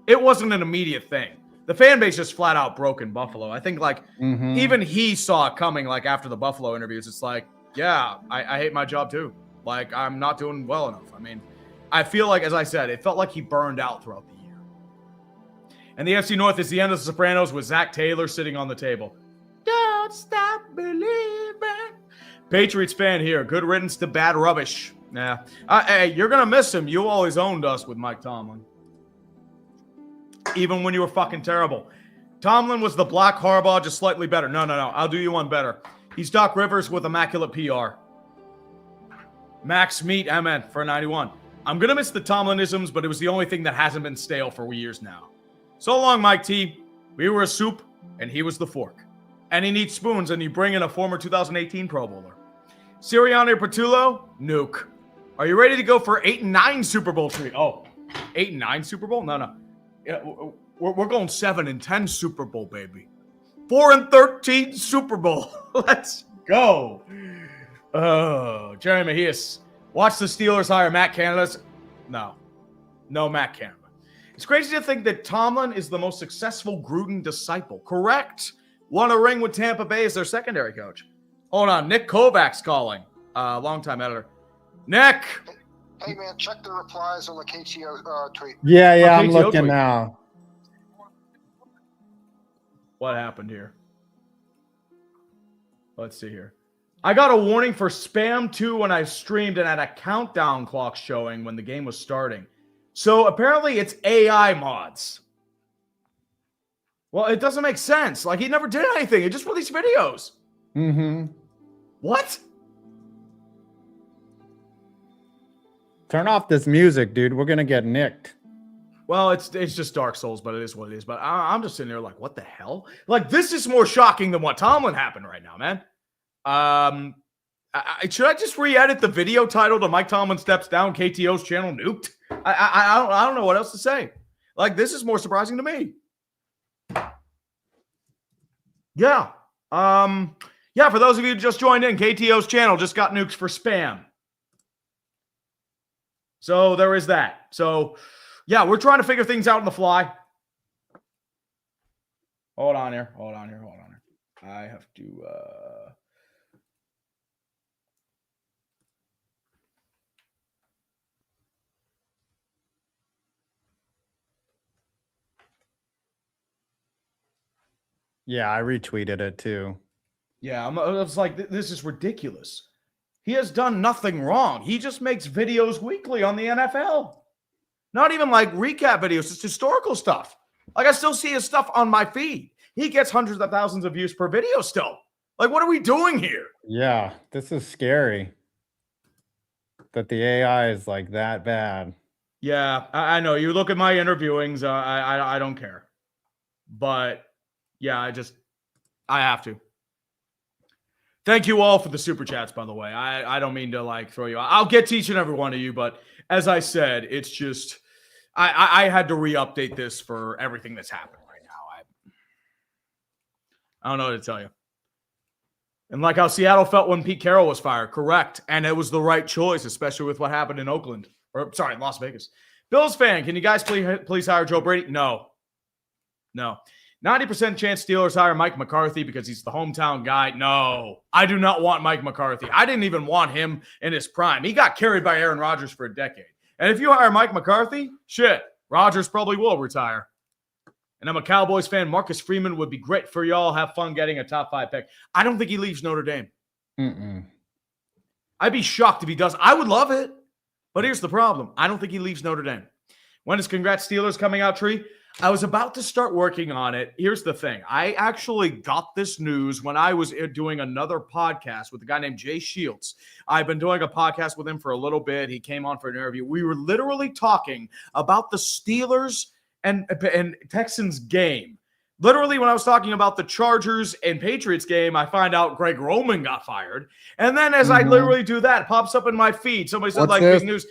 Speaker 1: It wasn't an immediate thing. The fan base just flat out broke in Buffalo. I think like even he saw it coming like after the Buffalo interviews. It's like, yeah, I hate my job too. Like I'm not doing well enough. I mean, I feel like, as I said, it felt like he burned out throughout the year. And the FC North is the end of The Sopranos with Zach Taylor sitting on the table. Don't stop believing. Patriots fan here. Good riddance to bad rubbish. Yeah. Hey, you're going to miss him. You always owned us with Mike Tomlin. Even when you were fucking terrible. Tomlin was the Black Harbaugh, just slightly better. No. I'll do you one better. He's Doc Rivers with immaculate PR. Max Meat, MN for 91. I'm going to miss the Tomlinisms, but it was the only thing that hasn't been stale for years now. So long, Mike T. We were a soup, and he was the fork. and he needs spoons, and you bring in a former 2018 Pro Bowler. Sirianni Patullo, nuke. Are you ready to go for 8-9 Super Bowl treat? Oh, 8-9 Super Bowl? No. Yeah, we're going 7-10 Super Bowl, baby. 4-13 Super Bowl. Let's go. Oh, Jerry Mahias. Watch the Steelers hire Matt Canada. No Matt Canada. It's crazy to think that Tomlin is the most successful Gruden disciple. Correct. Won a ring with Tampa Bay as their secondary coach. Hold on. Nick Kovac's calling. Longtime editor. Nick.
Speaker 5: Hey, man, check the replies on the KTO tweet.
Speaker 2: Yeah, I'm
Speaker 1: KTO
Speaker 2: looking
Speaker 1: tweet.
Speaker 2: now.
Speaker 1: What happened here? Let's see here. I got a warning for spam too when I streamed and had a countdown clock showing when the game was starting. So apparently it's AI mods. Well, it doesn't make sense. Like, he never did anything. He just released videos.
Speaker 2: Mm-hmm.
Speaker 1: What?
Speaker 2: Turn off this music, dude. We're gonna get nicked.
Speaker 1: Well, it's just Dark Souls, but it is what it is. But I'm just sitting there like, what the hell? Like, this is more shocking than what Tomlin happened right now, man. Should I just re-edit the video title to Mike Tomlin steps down, KTO's channel nuked? I don't know what else to say. Like, this is more surprising to me. Yeah. Yeah, for those of you who just joined in, KTO's channel just got nuked for spam. So there is that. So, yeah, we're trying to figure things out on the fly. Hold on here. I have to...
Speaker 2: Yeah, I retweeted it too.
Speaker 1: Yeah, I was like, this is ridiculous. He has done nothing wrong. He just makes videos weekly on the NFL. Not even like recap videos, just historical stuff. Like, I still see his stuff on my feed. He gets hundreds of thousands of views per video still. Like, what are we doing here?
Speaker 2: Yeah, this is scary. That the AI is like that bad.
Speaker 1: Yeah, I know. You look at my interviewings, I don't care. But, yeah, I have to. Thank you all for the super chats, by the way. I don't mean to, like, throw you out. I'll get to each and every one of you, but as I said, it's just, I had to re-update this for everything that's happening right now. I don't know what to tell you. And like how Seattle felt when Pete Carroll was fired. Correct. And it was the right choice, especially with what happened in Oakland. Or, sorry, Las Vegas. Bills fan, can you guys please hire Joe Brady? No. 90% chance Steelers hire Mike McCarthy because he's the hometown guy. No, I do not want Mike McCarthy. I didn't even want him in his prime. He got carried by Aaron Rodgers for a decade. And if you hire Mike McCarthy, shit, Rodgers probably will retire. And I'm a Cowboys fan. Marcus Freeman would be great for y'all. Have fun getting a top 5 pick. I don't think he leaves Notre Dame. I'd be shocked if he does. I would love it. But here's the problem. I don't think he leaves Notre Dame. When is Congrats Steelers coming out, Tree? I was about to start working on it. Here's the thing. I actually got this news when I was doing another podcast with a guy named Jay Shields. I've been doing a podcast with him for a little bit. He came on for an interview. We were literally talking about the Steelers and Texans game. Literally, when I was talking about the Chargers and Patriots game, I find out Greg Roman got fired. And then as I literally do that, it pops up in my feed. Somebody said,
Speaker 2: What's
Speaker 1: like,
Speaker 2: this?
Speaker 1: big news.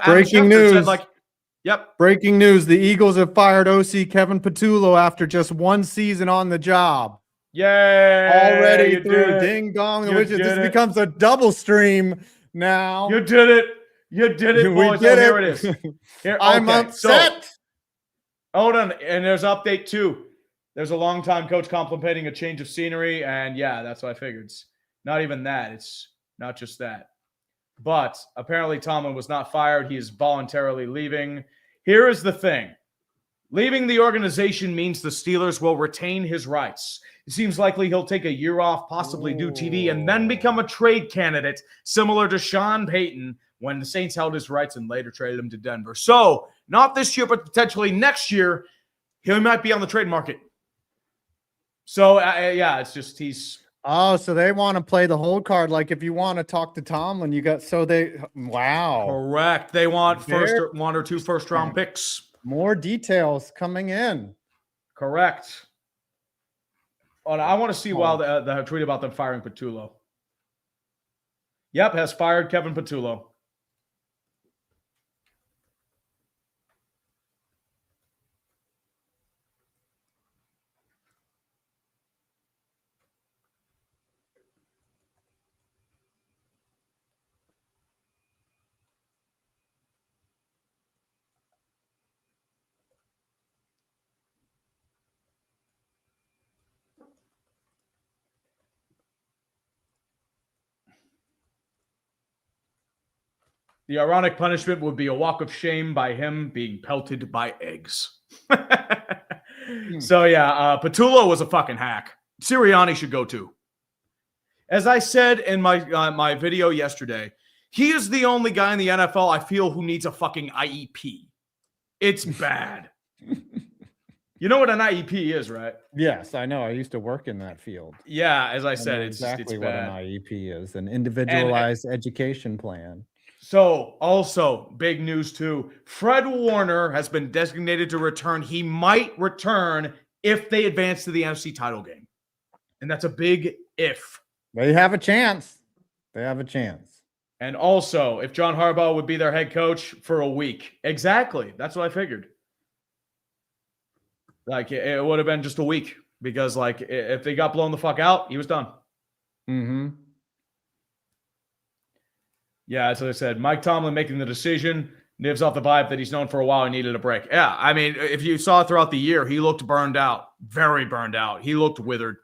Speaker 2: Breaking news.
Speaker 1: Said, like, yep.
Speaker 2: Breaking news. The Eagles have fired OC Kevin Patullo after just one season on the job.
Speaker 1: Yay.
Speaker 2: Already through ding dong. This becomes a double stream now.
Speaker 1: You did it. You did it, boys.
Speaker 2: We did
Speaker 1: Here it is. Here,
Speaker 2: I'm upset.
Speaker 1: So, hold on. And there's update 2. There's a longtime coach contemplating a change of scenery. And yeah, that's what I figured. It's not even that. It's not just that. But apparently Tomlin was not fired. He is voluntarily leaving. Here is the thing. Leaving the organization means the Steelers will retain his rights. It seems likely he'll take a year off, possibly do TV, and then become a trade candidate, similar to Sean Payton when the Saints held his rights and later traded him to Denver. So, not this year, but potentially next year, he might be on the trade market. So, yeah, it's just he's...
Speaker 2: Oh, so they want to play the hold card. Like if you want to talk to Tomlin, wow.
Speaker 1: Correct. They want 1 or 2 first-round picks.
Speaker 2: More details coming in.
Speaker 1: Correct. Oh, I want to see while the tweet about them firing Patullo. Yep, has fired Kevin Patullo. The ironic punishment would be a walk of shame by him being pelted by eggs. So, yeah, Patullo was a fucking hack. Sirianni should go too. As I said in my video yesterday, he is the only guy in the NFL I feel who needs a fucking IEP. It's bad. You know what an IEP is, right?
Speaker 2: Yes, I know. I used to work in that field.
Speaker 1: Yeah, as I
Speaker 2: I
Speaker 1: said,
Speaker 2: know
Speaker 1: it's
Speaker 2: exactly
Speaker 1: it's
Speaker 2: what
Speaker 1: bad.
Speaker 2: an IEP is, an individualized education plan.
Speaker 1: So, also, big news too. Fred Warner has been designated to return. He might return if they advance to the NFC title game. And that's a big if.
Speaker 2: They have a chance. They have a chance.
Speaker 1: And also, if John Harbaugh would be their head coach for a week. Exactly. That's what I figured. Like, it would have been just a week. Because, like, if they got blown the fuck out, he was done.
Speaker 2: Mm-hmm.
Speaker 1: Yeah, as I said, Mike Tomlin making the decision gives off the vibe that he's known for a while. He needed a break. Yeah, I mean, if you saw throughout the year, he looked burned out, very burned out. He looked withered.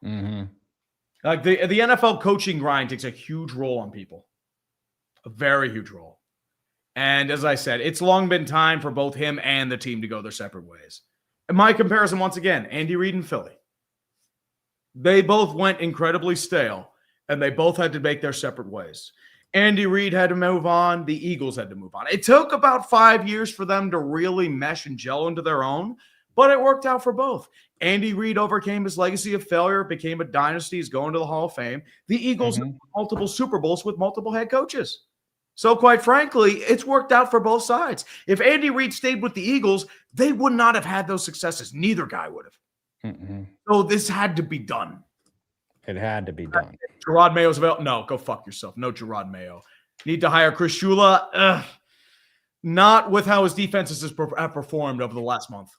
Speaker 2: Mm-hmm.
Speaker 1: Like the NFL coaching grind takes a huge role on people, a very huge role. And as I said, it's long been time for both him and the team to go their separate ways. And my comparison, once again, Andy Reid and Philly. They both went incredibly stale, and they both had to make their separate ways. Andy Reid had to move on. The Eagles had to move on. It took about 5 years for them to really mesh and gel into their own, but it worked out for both. Andy Reid overcame his legacy of failure, became a dynasty, he's going to the Hall of Fame. The Eagles have multiple Super Bowls with multiple head coaches. So quite frankly, it's worked out for both sides. If Andy Reid stayed with the Eagles, they would not have had those successes. Neither guy would have. So this had to be done.
Speaker 2: It had to be done.
Speaker 1: Gerard Mayo's available. No, go fuck yourself. No Gerard Mayo. Need to hire Chris Shula. Ugh. Not with how his defenses have performed over the last month.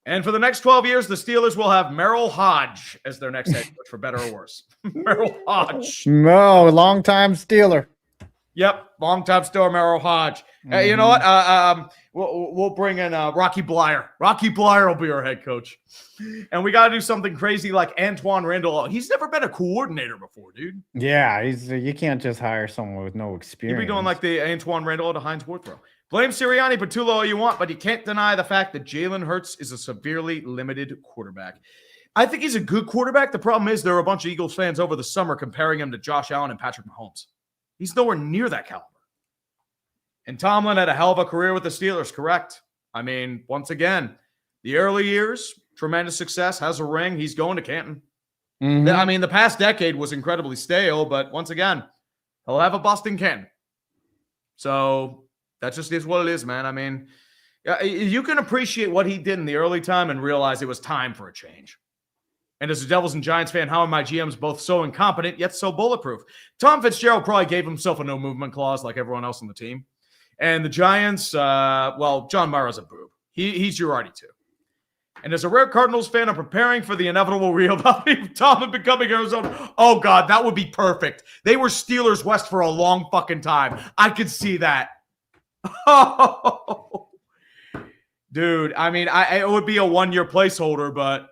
Speaker 1: And for the next 12 years, the Steelers will have Merrill Hodge as their next head coach, for better or worse. Merrill Hodge.
Speaker 2: No, long-time Steeler.
Speaker 1: Yep, long-time Steeler Merrill Hodge. You know what? We'll bring in Rocky Blyer. Rocky Blyer will be our head coach. And we got to do something crazy like Antoine Randall. He's never been a coordinator before, dude.
Speaker 2: Yeah, you can't just hire someone with no experience.
Speaker 1: You'd be doing like the Antoine Randall to Heinz Ward throw. Blame Sirianni, Patullo all you want, but you can't deny the fact that Jalen Hurts is a severely limited quarterback. I think he's a good quarterback. The problem is there are a bunch of Eagles fans over the summer comparing him to Josh Allen and Patrick Mahomes. He's nowhere near that caliber. And Tomlin had a hell of a career with the Steelers, correct? I mean, once again, the early years, tremendous success, has a ring. He's going to Canton. I mean, the past decade was incredibly stale, but once again, he'll have a bust in Canton. So that just is what it is, man. I mean, you can appreciate what he did in the early time and realize it was time for a change. And as a Devils and Giants fan, how are my GMs both so incompetent yet so bulletproof? Tom Fitzgerald probably gave himself a no-movement clause like everyone else on the team. And the Giants, well, John Mara's a boob. He's Girardi too. And as a rare Cardinals fan, I'm preparing for the inevitable real Tomlin becoming Arizona. Oh, God, that would be perfect. They were Steelers West for a long fucking time. I could see that. Oh, dude, I mean, it would be a one-year placeholder, but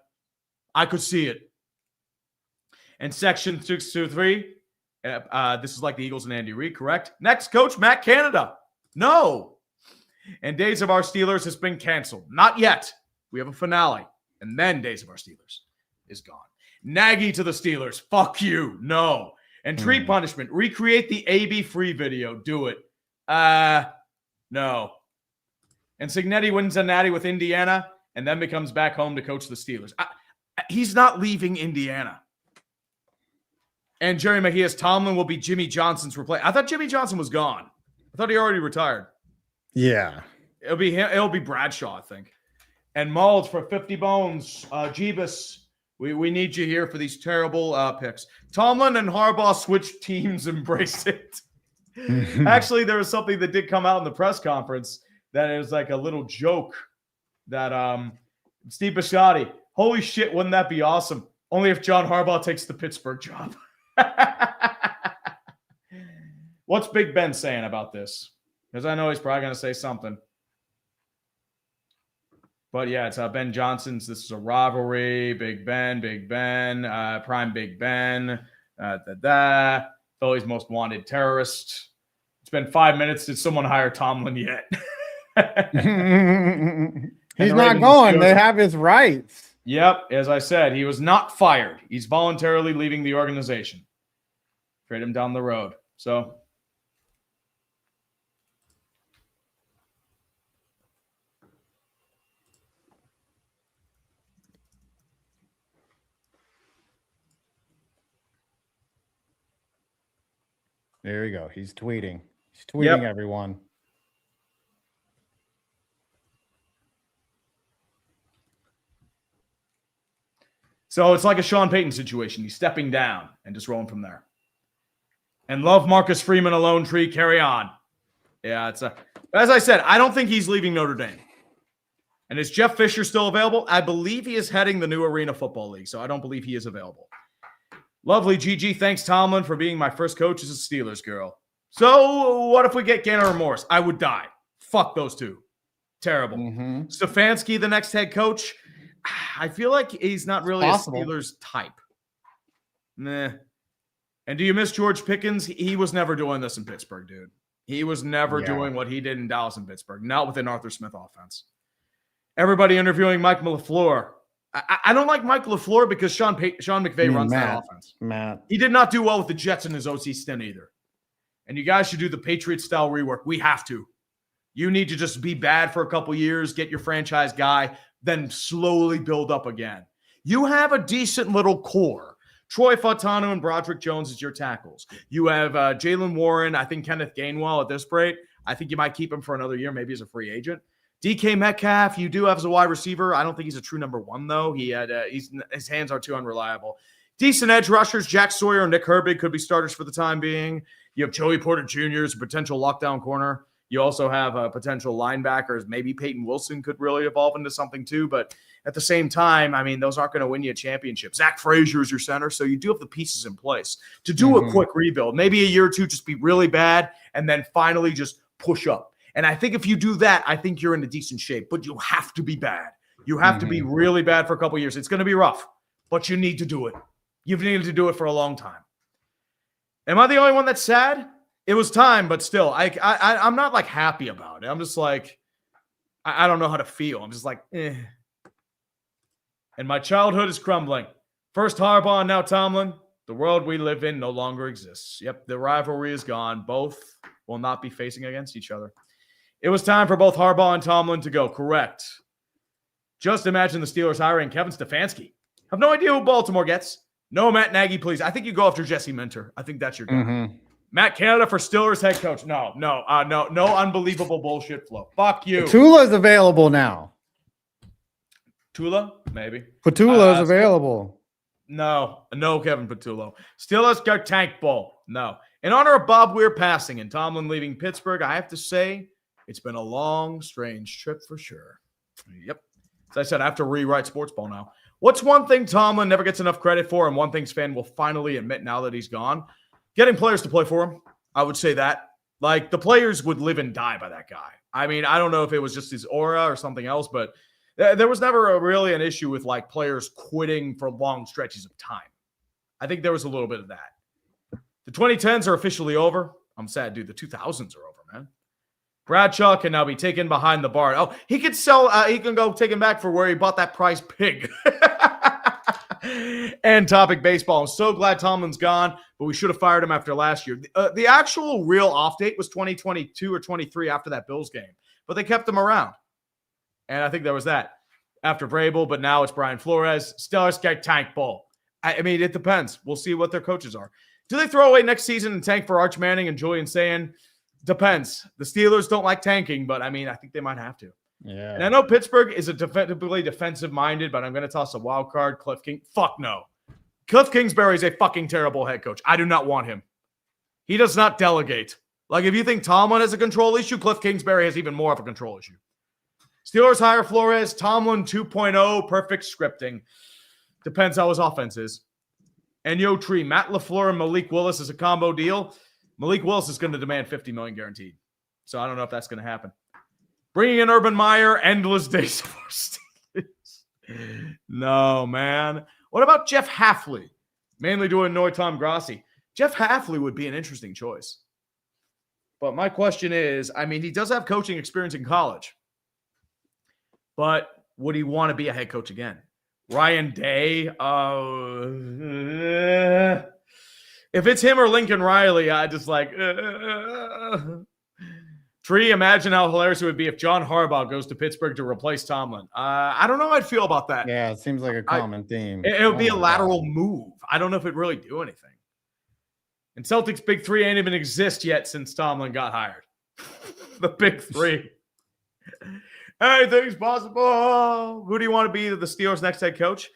Speaker 1: I could see it. And section 623, this is like the Eagles and Andy Reid, correct? Next coach, Matt Canada. No. And Days of Our Steelers has been canceled. Not yet. We have a finale. And then Days of Our Steelers is gone. Nagy to the Steelers. Fuck you. No. And tree punishment. Recreate the AB free video. Do it. No. And Cignetti wins a natty with Indiana and then becomes back home to coach the Steelers. He's not leaving Indiana. And Jerry Mejia's Tomlin will be Jimmy Johnson's replacement. I thought Jimmy Johnson was gone. I thought he already retired.
Speaker 2: Yeah.
Speaker 1: It'll be him. It'll be Bradshaw, I think. And Molds for 50 bones. Jeebus, we need you here for these terrible picks. Tomlin and Harbaugh switched teams, embrace it. Actually, there was something that did come out in the press conference that it was like a little joke that Steve Bisciotti, holy shit, wouldn't that be awesome? Only if John Harbaugh takes the Pittsburgh job. What's Big Ben saying about this? Because I know he's probably going to say something. But yeah, it's Ben Johnson's. This is a rivalry. Big Ben, prime Big Ben. Philly's most wanted terrorist. It's been 5 minutes. Did someone hire Tomlin yet?
Speaker 2: He's not going. They have his rights.
Speaker 1: Yep. As I said, he was not fired. He's voluntarily leaving the organization. Trade him down the road. So.
Speaker 2: There you go. He's tweeting. He's tweeting everyone.
Speaker 1: So it's like a Sean Payton situation. He's stepping down and just rolling from there. And love Marcus Freeman alone tree. Carry on. Yeah, as I said, I don't think he's leaving Notre Dame. And is Jeff Fisher still available? I believe he is heading the new Arena Football League, so I don't believe he is available. Lovely, GG. Thanks, Tomlin, for being my first coach as a Steelers girl. So what if we get Gainer or Morris? I would die. Fuck those two. Terrible. Stefanski, the next head coach. I feel like he's not really a Steelers type. Nah. And do you miss George Pickens? He was never doing this in Pittsburgh, dude. He was never doing what he did in Dallas and Pittsburgh. Not with an Arthur Smith offense. Everybody interviewing Mike LaFleur. I don't like Mike LaFleur because Sean McVay runs that offense. He did not do well with the Jets in his OC stint either. And you guys should do the Patriot-style rework. We have to. You need to just be bad for a couple years, get your franchise guy, then slowly build up again. You have a decent little core. Troy Fautanu and Broderick Jones as your tackles. You have Jalen Warren, I think Kenneth Gainwell at this rate. I think you might keep him for another year, maybe as a free agent. DK Metcalf, you do have as a wide receiver. I don't think he's a true number one, though. His hands are too unreliable. Decent edge rushers. Jack Sawyer and Nick Herbig could be starters for the time being. You have Joey Porter Jr. as a potential lockdown corner. You also have potential linebackers. Maybe Peyton Wilson could really evolve into something too. But at the same time, I mean, those aren't going to win you a championship. Zach Frazier is your center, so you do have the pieces in place to do a quick rebuild. Maybe a year or two, just be really bad, and then finally just push up. And I think if you do that, I think you're in a decent shape. But you have to be bad. You have to be really bad for a couple of years. It's going to be rough, but you need to do it. You've needed to do it for a long time. Am I the only one that's sad? It was time, but still, I'm not like happy about it. I'm just like, I don't know how to feel. I'm just like, eh. And my childhood is crumbling. First Harbaugh and now Tomlin. The world we live in no longer exists. Yep, the rivalry is gone. Both will not be facing against each other. It was time for both Harbaugh and Tomlin to go. Correct. Just imagine the Steelers hiring Kevin Stefanski. Have no idea who Baltimore gets. No, Matt Nagy, please. I think you go after Jesse Minter. I think that's your guy. Matt Canada for Steelers head coach. No unbelievable bullshit flow. Fuck you.
Speaker 2: Patula's available now.
Speaker 1: Tula? Maybe.
Speaker 2: Patula's available.
Speaker 1: No, Kevin Patullo. Steelers go tank bowl. No. In honor of Bob Weir passing and Tomlin leaving Pittsburgh, I have to say it's been a long, strange trip for sure. Yep. As I said, I have to rewrite Sports Ball now. What's one thing Tomlin never gets enough credit for and one thing Span will finally admit now that he's gone? Getting players to play for him. I would say that. Like, the players would live and die by that guy. I mean, I don't know if it was just his aura or something else, but there was never really an issue with, like, players quitting for long stretches of time. I think there was a little bit of that. The 2010s are officially over. I'm sad, dude. The 2000s are over, man. Bradshaw can now be taken behind the bar. Oh, he could sell. He can go take him back for where he bought that prize pig. And topic baseball. I'm so glad Tomlin's gone, but we should have fired him after last year. The actual real off date was 2022 or 23 after that Bills game, but they kept him around. And I think there was that after Vrabel, but now it's Brian Flores. Steelers get tank ball. I mean, it depends. We'll see what their coaches are. Do they throw away next season and tank for Arch Manning and Julian Sayin? Depends. The Steelers don't like tanking, but I mean, I think they might have to.
Speaker 2: Yeah.
Speaker 1: And I know Pittsburgh is a defensively defensive-minded, but I'm going to toss a wild card. Cliff King. Fuck no. Cliff Kingsbury is a fucking terrible head coach. I do not want him. He does not delegate. Like, if you think Tomlin has a control issue, Cliff Kingsbury has even more of a control issue. Steelers hire Flores. Tomlin 2.0. Perfect scripting. Depends how his offense is. And Yo Tree, Matt LaFleur and Malik Willis is a combo deal. Malik Willis is going to demand $50 million guaranteed. So I don't know if that's going to happen. Bringing in Urban Meyer, endless days of our Steelers. No, man. What about Jeff Hafley? Mainly to annoy Tom Grassi. Jeff Hafley would be an interesting choice. But my question is, I mean, he does have coaching experience in college. But would he want to be a head coach again? Ryan Day? If it's him or Lincoln Riley, I just like... Tree, imagine how hilarious it would be if John Harbaugh goes to Pittsburgh to replace Tomlin. I don't know how I'd feel about that.
Speaker 2: Yeah, it seems like a common theme.
Speaker 1: It would be a lateral move. I don't know if it'd really do anything. And Celtics Big Three ain't even exist yet since Tomlin got hired. The Big Three. Anything's possible. Who do you want to be the Steelers' next head coach?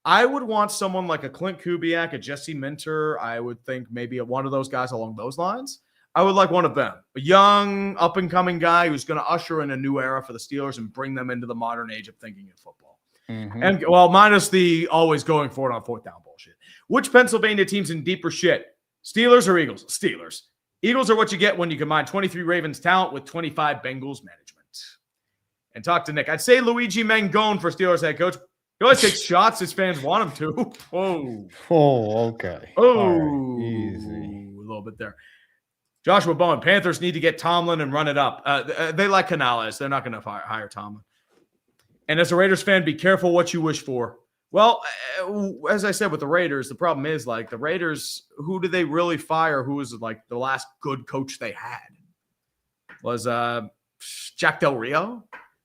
Speaker 1: I would want someone like a Clint Kubiak, a Jesse Minter. I would think maybe one of those guys along those lines. I would like one of them. A young, up-and-coming guy who's going to usher in a new era for the Steelers and bring them into the modern age of thinking in football. Mm-hmm. And, well, minus the always going for it on fourth down bullshit. Which Pennsylvania team's in deeper shit? Steelers or Eagles? Steelers. Eagles are what you get when you combine 23 Ravens talent with 25 Bengals management. And talk to Nick. I'd say Luigi Mangone for Steelers head coach. He always takes shots his fans want him to. Whoa.
Speaker 2: Oh, okay.
Speaker 1: Oh,
Speaker 2: right. Easy.
Speaker 1: A little bit there. Joshua Bowen, Panthers need to get Tomlin and run it up. They like Canales. They're not going to hire Tomlin. And as a Raiders fan, be careful what you wish for. Well, as I said with the Raiders, the problem is, like, the Raiders, who did they really fire? Who was, like, the last good coach they had? Was Jack Del Rio?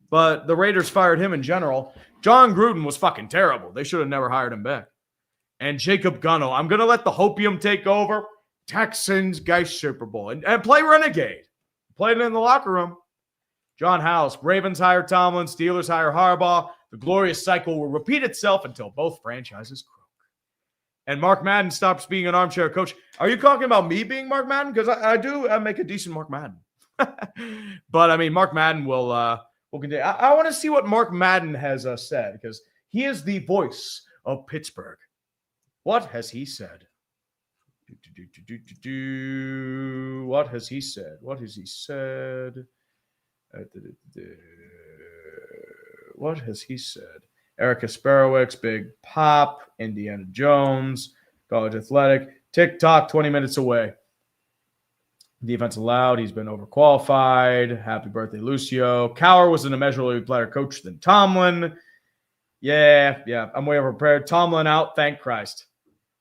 Speaker 1: But the Raiders fired him in general. John Gruden was fucking terrible. They should have never hired him back. And Jacob Gunno. I'm going to let the hopium take over. Texans, guys, Super Bowl. And play Renegade. Played it in the locker room. John House. Ravens hire Tomlin. Steelers hire Harbaugh. The glorious cycle will repeat itself until both franchises croak. And Mark Madden stops being an armchair coach. Are you talking about me being Mark Madden? Because I do make a decent Mark Madden. But, I mean, Mark Madden will continue. I want to see what Mark Madden has said, because he is the voice of Pittsburgh. What has he said? What has he said? What has he said? What has he said? Eric Asparowicz, Big Pop, Indiana Jones, College Athletic, TikTok, 20 minutes away. Defense allowed. He's been overqualified. Happy birthday, Lucio. Cowher was an immeasurably better coach than Tomlin. Yeah. I'm way overprepared. Tomlin out. Thank Christ.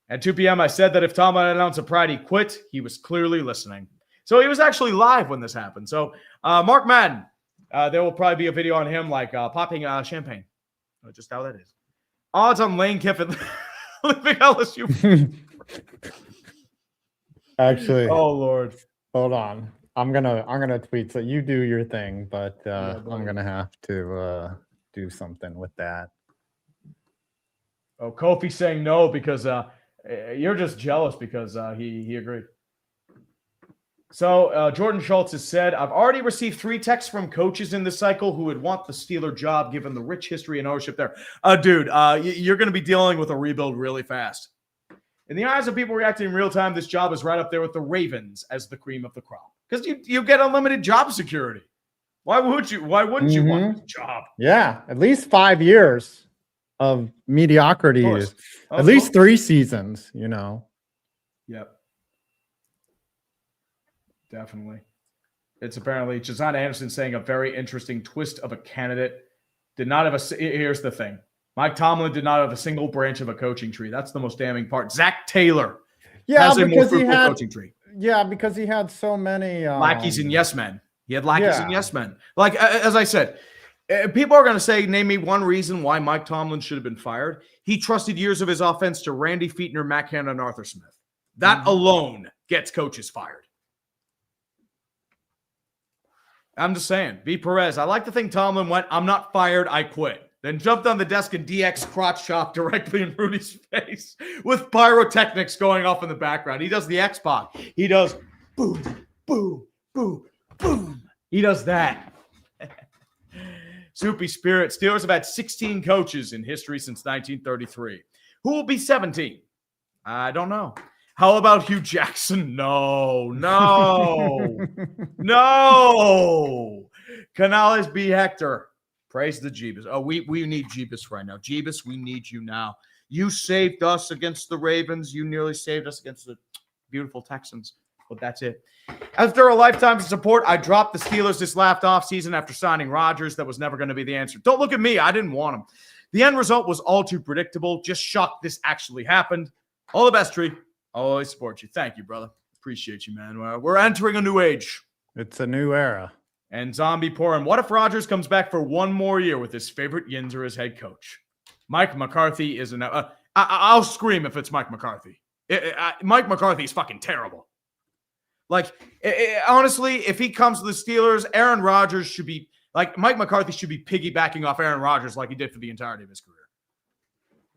Speaker 1: At 2 p.m., I said that if Tomlin announced a pride he quit, he was clearly listening. So he was actually live when this happened. So Mark Madden, there will probably be a video on him like popping champagne. Just how that is. Odds on Lane Kiffin leaving LSU.
Speaker 2: Actually,
Speaker 1: oh Lord,
Speaker 2: hold on. I'm gonna tweet. So you do your thing, but I'm gonna have to do something with that.
Speaker 1: Oh, Kofi saying no because you're just jealous because he agreed. So Jordan Schultz has said, I've already received 3 texts from coaches in this cycle who would want the Steeler job given the rich history and ownership there. Dude, you're going to be dealing with a rebuild really fast. In the eyes of people reacting in real time, this job is right up there with the Ravens as the cream of the crop. Because you get unlimited job security. Why wouldn't you want this job?
Speaker 2: Yeah, at least 5 years of mediocrity. At least 3 seasons, you know.
Speaker 1: Yep. Definitely. It's apparently Jazan Anderson saying a very interesting twist of a candidate. Here's the thing. Mike Tomlin did not have a single branch of a coaching tree. That's the most damning part. Zach Taylor has a more fruitful coaching tree.
Speaker 2: Yeah, because he had so many
Speaker 1: lackeys and yes men. He had lackeys and yes men. Like, as I said, people are going to say, name me one reason why Mike Tomlin should have been fired. He trusted years of his offense to Randy Fichtner, Matt Canada, and Arthur Smith. That alone gets coaches fired. I'm just saying. V. Perez. I like to think Tomlin went, I'm not fired, I quit. Then jumped on the desk and DX crotch chop directly in Rudy's face with pyrotechnics going off in the background. He does the X-Pac. He does boom, boom, boom, boom. He does that. Soupy Spirit. Steelers have had 16 coaches in history since 1933. Who will be 17? I don't know. How about Hugh Jackson? No. Canales B. Hector. Praise the Jeebus. Oh, we need Jeebus right now. Jeebus, we need you now. You saved us against the Ravens. You nearly saved us against the beautiful Texans. But that's it. After a lifetime of support, I dropped the Steelers this last offseason after signing Rodgers. That was never going to be the answer. Don't look at me. I didn't want him. The end result was all too predictable. Just shocked this actually happened. All the best, Tree. I'll always support you. Thank you, brother. Appreciate you, man. We're entering a new age.
Speaker 2: It's a new era.
Speaker 1: And Zombie Pouring. What if Rodgers comes back for one more year with his favorite Yinzer as head coach? Mike McCarthy is I'll scream if it's Mike McCarthy. Mike McCarthy is fucking terrible. Like, honestly, if he comes to the Steelers, Aaron Rodgers should be, like, Mike McCarthy should be piggybacking off Aaron Rodgers like he did for the entirety of his career.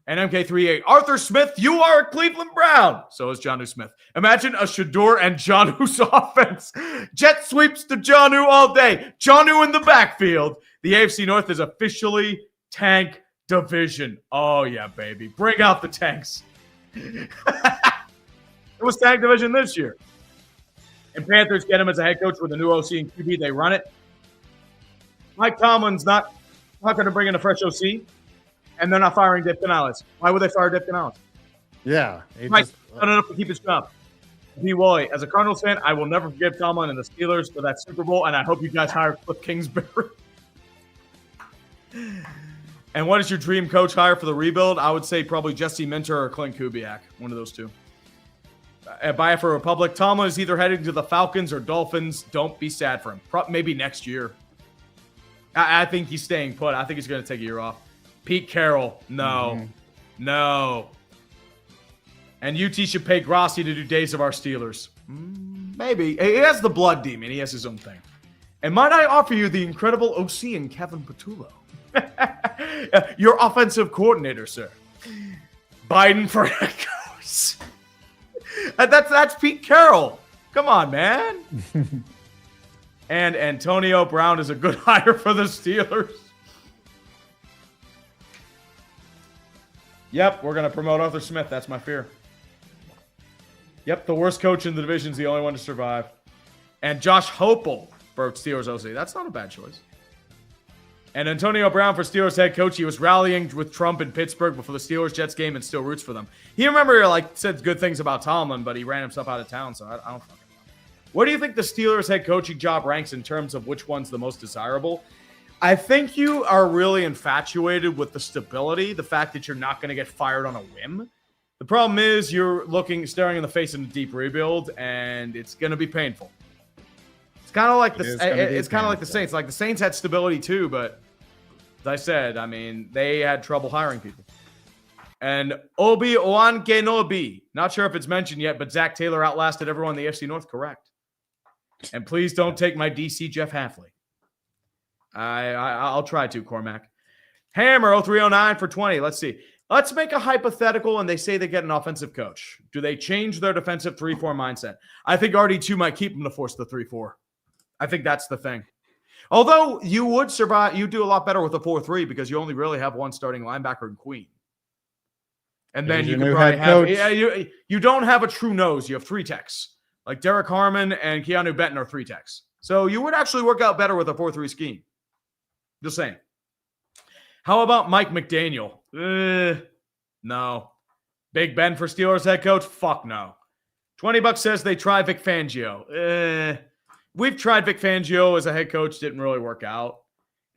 Speaker 1: And MK38, Arthur Smith, you are a Cleveland Brown. So is Jonnu Smith. Imagine a Shador and Jonnu's offense. Jet sweeps to Jonnu all day. Jonnu in the backfield. The AFC North is officially tank division. Oh, yeah, baby. Bring out the tanks. It was tank division this year. And Panthers get him as a head coach with a new OC and QB. They run it. Mike Tomlin's not going to bring in a fresh OC. And they're not firing Dave Canales. Why would they fire Dave Canales?
Speaker 2: Yeah.
Speaker 1: Mike done enough to keep his job. B. Wally, as a Cardinals fan, I will never forgive Tomlin and the Steelers for that Super Bowl, and I hope you guys hire Cliff Kingsbury. And what is your dream coach hire for the rebuild? I would say probably Jesse Minter or Clint Kubiak. One of those two. Buy it for Republic. Tomlin is either heading to the Falcons or Dolphins. Don't be sad for him. Maybe next year. I think he's staying put. I think he's going to take a year off. Pete Carroll, no. No. And UT should pay Grossi to do Days of Our Steelers. Maybe. He has the blood demon. He has his own thing. And might I offer you the incredible OC and Kevin Patullo? Your offensive coordinator, sir. Biden for head coach. That's Pete Carroll. Come on, man. And Antonio Brown is a good hire for the Steelers. Yep, we're going to promote Arthur Smith. That's my fear. Yep, the worst coach in the division is the only one to survive. And Josh Hopel for Steelers OC. That's not a bad choice. And Antonio Brown for Steelers head coach. He was rallying with Trump in Pittsburgh before the Steelers-Jets game and still roots for them. He said good things about Tomlin, but he ran himself out of town, so I don't fucking know. Where do you think the Steelers head coaching job ranks in terms of which one's the most desirable? I think you are really infatuated with the stability, the fact that you're not going to get fired on a whim. The problem is you're staring in the face of a deep rebuild, and it's going to be painful. It's kind of like the Saints. Like the Saints had stability too, but as I said, I mean, they had trouble hiring people. And Obi-Wan Kenobi, not sure if it's mentioned yet, but Zach Taylor outlasted everyone in the AFC North. Correct. And please don't take my DC Jeff Halfley. I'll try to, Cormac. Hammer 0309 for 20. Let's see. Let's make a hypothetical, and they say they get an offensive coach. Do they change their defensive 3-4 mindset? I think RD2 might keep them to force the 3-4. I think that's the thing. Although you would survive, you do a lot better with a 4-3 because you only really have one starting linebacker in Queen. And then you can probably have you don't have a true nose. You have 3 techs. Like Derek Harmon and Keanu Benton are 3 techs. So you would actually work out better with a 4-3 scheme. Just saying. How about Mike McDaniel? No. Big Ben for Steelers head coach? Fuck no. $20 says they try Vic Fangio. We've tried Vic Fangio as a head coach. Didn't really work out.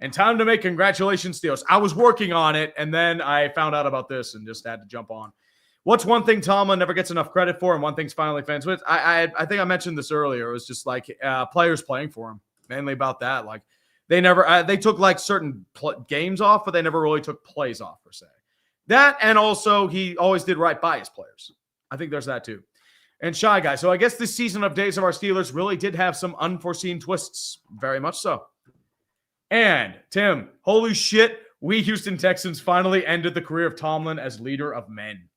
Speaker 1: And time to make congratulations, Steelers. I was working on it, and then I found out about this and just had to jump on. What's one thing Tomlin never gets enough credit for, and one thing's finally fans with? I think I mentioned this earlier. It was just like players playing for him. Mainly about that. Like they took like certain games off, but they never really took plays off per se. That, and also he always did right by his players. I think there's that too. and Shy Guy. So I guess this season of Days of Our Steelers really did have some unforeseen twists. Very much so. And Tim, holy shit, we Houston Texans finally ended the career of Tomlin as leader of men.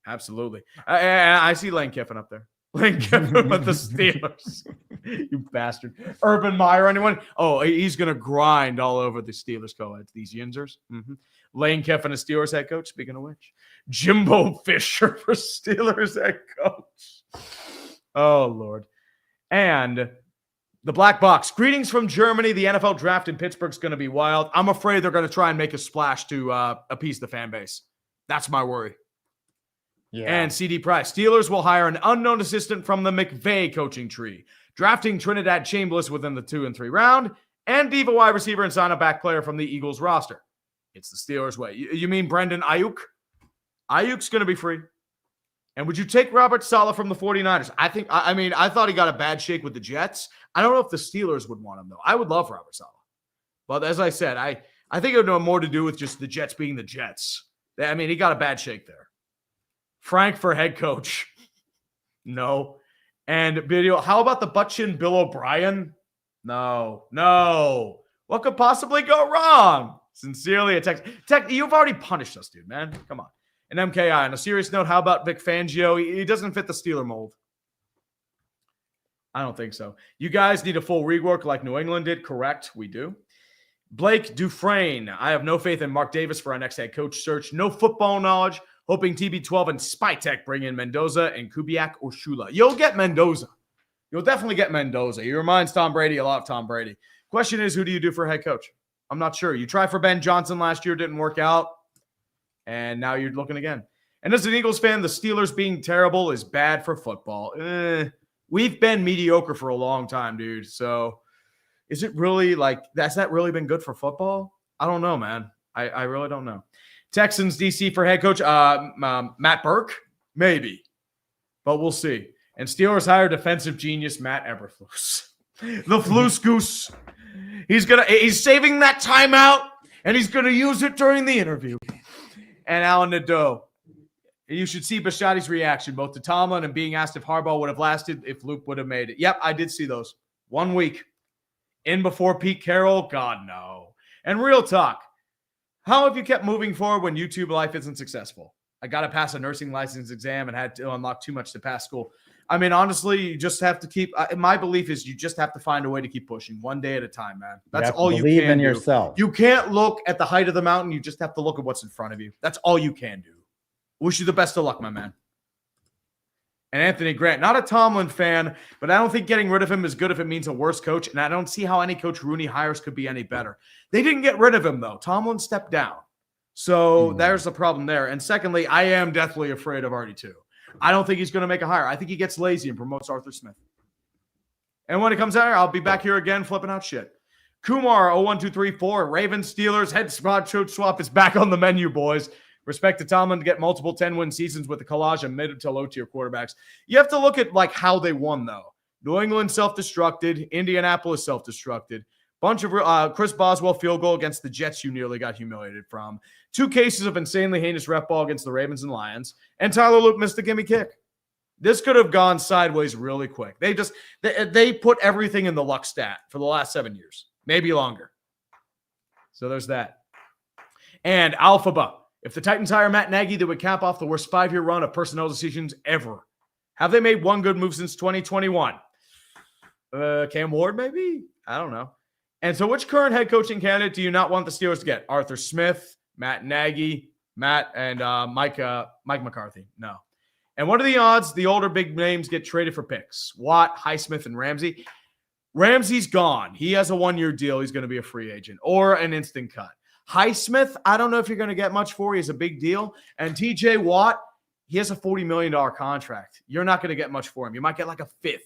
Speaker 1: Absolutely. I see Lane Kiffin up there. Lane Kiffin with the Steelers. You bastard. Urban Meyer, anyone? Oh, he's going to grind all over the Steelers co-eds, these Yinzers. Mm-hmm. Lane Kiffin, a Steelers head coach, speaking of which. Jimbo Fisher for Steelers head coach. Oh, Lord. And the Black Box. Greetings from Germany. The NFL draft in Pittsburgh's going to be wild. I'm afraid they're going to try and make a splash to appease the fan base. That's my worry. Yeah. And CD Price. Steelers will hire an unknown assistant from the McVay coaching tree, drafting Trinidad Chambliss within the 2 and 3 round, and diva wide receiver and sign a back player from the Eagles roster. It's the Steelers way. You mean Brendan Ayuk? Ayuk's going to be free. And would you take Robert Saleh from the 49ers? I thought he got a bad shake with the Jets. I don't know if the Steelers would want him, though. I would love Robert Saleh. But as I said, I think it would have more to do with just the Jets being the Jets. I mean, he got a bad shake there. Frank for head coach. No. And video, how about the butt-chin Bill O'Brien? No. What could possibly go wrong? Sincerely, a text. You've already punished us, dude, man. Come on. And MKI, on a serious note, how about Vic Fangio? He doesn't fit the Steeler mold. I don't think so. You guys need a full rework like New England did. Correct, we do. Blake Dufresne. I have no faith in Mark Davis for our next head coach search. No football knowledge. Hoping TB12 and Spytech bring in Mendoza and Kubiak or Shula. You'll get Mendoza. You'll definitely get Mendoza. He reminds Tom Brady a lot of Tom Brady. Question is, who do you do for head coach? I'm not sure. You tried for Ben Johnson last year, didn't work out. And now you're looking again. And as an Eagles fan, the Steelers being terrible is bad for football. We've been mediocre for a long time, dude. So is it really has that really been good for football? I don't know, man. I really don't know. Texans DC for head coach, Matt Burke? Maybe. But we'll see. And Steelers hire defensive genius Matt Eberflus. The Flus Goose. He's saving that timeout, and he's going to use it during the interview. And Alan Nadeau. You should see Bisciotti's reaction, both to Tomlin and being asked if Harbaugh would have lasted, if Luke would have made it. Yep, I did see those. 1 week. In before Pete Carroll? God, no. And real talk. How have you kept moving forward when YouTube life isn't successful? I got to pass a nursing license exam and had to unlock too much to pass school. I mean, honestly, you just have to keep my belief is you just have to find a way to keep pushing one day at a time, man. That's all you can do.
Speaker 2: Believe in yourself.
Speaker 1: You can't look at the height of the mountain. You just have to look at what's in front of you. That's all you can do. Wish you the best of luck, my man. And Anthony Grant, not a Tomlin fan, but I don't think getting rid of him is good if it means a worse coach. And I don't see how any coach Rooney hires could be any better. They didn't get rid of him, though. Tomlin stepped down. So there's the problem there. And secondly, I am deathly afraid of RD2. I don't think he's going to make a hire. I think he gets lazy and promotes Arthur Smith. And when it comes out here, I'll be back here again flipping out shit. Kumar 01234, Ravens, Steelers, head spot coach swap is back on the menu, boys. Respect to Tomlin to get multiple 10-win seasons with the collage of mid to low-tier quarterbacks. You have to look at how they won, though. New England self-destructed. Indianapolis self-destructed. Bunch of Chris Boswell field goal against the Jets you nearly got humiliated from. 2 cases of insanely heinous ref ball against the Ravens and Lions. And Tyler Luke missed a gimme kick. This could have gone sideways really quick. They put everything in the luck stat for the last 7 years. Maybe longer. So there's that. And Alphaba. If the Titans hire Matt Nagy, they would cap off the worst 5-year run of personnel decisions ever. Have they made one good move since 2021? Cam Ward, maybe? I don't know. And so which current head coaching candidate do you not want the Steelers to get? Arthur Smith, Matt Nagy, and Mike McCarthy? No. And what are the odds the older big names get traded for picks? Watt, Highsmith, and Ramsey? Ramsey's gone. He has a 1-year deal. He's going to be a free agent or an instant cut. Highsmith, I don't know if you're going to get much for. He's a big deal. And TJ Watt, he has a $40 million contract. You're not going to get much for him. You might get like a fifth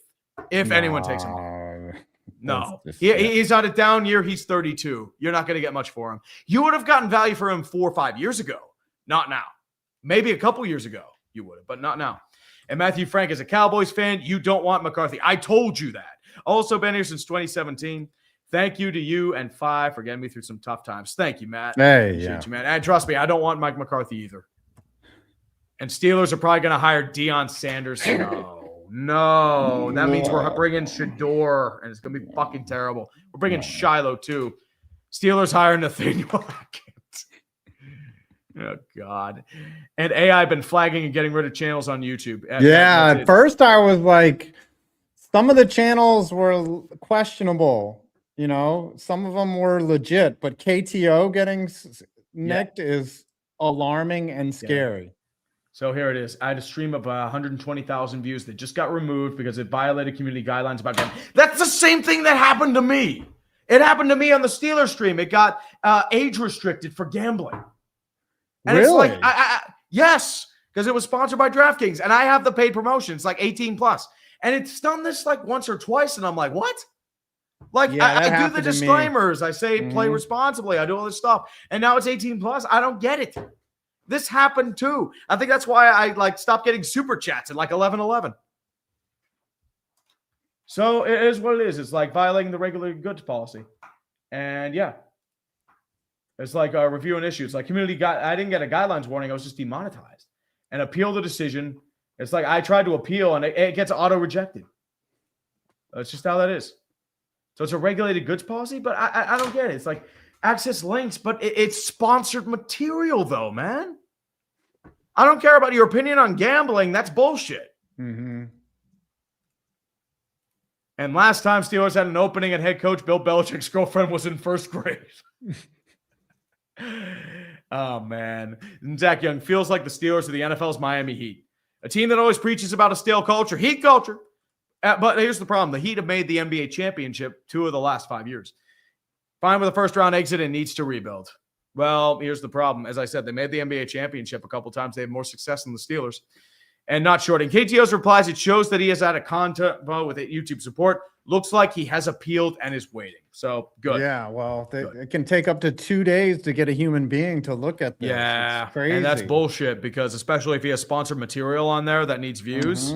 Speaker 1: if anyone takes him. No. He's on a down year. He's 32. You're not going to get much for him. You would have gotten value for him 4 or 5 years ago. Not now. Maybe a couple years ago you would have, but not now. And Matthew Frank, as a Cowboys fan, you don't want McCarthy. I told you that. Also been here since 2017. Thank you to you and Fi for getting me through some tough times. Thank you, Matt.
Speaker 2: Hey,
Speaker 1: Appreciate you, man. And trust me, I don't want Mike McCarthy either. And Steelers are probably going to hire Deion Sanders. No. No. That means we're bringing Shador, and it's going to be fucking terrible. We're bringing Shiloh, too. Steelers hire Nathaniel Hackett. Oh, God. And AI been flagging and getting rid of channels on YouTube.
Speaker 2: Yeah, at first I was like, some of the channels were questionable. You know, some of them were legit, but KTO getting nicked is alarming and scary.
Speaker 1: So here it is. I had a stream of 120,000 views that just got removed because it violated community guidelines about gambling. That's the same thing that happened to me. It happened to me on the Steelers stream. It got age restricted for gambling. And
Speaker 2: really?
Speaker 1: It's like, yes, because it was sponsored by DraftKings, and I have the paid promotion. It's like 18 plus, and it's done this like once or twice, and I'm like, what? Like I do the disclaimers. I say play responsibly. I do all this stuff, and now it's 18 plus. I don't get it. This happened too. I think that's why I like stopped getting super chats at like 11:11. So it is what it is. It's like violating the regular goods policy, and yeah. It's like a review an issue. It's like I didn't get a guidelines warning. I was just demonetized and appeal the decision. It's like I tried to appeal and it gets auto rejected. That's just how that is. So it's a regulated goods policy, but I don't get it. It's like access links, but it's sponsored material though, man. I don't care about your opinion on gambling. That's bullshit.
Speaker 2: Mm-hmm.
Speaker 1: And last time Steelers had an opening at head coach, Bill Belichick's girlfriend was in first grade. Oh, man. And Zach Young feels like the Steelers are the NFL's Miami Heat, a team that always preaches about a stale culture, Heat culture. But here's the problem. The Heat have made the NBA championship 2 of the last 5 years. Fine with a first-round exit and needs to rebuild. Well, here's the problem. As I said, they made the NBA championship a couple times. They have more success than the Steelers. And not short. In KTO's replies, it shows that he has had a convo with YouTube support. Looks like he has appealed and is waiting. So good.
Speaker 2: Yeah, well, it can take up to 2 days to get a human being to look at this.
Speaker 1: Yeah,
Speaker 2: it's crazy.
Speaker 1: And that's bullshit because especially if he has sponsored material on there that needs views,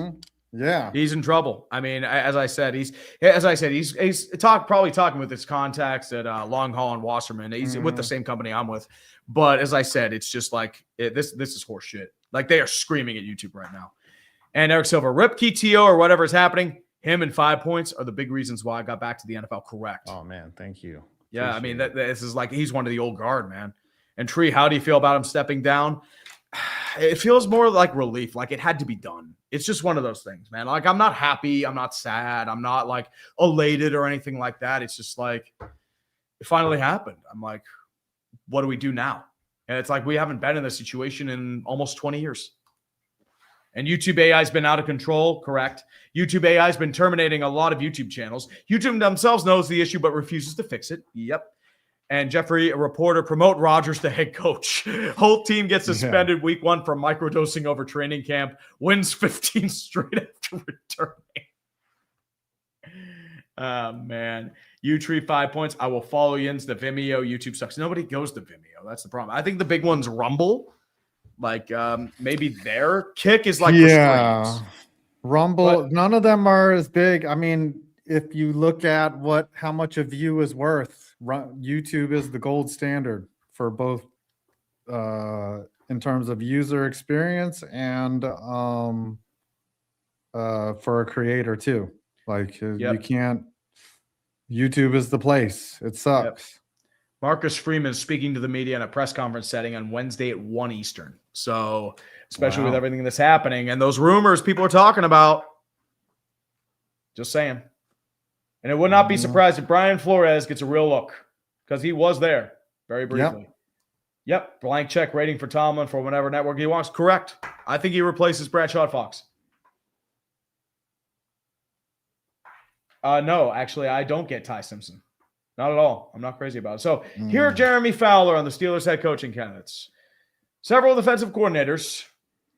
Speaker 2: yeah,
Speaker 1: he's in trouble. I mean, as I said, he's probably talking with his contacts at Long Haul and Wasserman. He's with the same company I'm with. But as I said, it's just like this is horse shit. Like they are screaming at YouTube right now. And Eric Silver, rip KTO or whatever is happening. Him and 5 points are the big reasons why I got back to the NFL. Correct.
Speaker 2: Oh man, thank you.
Speaker 1: Yeah, I mean this is like he's one of the old guard, man. And Tree, how do you feel about him stepping down? It feels more like relief, like it had to be done. It's just one of those things, man. Like I'm not happy, I'm not sad, I'm not like elated or anything like that. It's just like it finally happened. I'm like, what do we do now? And it's like we haven't been in this situation in almost 20 years. And YouTube AI has been out of control, correct? YouTube AI has been terminating a lot of YouTube channels. YouTube themselves knows the issue but refuses to fix it. Yep. And Jeffrey, a reporter, promote Rodgers to head coach. Whole team gets suspended week 1 for microdosing over training camp. Wins 15 straight after returning. Oh, man. You tree 5 points. I will follow you into the Vimeo. YouTube sucks. Nobody goes to Vimeo. That's the problem. I think the big one's Rumble. Like maybe their kick is like
Speaker 2: Rumble. But none of them are as big. I mean, if you look at how much a view is worth, YouTube is the gold standard for both in terms of user experience and for a creator too. Like you can't. YouTube is the place. It sucks.
Speaker 1: Yep. Marcus Freeman speaking to the media in a press conference setting on Wednesday at 1 Eastern. So, especially with everything that's happening and those rumors people are talking about. Just saying. And it would not be surprised if Brian Flores gets a real look because he was there very briefly. Yep. Blank check rating for Tomlin for whatever network he wants. Correct. I think he replaces Bradshaw Fox. No, actually, I don't get Ty Simpson. Not at all. I'm not crazy about it. So here are Jeremy Fowler on the Steelers head coaching candidates. Several defensive coordinators,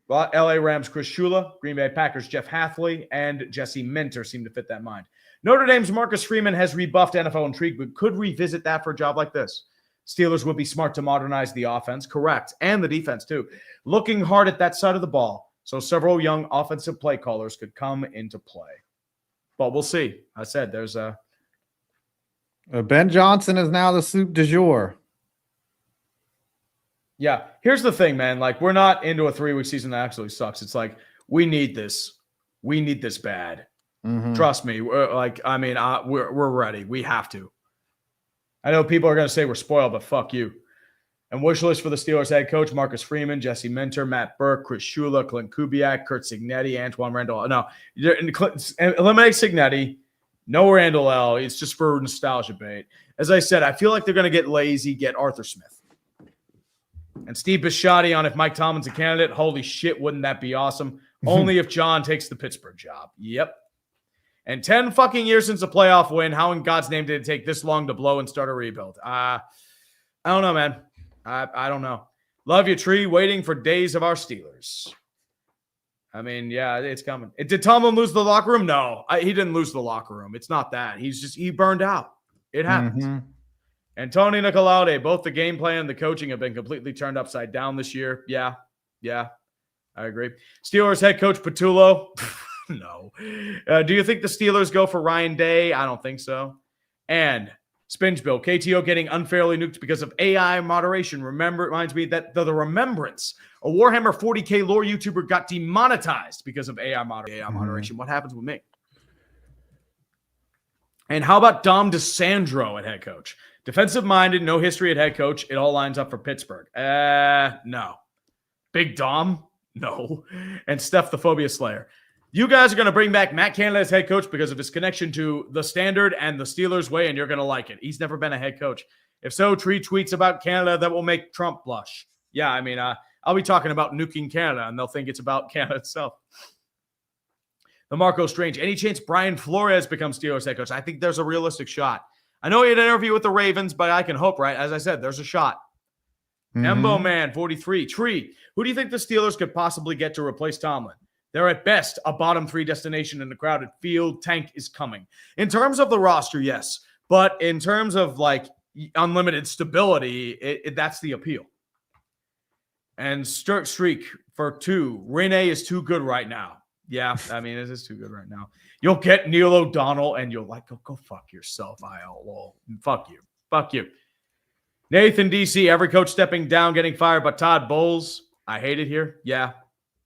Speaker 1: LA Rams Chris Shula, Green Bay Packers Jeff Hathley, and Jesse Minter seem to fit that mind. Notre Dame's Marcus Freeman has rebuffed NFL intrigue, but could revisit that for a job like this. Steelers would be smart to modernize the offense, correct, and the defense too. Looking hard at that side of the ball, so several young offensive play callers could come into play. But we'll see. I said there's a
Speaker 2: Ben Johnson is now the soup du jour.
Speaker 1: Yeah. Here's the thing, man. Like, we're not into a 3-week season that absolutely sucks. It's like, we need this. We need this bad.
Speaker 4: Mhm.
Speaker 1: Trust me. We're ready. We have to. I know people are going to say we're spoiled, but fuck you. And wish list for the Steelers head coach: Marcus Freeman, Jesse Minter, Matt Burke, Chris Shula, Clint Kubiak, Kurt Signetti, Antoine Randall. No, eliminate Signetti. No Randall L. It's just for nostalgia bait. As I said, I feel like they're going to get lazy, get Arthur Smith. And Steve Bisciotti on if Mike Tomlin's a candidate. Holy shit, wouldn't that be awesome? Only if John takes the Pittsburgh job. Yep. And 10 fucking years since a playoff win. How in God's name did it take this long to blow and start a rebuild? I don't know, man. I don't know. Love you, Tree. Waiting for days of our Steelers. I mean, yeah, it's coming. Did Tomlin lose the locker room? No, he didn't lose the locker room. It's not that. He burned out. It happens.
Speaker 4: Mhm.
Speaker 1: And Tony Nicolaude, both the game plan and the coaching have been completely turned upside down this year. Yeah, I agree. Steelers head coach Patullo. No. Do you think the Steelers go for Ryan Day? I don't think so. And Spinge Bill, KTO getting unfairly nuked because of AI moderation. Reminds me that the Remembrance, a Warhammer 40K lore YouTuber, got demonetized because of AI moderation. What happens with me? And how about Dom DeSandro at head coach? Defensive-minded, no history at head coach. It all lines up for Pittsburgh. No. Big Dom? No. And Steph the Phobia Slayer. You guys are going to bring back Matt Canada as head coach because of his connection to the Standard and the Steelers way, and you're going to like it. He's never been a head coach. If so, Tree tweets about Canada that will make Trump blush. Yeah, I mean, I'll be talking about nuking Canada, and they'll think it's about Canada itself. The Marco Strange. Any chance Brian Flores becomes Steelers head coach? I think there's a realistic shot. I know he had an interview with the Ravens, but I can hope, right? As I said, there's a shot. Embo Man, 43. Tree, who do you think the Steelers could possibly get to replace Tomlin? They're at best a bottom 3 destination in the crowded field. Tank is coming. In terms of the roster, yes. But in terms of like unlimited stability, that's the appeal. And Sturk Streak for 2. Rene is too good right now. Yeah, I mean, this is too good right now. You'll get Neil O'Donnell and you'll like, go fuck yourself, I outlaw. Fuck you. Fuck you. Nathan DC, every coach stepping down, getting fired, but Todd Bowles. I hate it here. Yeah.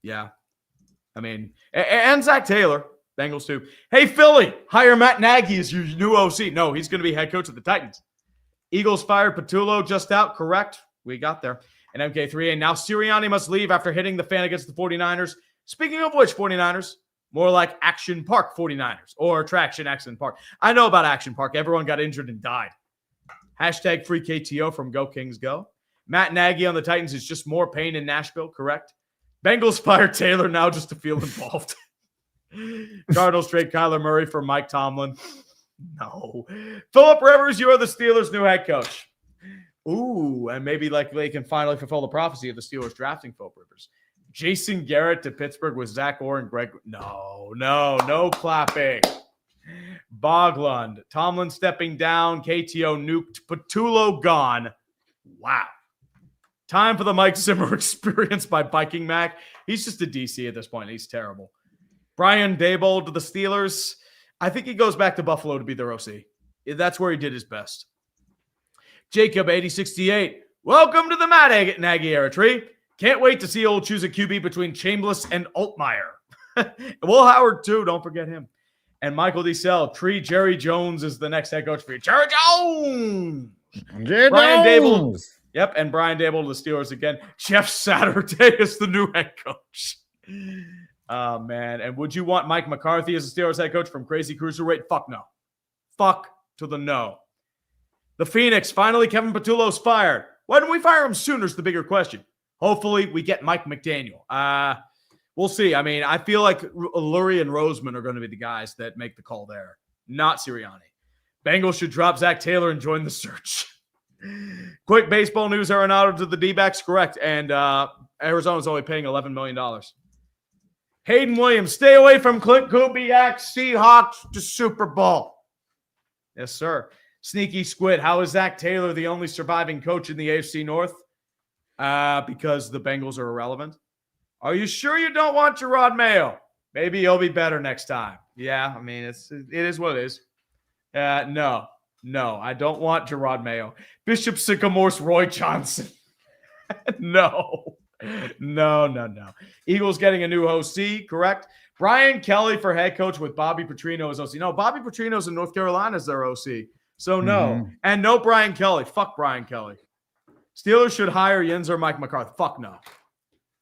Speaker 1: I mean, and Zach Taylor, Bengals too. Hey, Philly, hire Matt Nagy as your new OC. No, he's going to be head coach of the Titans. Eagles fired Patullo just out. Correct. We got there. And MK3A. Now Sirianni must leave after hitting the fan against the 49ers. Speaking of which, 49ers, more like Action Park 49ers or Traction Action Park. I know about Action Park. Everyone got injured and died. Hashtag free KTO from Go Kings Go. Matt Nagy on the Titans is just more pain in Nashville. Correct. Bengals fired Taylor now just to feel involved. Cardinals trade Kyler Murray for Mike Tomlin. No. Philip Rivers, you are the Steelers' new head coach. Ooh, and maybe like they can finally fulfill the prophecy of the Steelers drafting Philip Rivers. Jason Garrett to Pittsburgh with Zach Orr and Greg. No clapping. Boglund. Tomlin stepping down. KTO nuked. Patullo gone. Wow. Time for the Mike Zimmer experience by Viking Mac. He's just a DC at this point. He's terrible. Brian Daboll to the Steelers. I think he goes back to Buffalo to be their OC. That's where he did his best. Jacob 8068. Welcome to the Matt Nagy era, Tree. Can't wait to see old choose a QB between Chambliss and Altmaier. Will Howard too. Don't forget him. And Michael DeSell. Tree Jerry Jones is the next head coach for you. Jerry Jones. Brian Daboll. Yep, and Brian Daboll to the Steelers again. Jeff Saturday is the new head coach. Oh, man. And would you want Mike McCarthy as the Steelers head coach from Crazy Cruiserweight? Fuck no. Fuck to the no. The Phoenix. Finally, Kevin Patullo's fired. Why didn't we fire him sooner is the bigger question. Hopefully, we get Mike McDaniel. We'll see. I mean, I feel like Lurie and Roseman are going to be the guys that make the call there, not Sirianni. Bengals should drop Zach Taylor and join the search. Quick baseball news, Arenado to the D-backs, correct. And Arizona's only paying $11 million. Hayden Williams, stay away from Clint Kubiak, Seahawks to Super Bowl. Yes, sir. Sneaky Squid, how is Zach Taylor the only surviving coach in the AFC North? Because the Bengals are irrelevant. Are you sure you don't want Gerard Mayo? Maybe he'll be better next time. Yeah, I mean, it is what it is. No, I don't want Gerard Mayo. Bishop Sycamore's Roy Johnson. No. Eagles getting a new OC, correct? Brian Kelly for head coach with Bobby Petrino as OC. No, Bobby Petrino's in North Carolina as their OC. So no. And no Brian Kelly. Fuck Brian Kelly. Steelers should hire Jens or Mike McCarthy. Fuck no.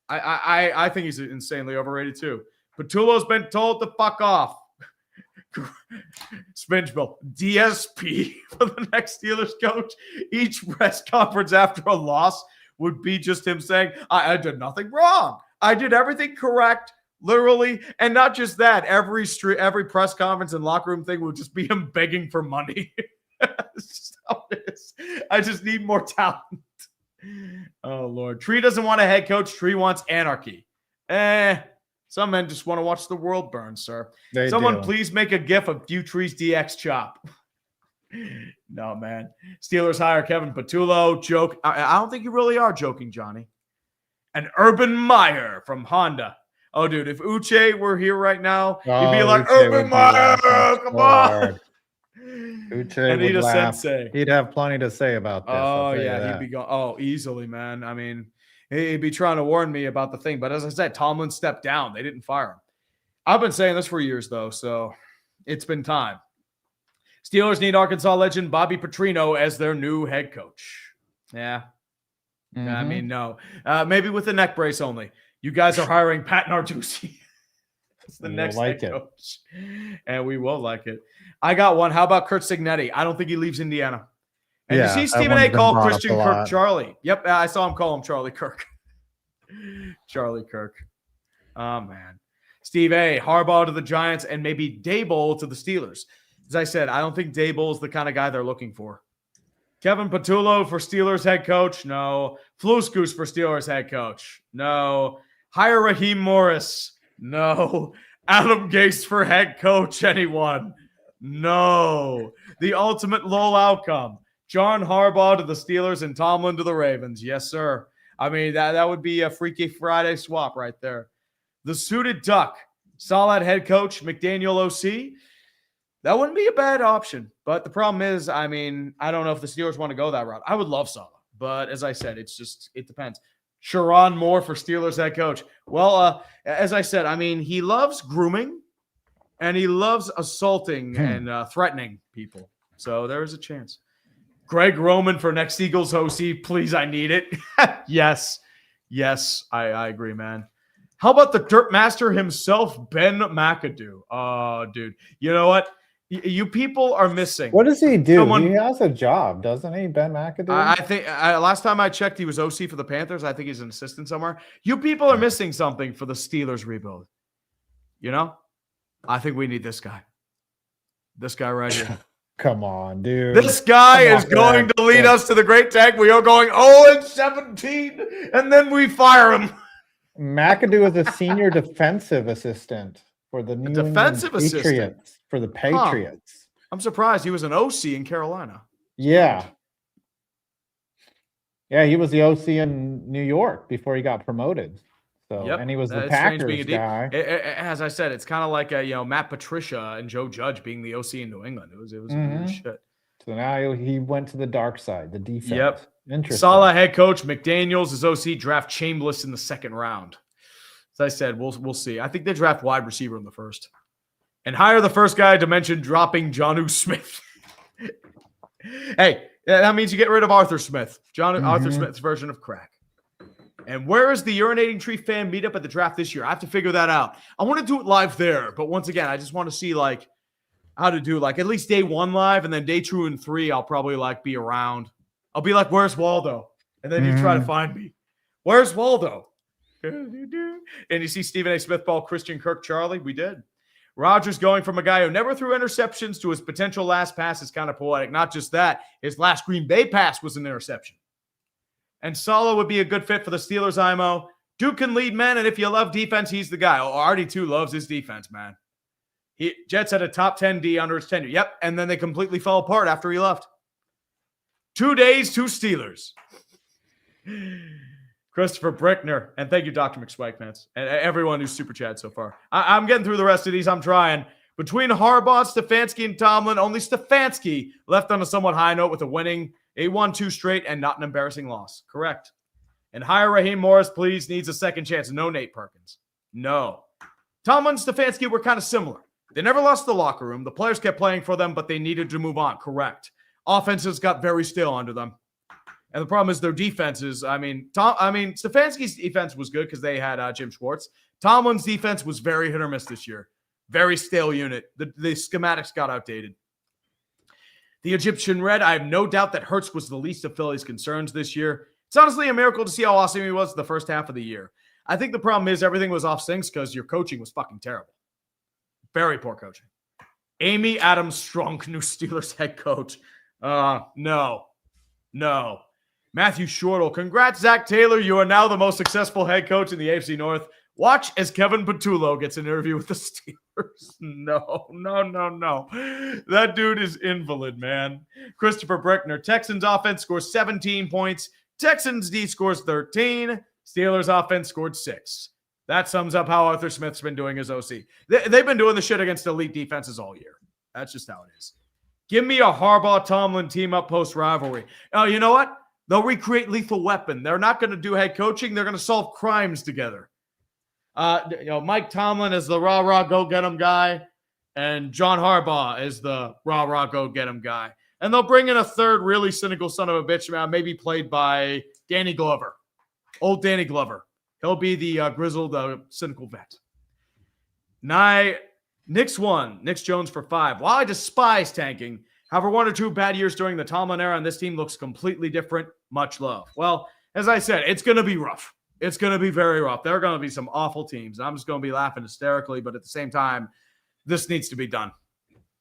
Speaker 1: I think he's insanely overrated too. Patullo's been told to fuck off. Spinchville, DSP for the next Steelers coach. Each press conference after a loss would be just him saying, I did nothing wrong. I did everything correct, literally. And not just that, every press conference and locker room thing would just be him begging for money. That's just how it is. I just need more talent. Oh, Lord. Tree doesn't want a head coach. Tree wants anarchy. Some men just want to watch the world burn, sir. Someone please make a gif of Few Trees DX chop. No, man. Steelers hire Kevin Patullo. Joke. I don't think you really are joking, Johnny. And Urban Meyer from Honda. Oh, dude, if Uche were here right now, he'd be like, Urban Meyer, come on.
Speaker 2: Uche would laugh. Sensei. He'd have plenty to say about this.
Speaker 1: Oh, yeah, he'd be going, easily, man. I mean, he'd be trying to warn me about the thing. But as I said, Tomlin stepped down. They didn't fire him. I've been saying this for years, though, so it's been time. Steelers need Arkansas legend Bobby Petrino as their new head coach. Yeah. I mean, no. Maybe with a neck brace only. You guys are hiring Pat Narduzzi. It's the next head coach. And we will like it. I got one. How about Kurt Signetti? I don't think he leaves Indiana. And you see Stephen A. call Christian Kirk Charlie. Yep, I saw him call him Charlie Kirk. Charlie Kirk. Oh, man. Steve A. Harbaugh to the Giants and maybe Daboll to the Steelers. As I said, I don't think Daboll's the kind of guy they're looking for. Kevin Patullo for Steelers head coach? No. Fluskus for Steelers head coach? No. Hire Raheem Morris? No. Adam Gase for head coach? Anyone? No. The ultimate lull outcome. John Harbaugh to the Steelers and Tomlin to the Ravens. Yes, sir. I mean, that would be a Freaky Friday swap right there. The suited duck. Solid head coach, McDaniel OC. That wouldn't be a bad option. But the problem is, I mean, I don't know if the Steelers want to go that route. I would love Saleh. But as I said, it depends. Sharon Moore for Steelers head coach. Well, as I said, I mean, he loves grooming and he loves assaulting and threatening people. So there is a chance. Greg Roman for next Eagles OC. Please, I need it. Yes. Yes, I agree, man. How about the Dirt Master himself, Ben McAdoo? Oh, dude. You know what? You people are missing.
Speaker 2: What does he do? He has a job, doesn't he, Ben McAdoo?
Speaker 1: I think last time I checked, he was OC for the Panthers. I think he's an assistant somewhere. You people are missing something for the Steelers rebuild. You know? I think we need this guy. This guy right here.
Speaker 2: Come on, dude.
Speaker 1: This guy is going to lead us to the great tag. We are going 0-17, and then we fire him.
Speaker 2: McAdoo is a senior defensive assistant for the New England Patriots. For the Patriots.
Speaker 1: I'm surprised he was an OC in Carolina.
Speaker 2: Yeah. Yeah, he was the OC in New York before he got promoted. So, and he was the Packers guy.
Speaker 1: As I said, it's kind of like Matt Patricia and Joe Judge being the OC in New England. It was weird shit. So
Speaker 2: now he went to the dark side, the defense.
Speaker 1: Yep.
Speaker 2: Interesting.
Speaker 1: Saleh head coach McDaniels is OC. Draft Chambliss in the second round. As I said, we'll see. I think they draft wide receiver in the first. And hire the first guy to mention dropping Jonnu Smith. Hey, that means you get rid of Arthur Smith. Arthur Smith's version of crack. And where is the Urinating Tree fan meetup at the draft this year? I have to figure that out. I want to do it live there. But once again, I just want to see how to do at least day 1 live. And then day 2 and 3, I'll probably be around. I'll be like, where's Waldo? And then you try to find me. Where's Waldo? And you see Stephen A. Smith ball Christian Kirk Charlie. We did. Rodgers going from a guy who never threw interceptions to his potential last pass is kind of poetic. Not just that, his last Green Bay pass was an interception. And Saleh would be a good fit for the Steelers, IMO. Duke can lead men, and if you love defense, he's the guy. RD2 loves his defense, man. Jets had a top 10 D under his tenure. Yep, and then they completely fell apart after he left. 2 days, 2 Steelers. Christopher Brickner. And thank you, Dr. McSwagpants. And everyone who's super chat so far. I'm getting through the rest of these. I'm trying. Between Harbaugh, Stefanski, and Tomlin, only Stefanski left on a somewhat high note with a 1-2 straight and not an embarrassing loss. Correct. And hire Raheem Morris, please. Needs a second chance. No Nate Perkins. No. Tomlin and Stefanski were kind of similar. They never lost the locker room. The players kept playing for them, but they needed to move on. Correct. Offenses got very stale under them. And the problem is their defenses. Stefanski's defense was good because they had Jim Schwartz. Tomlin's defense was very hit or miss this year. Very stale unit. The schematics got outdated. The Egyptian Red, I have no doubt that Hurts was the least of Philly's concerns this year. It's honestly a miracle to see how awesome he was the first half of the year. I think the problem is everything was off syncs because your coaching was fucking terrible. Very poor coaching. Amy Adams Strunk, new Steelers head coach. No. Matthew Shortle, congrats, Zach Taylor. You are now the most successful head coach in the AFC North. Watch as Kevin Patullo gets an interview with the Steelers. No. That dude is invalid, man. Christopher Breckner, Texans offense scores 17 points. Texans D scores 13. Steelers offense scored 6. That sums up how Arthur Smith's been doing as OC. They've been doing the shit against elite defenses all year. That's just how it is. Give me a Harbaugh-Tomlin team-up post-rivalry. Oh, you know what? They'll recreate Lethal Weapon. They're not going to do head coaching. They're going to solve crimes together. Mike Tomlin is the rah-rah go-get-em guy, and John Harbaugh is the rah-rah go-get-em guy. And they'll bring in a third really cynical son of a bitch, maybe played by Danny Glover. Old Danny Glover. He'll be the grizzled, cynical vet. Nick's Jones for 5. While I despise tanking, however, 1 or 2 bad years during the Tomlin era, and this team looks completely different. Much love. Well, as I said, it's going to be rough. It's going to be very rough. There are going to be some awful teams. I'm just going to be laughing hysterically, but at the same time, this needs to be done.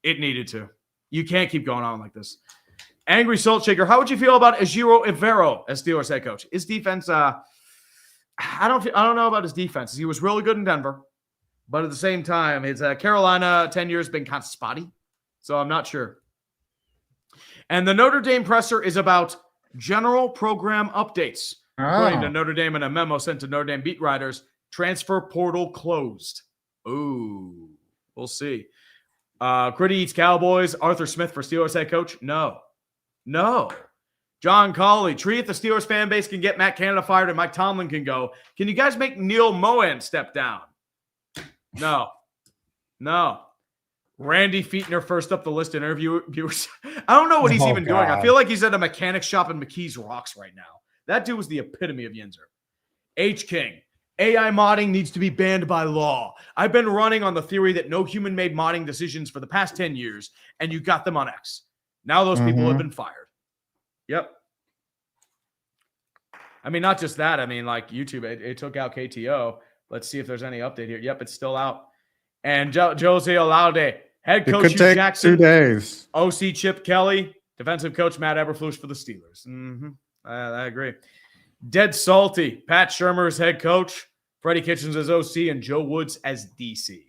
Speaker 1: It needed to. You can't keep going on like this. Angry Salt Shaker, how would you feel about Ejiro Evero as Steelers head coach? His defense, I don't know about his defense. He was really good in Denver, but at the same time, his Carolina tenure has been kind of spotty, so I'm not sure. And the Notre Dame presser is about general program updates. According to Notre Dame in a memo sent to Notre Dame beat writers, transfer portal closed. Ooh, we'll see. Gritty Eats Cowboys, Arthur Smith for Steelers head coach? No. John Colley, tree if the Steelers fan base can get Matt Canada fired and Mike Tomlin can go. Can you guys make Neil Mohan step down? No. Randy Feetner first up the list interviewers. I don't know what he's even doing. I feel like he's at a mechanic shop in McKees Rocks right now. That dude was the epitome of Yinzer. H. King. AI modding needs to be banned by law. I've been running on the theory that no human-made modding decisions for the past 10 years, and you got them on X. Now those people have been fired. Yep. I mean, not just that. I mean, like YouTube, it took out KTO. Let's see if there's any update here. Yep, it's still out. And Jose Olaude, head coach Hugh Jackson,
Speaker 6: 2 days.
Speaker 1: OC Chip Kelly, defensive coach Matt Eberflus for the Steelers. I agree. Dead Salty, Pat Shurmur as head coach, Freddie Kitchens as OC, and Joe Woods as DC.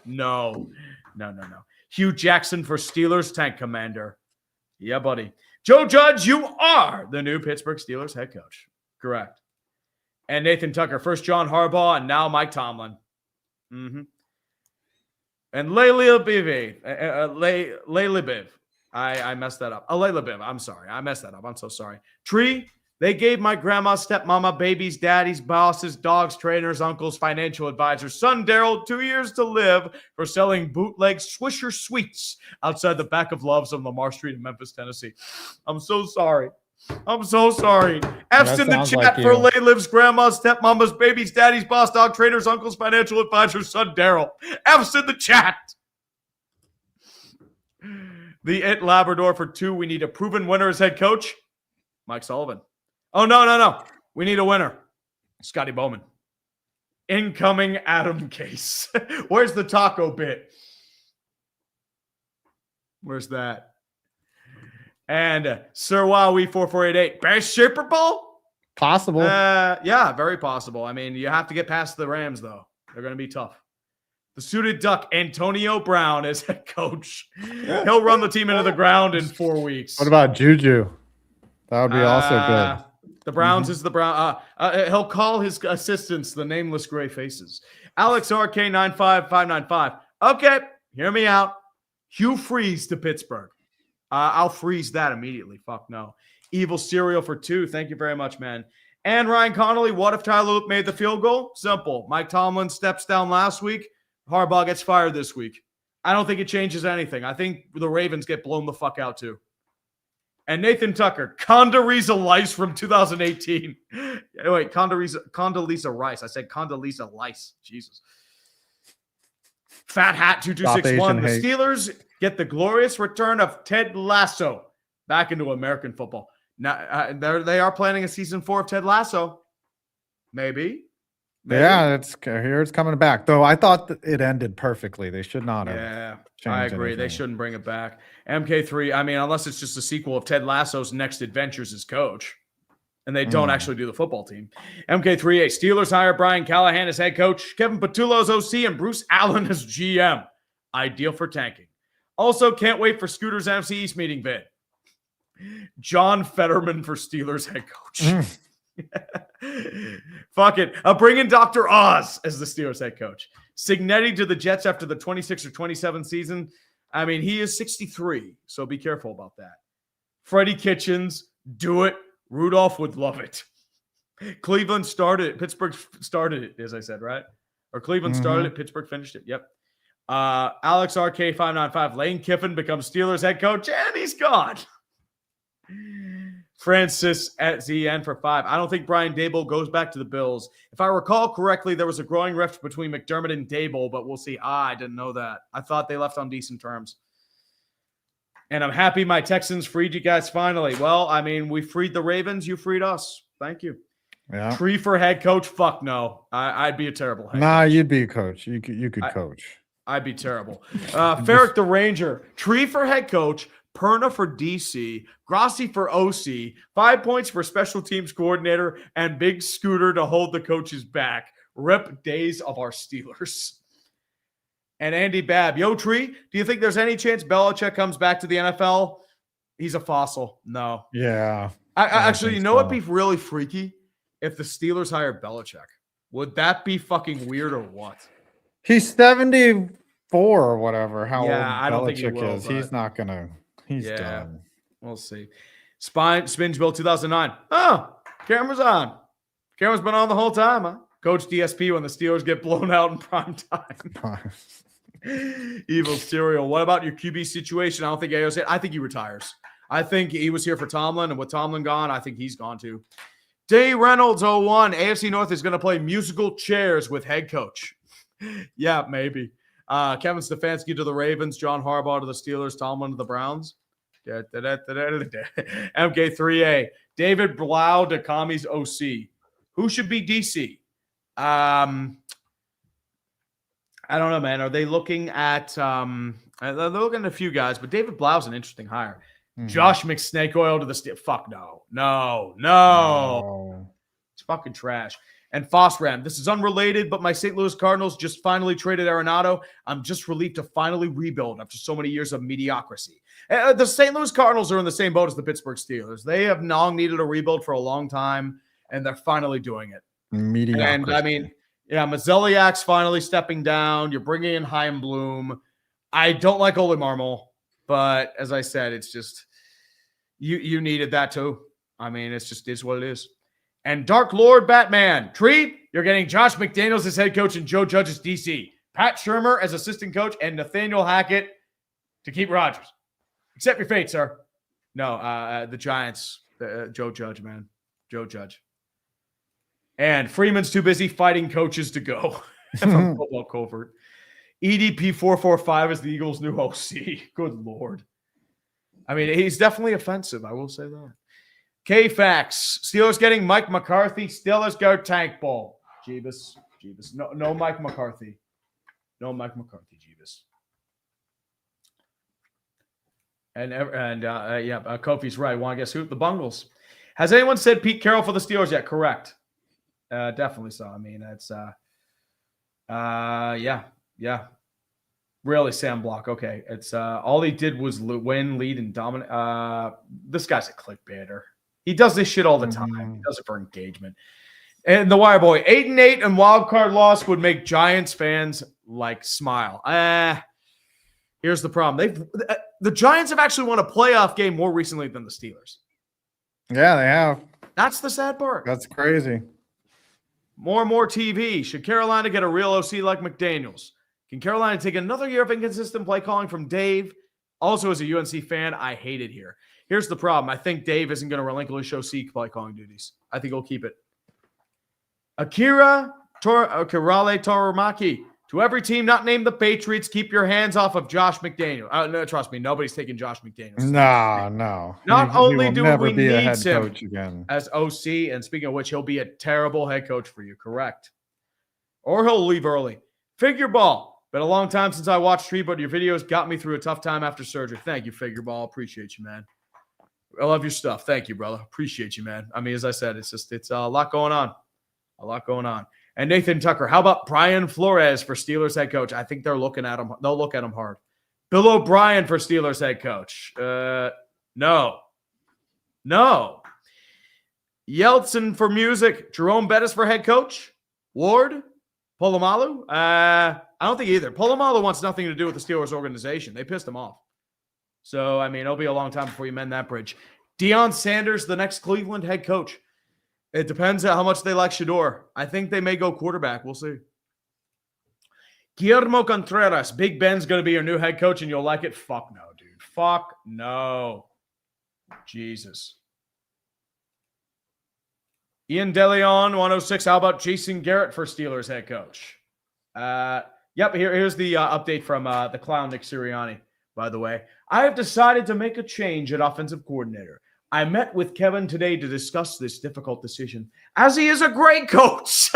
Speaker 1: No. Hugh Jackson for Steelers tank commander. Yeah, buddy. Joe Judge, you are the new Pittsburgh Steelers head coach. Correct. And Nathan Tucker, first John Harbaugh, and now Mike Tomlin. And Layla Biv. I messed that up. Layla Biv. I'm sorry. I messed that up. I'm so sorry. Tree, they gave my grandma, stepmama, babies, daddies, bosses, dogs, trainers, uncles, financial advisors, son Daryl 2 years to live for selling bootleg Swisher sweets outside the back of Love's on Lamar Street in Memphis, Tennessee. I'm so sorry. F's in the chat for Layliv's grandma, stepmamas, babies, daddies, boss, dog, trainers, uncles, financial advisors, son Daryl. F's in the chat. The It Labrador for 2. We need a proven winner as head coach. Mike Sullivan. Oh, no. We need a winner. Scotty Bowman. Incoming Adam Case. Where's the taco bit? Where's that? And Sir Wowie 4488. Best Super Bowl?
Speaker 2: Possible.
Speaker 1: Yeah, very possible. I mean, you have to get past the Rams, though. They're going to be tough. The suited duck, Antonio Brown, as head coach. He'll run the team into the ground in 4 weeks.
Speaker 2: What about Juju? That would be also good.
Speaker 1: The Browns is the Brown. He'll call his assistants the nameless gray faces. Alex RK95595. Okay, hear me out. Hugh Freeze to Pittsburgh. I'll freeze that immediately. Fuck no. Evil Cereal for 2. Thank you very much, man. And Ryan Connolly, what if Tyler Luke made the field goal? Simple. Mike Tomlin steps down last week. Harbaugh gets fired this week. I don't think it changes anything. I think the Ravens get blown the fuck out too. And Nathan Tucker, Condoleezza Rice from 2018. Wait, Condoleezza Rice. I said Condoleezza Rice. Jesus. Fat Hat 2261. The Steelers get the glorious return of Ted Lasso back into American football. Now they are planning a season 4 of Ted Lasso. Maybe.
Speaker 6: Yeah, it's coming back. Though I thought that it ended perfectly. They should not have.
Speaker 1: Yeah, I agree. They shouldn't bring it back. MK3, I mean, unless it's just a sequel of Ted Lasso's next adventures as coach, and they don't actually do the football team. MK3A, Steelers hire Brian Callahan as head coach, Kevin Patullo as OC, and Bruce Allen as GM. Ideal for tanking. Also, can't wait for Scooter's NFC East meeting vid. John Fetterman for Steelers head coach. Fuck it. Bring in Dr. Oz as the Steelers head coach. Signetti to the Jets after the 26 or 27 season. I mean, he is 63, so be careful about that. Freddie Kitchens, do it. Rudolph would love it. Cleveland started it. Pittsburgh started it, as I said, right? Or Cleveland started it. Pittsburgh finished it. Yep. Alex RK595. Lane Kiffin becomes Steelers head coach, and he's gone. Francis at ZN for 5. I don't think Brian Daboll goes back to the Bills. If I recall correctly, there was a growing rift between McDermott and Daboll, but we'll see. I didn't know that. I thought they left on decent terms. And I'm happy my Texans freed you guys finally. Well, I mean, we freed the Ravens. You freed us. Thank you.
Speaker 6: Yeah.
Speaker 1: Tree for head coach? Fuck no. I'd be a terrible head
Speaker 6: coach.
Speaker 1: You'd
Speaker 6: be a coach. You could coach.
Speaker 1: I'd be terrible. Ferrick the Ranger. Tree for head coach. Perna for DC, Grossi for OC, 5 points for special teams coordinator, and Big Scooter to hold the coaches back. Rip days of our Steelers. And Andy Babb, yo, Tree, do you think there's any chance Belichick comes back to the NFL? He's a fossil. No.
Speaker 6: Yeah.
Speaker 1: I actually, you know what'd be really freaky? If the Steelers hire Belichick. Would that be fucking weird or what?
Speaker 6: He's 74 or whatever. How old
Speaker 1: I don't think he
Speaker 6: Belichick
Speaker 1: will,
Speaker 6: is. He's not going to. He's done. We'll
Speaker 1: see. Spinchville 2009. Oh, camera's on. Camera's been on the whole time, huh? Coach DSP when the Steelers get blown out in prime time. Evil cereal. What about your QB situation? I don't think AO's it. I think he retires. I think he was here for Tomlin, and with Tomlin gone, I think he's gone too. Day Reynolds 01. AFC North is going to play musical chairs with head coach. Yeah, maybe. Kevin Stefanski to the Ravens, John Harbaugh to the Steelers, Tomlin to the Browns. MK3A. David Blau to Kami's OC. Who should be DC? I don't know, man. Are they looking at they're looking at a few guys, but David Blau's an interesting hire. Josh McSnake Oil to the Steelers. Fuck no. No. It's fucking trash. And Fosram, this is unrelated, but my St. Louis Cardinals just finally traded Arenado. I'm just relieved to finally rebuild after so many years of mediocrity. The St. Louis Cardinals are in the same boat as the Pittsburgh Steelers. They have long needed a rebuild for a long time, and they're finally doing it.
Speaker 6: Mediocrity.
Speaker 1: And, I mean, yeah, Mazeliak's finally stepping down. You're bringing in Chaim Bloom. I don't like Ole Marmol, but as I said, it's just you needed that too. I mean, it's just is what it is. And Dark Lord Batman, Tree, you're getting Josh McDaniels as head coach and Joe Judge as DC. Pat Shurmur as assistant coach and Nathaniel Hackett to keep Rodgers. Accept your fate, sir. No, the Giants, Joe Judge, man. Joe Judge. And Freeman's too busy fighting coaches to go. From Football Covert. EDP 445 is the Eagles' new OC. Good Lord. I mean, he's definitely offensive. I will say that. K-Fax. Steelers getting Mike McCarthy. Steelers go tank ball. Jeebus. No Mike McCarthy. No Mike McCarthy, Jeebus. And Kofi's right. Want to guess who? The Bungles. Has anyone said Pete Carroll for the Steelers yet? Correct. Definitely so. I mean, that's yeah. Really, Sam Block. Okay. It's all he did was win, lead, and dominate. This guy's a clickbaiter. He does this shit all the time. He does it for engagement. And the Wire Boy, 8-8 and wild card loss would make Giants fans like smile. Here's the problem. The Giants have actually won a playoff game more recently than the Steelers.
Speaker 6: Yeah, they have.
Speaker 1: That's the sad part.
Speaker 6: That's crazy.
Speaker 1: More and more TV. Should Carolina get a real OC like McDaniels? Can Carolina take another year of inconsistent play calling from Dave? Also, as a UNC fan, I hate it here. Here's the problem. I think Dave isn't going to relinquish OC play calling duties. I think he'll keep it. Akira Kirale Toromaki. To every team not named the Patriots, keep your hands off of Josh McDaniel. No, trust me, nobody's taking Josh McDaniels.
Speaker 6: No.
Speaker 1: Not only do we
Speaker 6: be a
Speaker 1: need
Speaker 6: head
Speaker 1: him
Speaker 6: coach again
Speaker 1: as OC, and speaking of which, he'll be a terrible head coach for you, correct? Or he'll leave early. Figure ball. Been a long time since I watched Tree, but your videos got me through a tough time after surgery. Thank you, Figure ball. Appreciate you, man. I love your stuff. Thank you, brother. Appreciate you, man. I mean, as I said, it's a lot going on. A lot going on. And Nathan Tucker, how about Brian Flores for Steelers head coach? I think they're looking at him. They'll look at him hard. Bill O'Brien for Steelers head coach. No. Yeltsin for music. Jerome Bettis for head coach. Ward. Polamalu. I don't think either. Polamalu wants nothing to do with the Steelers organization. They pissed him off. So, I mean, it'll be a long time before you mend that bridge. Deion Sanders, the next Cleveland head coach. It depends on how much they like Shador. I think they may go quarterback. We'll see. Guillermo Contreras. Big Ben's going to be your new head coach and you'll like it? Fuck no, dude. Fuck no. Jesus. Ian DeLeon, 106. How about Jason Garrett for Steelers head coach? Yep, here's the update from the clown Nick Sirianni, by the way. I have decided to make a change at offensive coordinator. I met with Kevin today to discuss this difficult decision, as he is a great coach.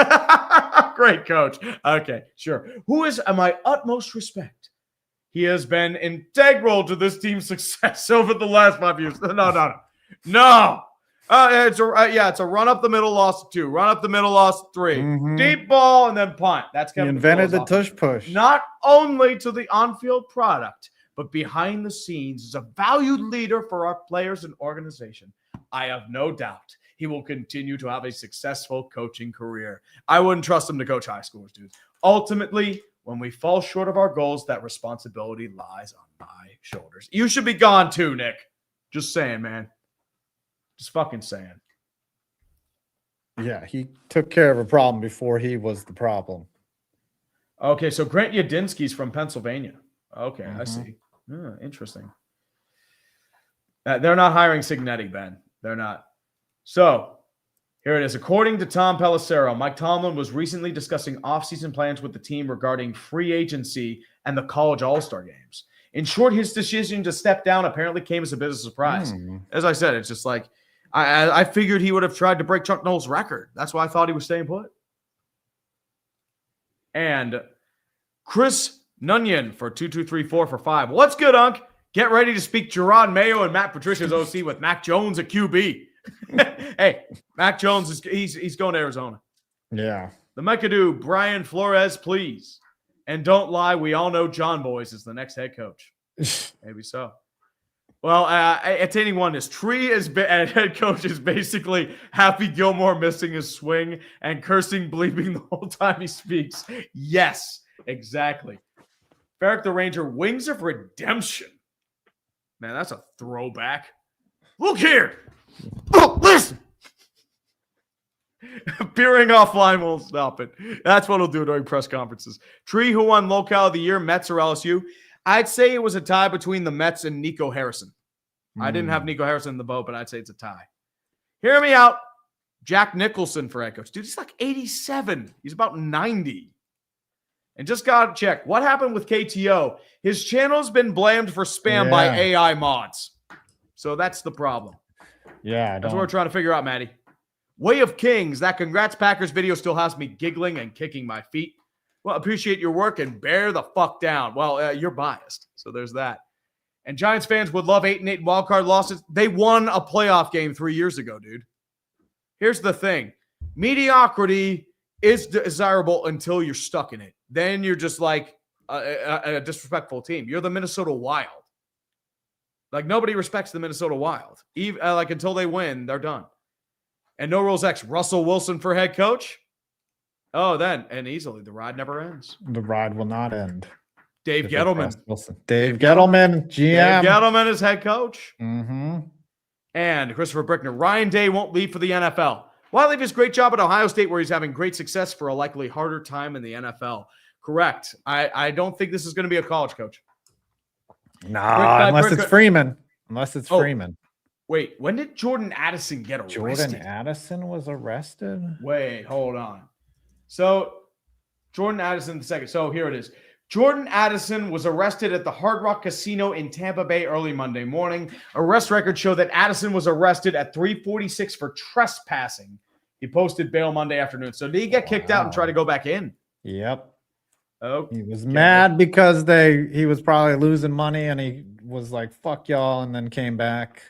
Speaker 1: Great coach. Okay, sure. Who is my utmost respect. He has been integral to this team's success over the last 5 years. No. It's a run up the middle, lost 2. Run up the middle, lost 3.
Speaker 6: Mm-hmm.
Speaker 1: Deep ball, and then punt. That's Kevin.
Speaker 6: He invented the
Speaker 1: offense.
Speaker 6: tush push.
Speaker 1: Not only to the on-field product, but behind the scenes is a valued leader for our players and organization. I have no doubt he will continue to have a successful coaching career. I wouldn't trust him to coach high schoolers, dude. Ultimately, when we fall short of our goals, that responsibility lies on my shoulders. You should be gone too, Nick. Just saying, man. Just fucking saying.
Speaker 6: Yeah, he took care of a problem before he was the problem.
Speaker 1: Okay, so Grant Yadinsky's from Pennsylvania. Okay, I
Speaker 6: Mm-hmm.
Speaker 1: see. Interesting. They're not hiring Signetti, Ben. They're not. So, here it is. According to Tom Pelissero, Mike Tomlin was recently discussing offseason plans with the team regarding free agency and the college all-star games. In short, his decision to step down apparently came as a bit of a surprise. As I said, it's just like, I figured he would have tried to break Chuck Noll's record. That's why I thought he was staying put. And Chris Nunyon for 2234 for 5. What's good, Unc? Get ready to speak Gerard Mayo and Matt Patricia's OC with Mac Jones at QB. Hey, Mac Jones he's going to Arizona.
Speaker 6: Yeah.
Speaker 1: The McAdoo, Brian Flores, please. And don't lie, we all know John Boys is the next head coach. Maybe so. Well, attaining one is Tree as head coach is basically Happy Gilmore missing his swing and cursing, bleeping the whole time he speaks. Yes, exactly. Ferrick the Ranger, Wings of Redemption. Man, that's a throwback. Look here. Oh, listen. Appearing offline won't stop it. That's what he'll do during press conferences. Tree, who won Locale of the Year, Mets or LSU? I'd say it was a tie between the Mets and Nico Harrison. I didn't have Nico Harrison in the boat, but I'd say it's a tie. Hear me out. Jack Nicholson for head coach. Dude, he's like 87. He's about 90. And just got to check. What happened with KTO? His channel's been blamed for spam by AI mods. So that's the problem.
Speaker 6: Yeah.
Speaker 1: That's what we're trying to figure out, Maddie. Way of Kings. That Congrats Packers video still has me giggling and kicking my feet. Well, appreciate your work and bear the fuck down. Well, you're biased. So there's that. And Giants fans would love 8-8 wildcard losses. They won a playoff game 3 years ago, dude. Here's the thing. Mediocrity is desirable until you're stuck in it. Then you're just like a disrespectful team. You're the Minnesota Wild. Like, nobody respects the Minnesota Wild. Even, until they win, they're done. And No Rules X, Russell Wilson for head coach. Oh, then, and easily, the ride never ends.
Speaker 6: The ride will not end.
Speaker 1: Dave Gettleman.
Speaker 6: Dave Gettleman, GM.
Speaker 1: Dave Gettleman is head coach.
Speaker 6: Mm-hmm.
Speaker 1: And Christopher Brickner, Ryan Day won't leave for the NFL. Why leave his great job at Ohio State where he's having great success for a likely harder time in the NFL? Correct. I don't think this is going to be a college coach.
Speaker 6: Nah, unless it's Freeman. Freeman.
Speaker 1: Wait, when did Jordan Addison get arrested?
Speaker 6: Jordan Addison was arrested?
Speaker 1: Wait, hold on. So, Jordan Addison II. So, here it is. Jordan Addison was arrested at the Hard Rock Casino in Tampa Bay early Monday morning. Arrest records show that Addison was arrested at 3:46 for trespassing. He posted bail Monday afternoon. So, did he get kicked out and try to go back in?
Speaker 6: Yep.
Speaker 1: Oh,
Speaker 6: he was mad because he was probably losing money and he was like, fuck y'all, and then came back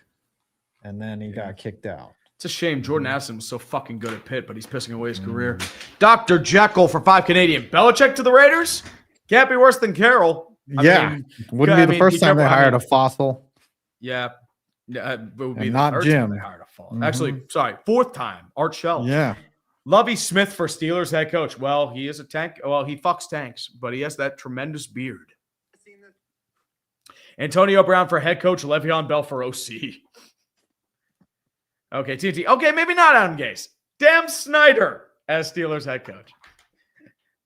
Speaker 6: and then he got kicked out.
Speaker 1: It's a shame Jordan Addison was so fucking good at Pitt, but he's pissing away his career. Dr. Jekyll for 5 Canadian. Belichick to the Raiders? Can't be worse than Carroll.
Speaker 6: Wouldn't be the first time they hired a fossil.
Speaker 1: Yeah. It would be
Speaker 6: not
Speaker 1: third
Speaker 6: Jim.
Speaker 1: time they hired a fossil. Actually, sorry, 4th time. Art Shell.
Speaker 6: Yeah.
Speaker 1: Lovie Smith for Steelers head coach. Well, he is a tank. Well, he fucks tanks, but he has that tremendous beard. Antonio Brown for head coach. Le'Veon Bell for OC. Okay, TNT. Okay, maybe not Adam Gase. Dan Snyder as Steelers head coach.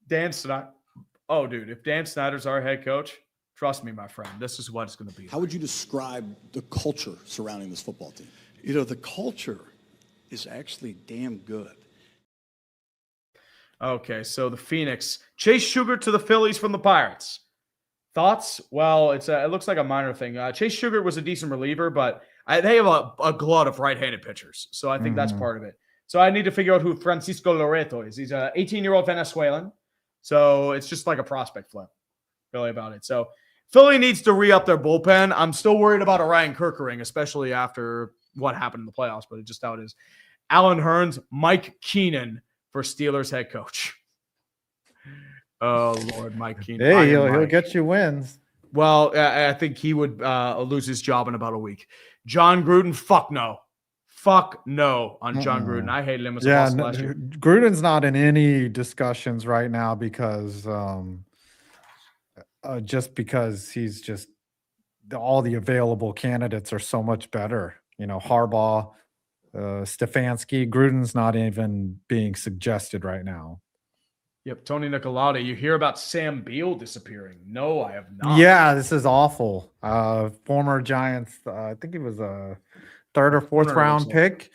Speaker 1: Dan Snyder. Oh, dude, if Dan Snyder's our head coach, trust me, my friend, this is what it's going to be.
Speaker 7: How would you describe the culture surrounding this football team?
Speaker 8: You know, the culture is actually damn good.
Speaker 1: Okay, so the Phoenix. Chase Sugar to the Phillies from the Pirates. Thoughts? Well, it looks like a minor thing. Chase Sugar was a decent reliever, but they have a glut of right-handed pitchers, so I think that's part of it. So I need to figure out who Francisco Loreto is. He's an 18-year-old Venezuelan, so it's just like a prospect flip, really, about it. So Philly needs to re-up their bullpen. I'm still worried about Orion Kerkering, especially after what happened in the playoffs, but it's just how it is. Alan Hearns, Mike Keenan for Steelers head coach. Oh, Lord, Mike Keenan.
Speaker 6: Hey, he'll get you wins.
Speaker 1: Well, I think he would lose his job in about a week. John Gruden, fuck no. Fuck no on John Gruden. I hated him as a boss last year.
Speaker 6: Gruden's not in any discussions right now because he's just all the available candidates are so much better. You know, Harbaugh, Stefanski. Gruden's not even being suggested right now.
Speaker 1: Yep, Tony Nicolaude. You hear about Sam Beal disappearing? No, I have not.
Speaker 6: Yeah, this is awful. Former Giants. I think he was a 3rd or 4th round pick.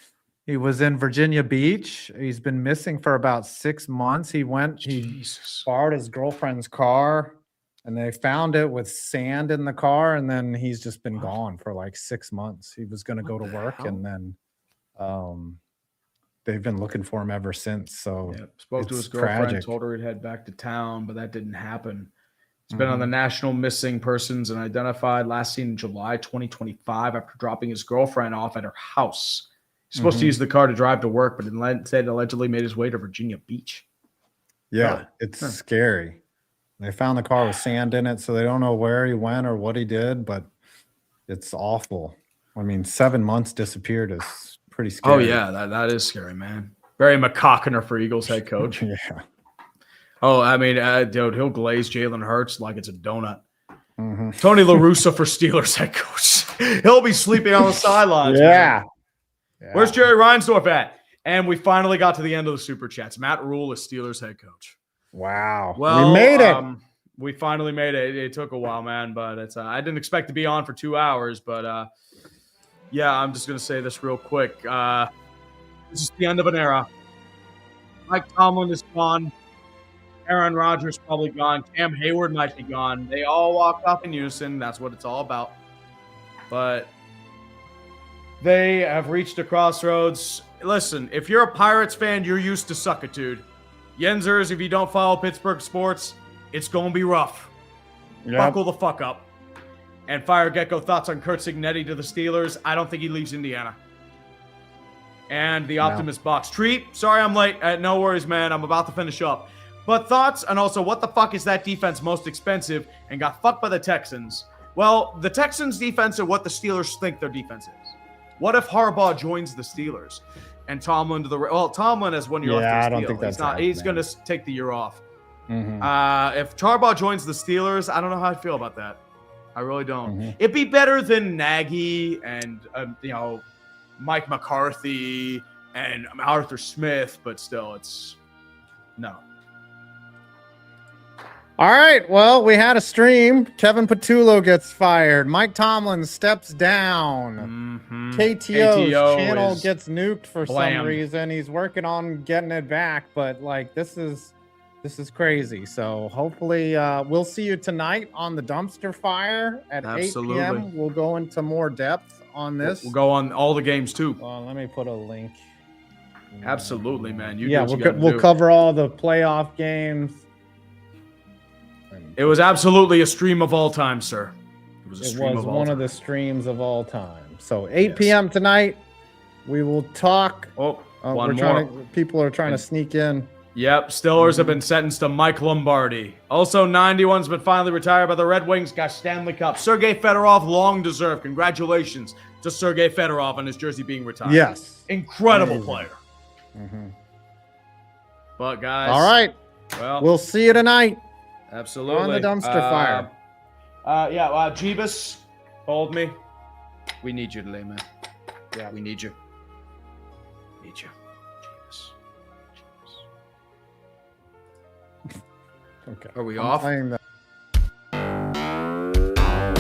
Speaker 6: He was in Virginia Beach. He's been missing for about 6 months. He borrowed his girlfriend's car, and they found it with sand in the car, and then he's just been gone for like 6 months. He was going to go to work, and then they've been looking for him ever since. So
Speaker 1: spoke to his girlfriend,
Speaker 6: tragic.
Speaker 1: Told her he'd head back to town, but that didn't happen. He's been on the National Missing Persons and Identified, last seen in July 2025 after dropping his girlfriend off at her house. He's supposed to use the car to drive to work, but instead allegedly made his way to Virginia Beach.
Speaker 6: Yeah, it's scary. They found the car with sand in it, so they don't know where he went or what he did, but it's awful. I mean, 7 months disappeared is pretty scary.
Speaker 1: Oh, yeah, that is scary, man. Very McCockiner for Eagles head coach.
Speaker 6: Yeah.
Speaker 1: Oh, I mean, dude, he'll glaze Jalen Hurts like it's a donut. Tony La Russa for Steelers head coach. He'll be sleeping on the sidelines.
Speaker 6: Yeah.
Speaker 1: Where's Jerry Reinsdorf at? And we finally got to the end of the Super Chats. Matt Rule is Steelers head coach.
Speaker 6: Wow.
Speaker 1: Well,
Speaker 6: we made it.
Speaker 1: We finally made it. It took a while, man, but it's I didn't expect to be on for 2 hours, but yeah, I'm just going to say this real quick. This is the end of an era. Mike Tomlin is gone. Aaron Rodgers probably gone. Cam Hayward might be gone. They all walked off in unison. That's what it's all about. But they have reached a crossroads. Listen, if you're a Pirates fan, you're used to suckitude. Yenzers, if you don't follow Pittsburgh sports, it's going to be rough. Yep. Buckle the fuck up. And Fire Gecko, thoughts on Kurt Signetti to the Steelers? I don't think he leaves Indiana. And the Optimist Box. Treat, sorry I'm late. No worries, man. I'm about to finish up. But thoughts, and also, what the fuck is that defense most expensive and got fucked by the Texans? Well, the Texans' defense are what the Steelers think their defense is. What if Harbaugh joins the Steelers and Tomlin to the... Well, Tomlin has 1 year left.
Speaker 6: I don't think that's
Speaker 1: He's going to take the year off. If Harbaugh joins the Steelers, I don't know how I feel about that. I really don't. It'd be better than Nagy and, Mike McCarthy and Arthur Smith, but still, it's no.
Speaker 2: All right. Well, we had a stream. Kevin Patullo gets fired. Mike Tomlin steps down. KTO's channel gets nuked for some reason. He's working on getting it back, but like this is crazy. So hopefully we'll see you tonight on the dumpster fire at 8 p.m. We'll go into more depth on this.
Speaker 1: We'll go on all the games too.
Speaker 2: Let me put a link.
Speaker 1: Absolutely, man.
Speaker 2: We'll cover all the playoff games.
Speaker 1: It was absolutely a stream of all time, sir. It was
Speaker 2: one of the streams of all time. So 8 p.m. tonight, we will talk.
Speaker 1: One more.
Speaker 2: People are trying to sneak in.
Speaker 1: Yep, Stillers have been sentenced to Mike Lombardi. Also, 91's been finally retired by the Red Wings, got Stanley Cup. Sergei Fedorov, long deserved. Congratulations to Sergei Fedorov on his jersey being retired.
Speaker 2: Yes.
Speaker 1: Incredible player. But, guys.
Speaker 2: All right.
Speaker 1: Well,
Speaker 2: we'll see you tonight.
Speaker 1: Absolutely.
Speaker 2: On the dumpster fire.
Speaker 1: Jeebus told me. We need you today, man. Yeah, we need you. Need you. Jeebus.
Speaker 2: Okay.
Speaker 1: Are we off?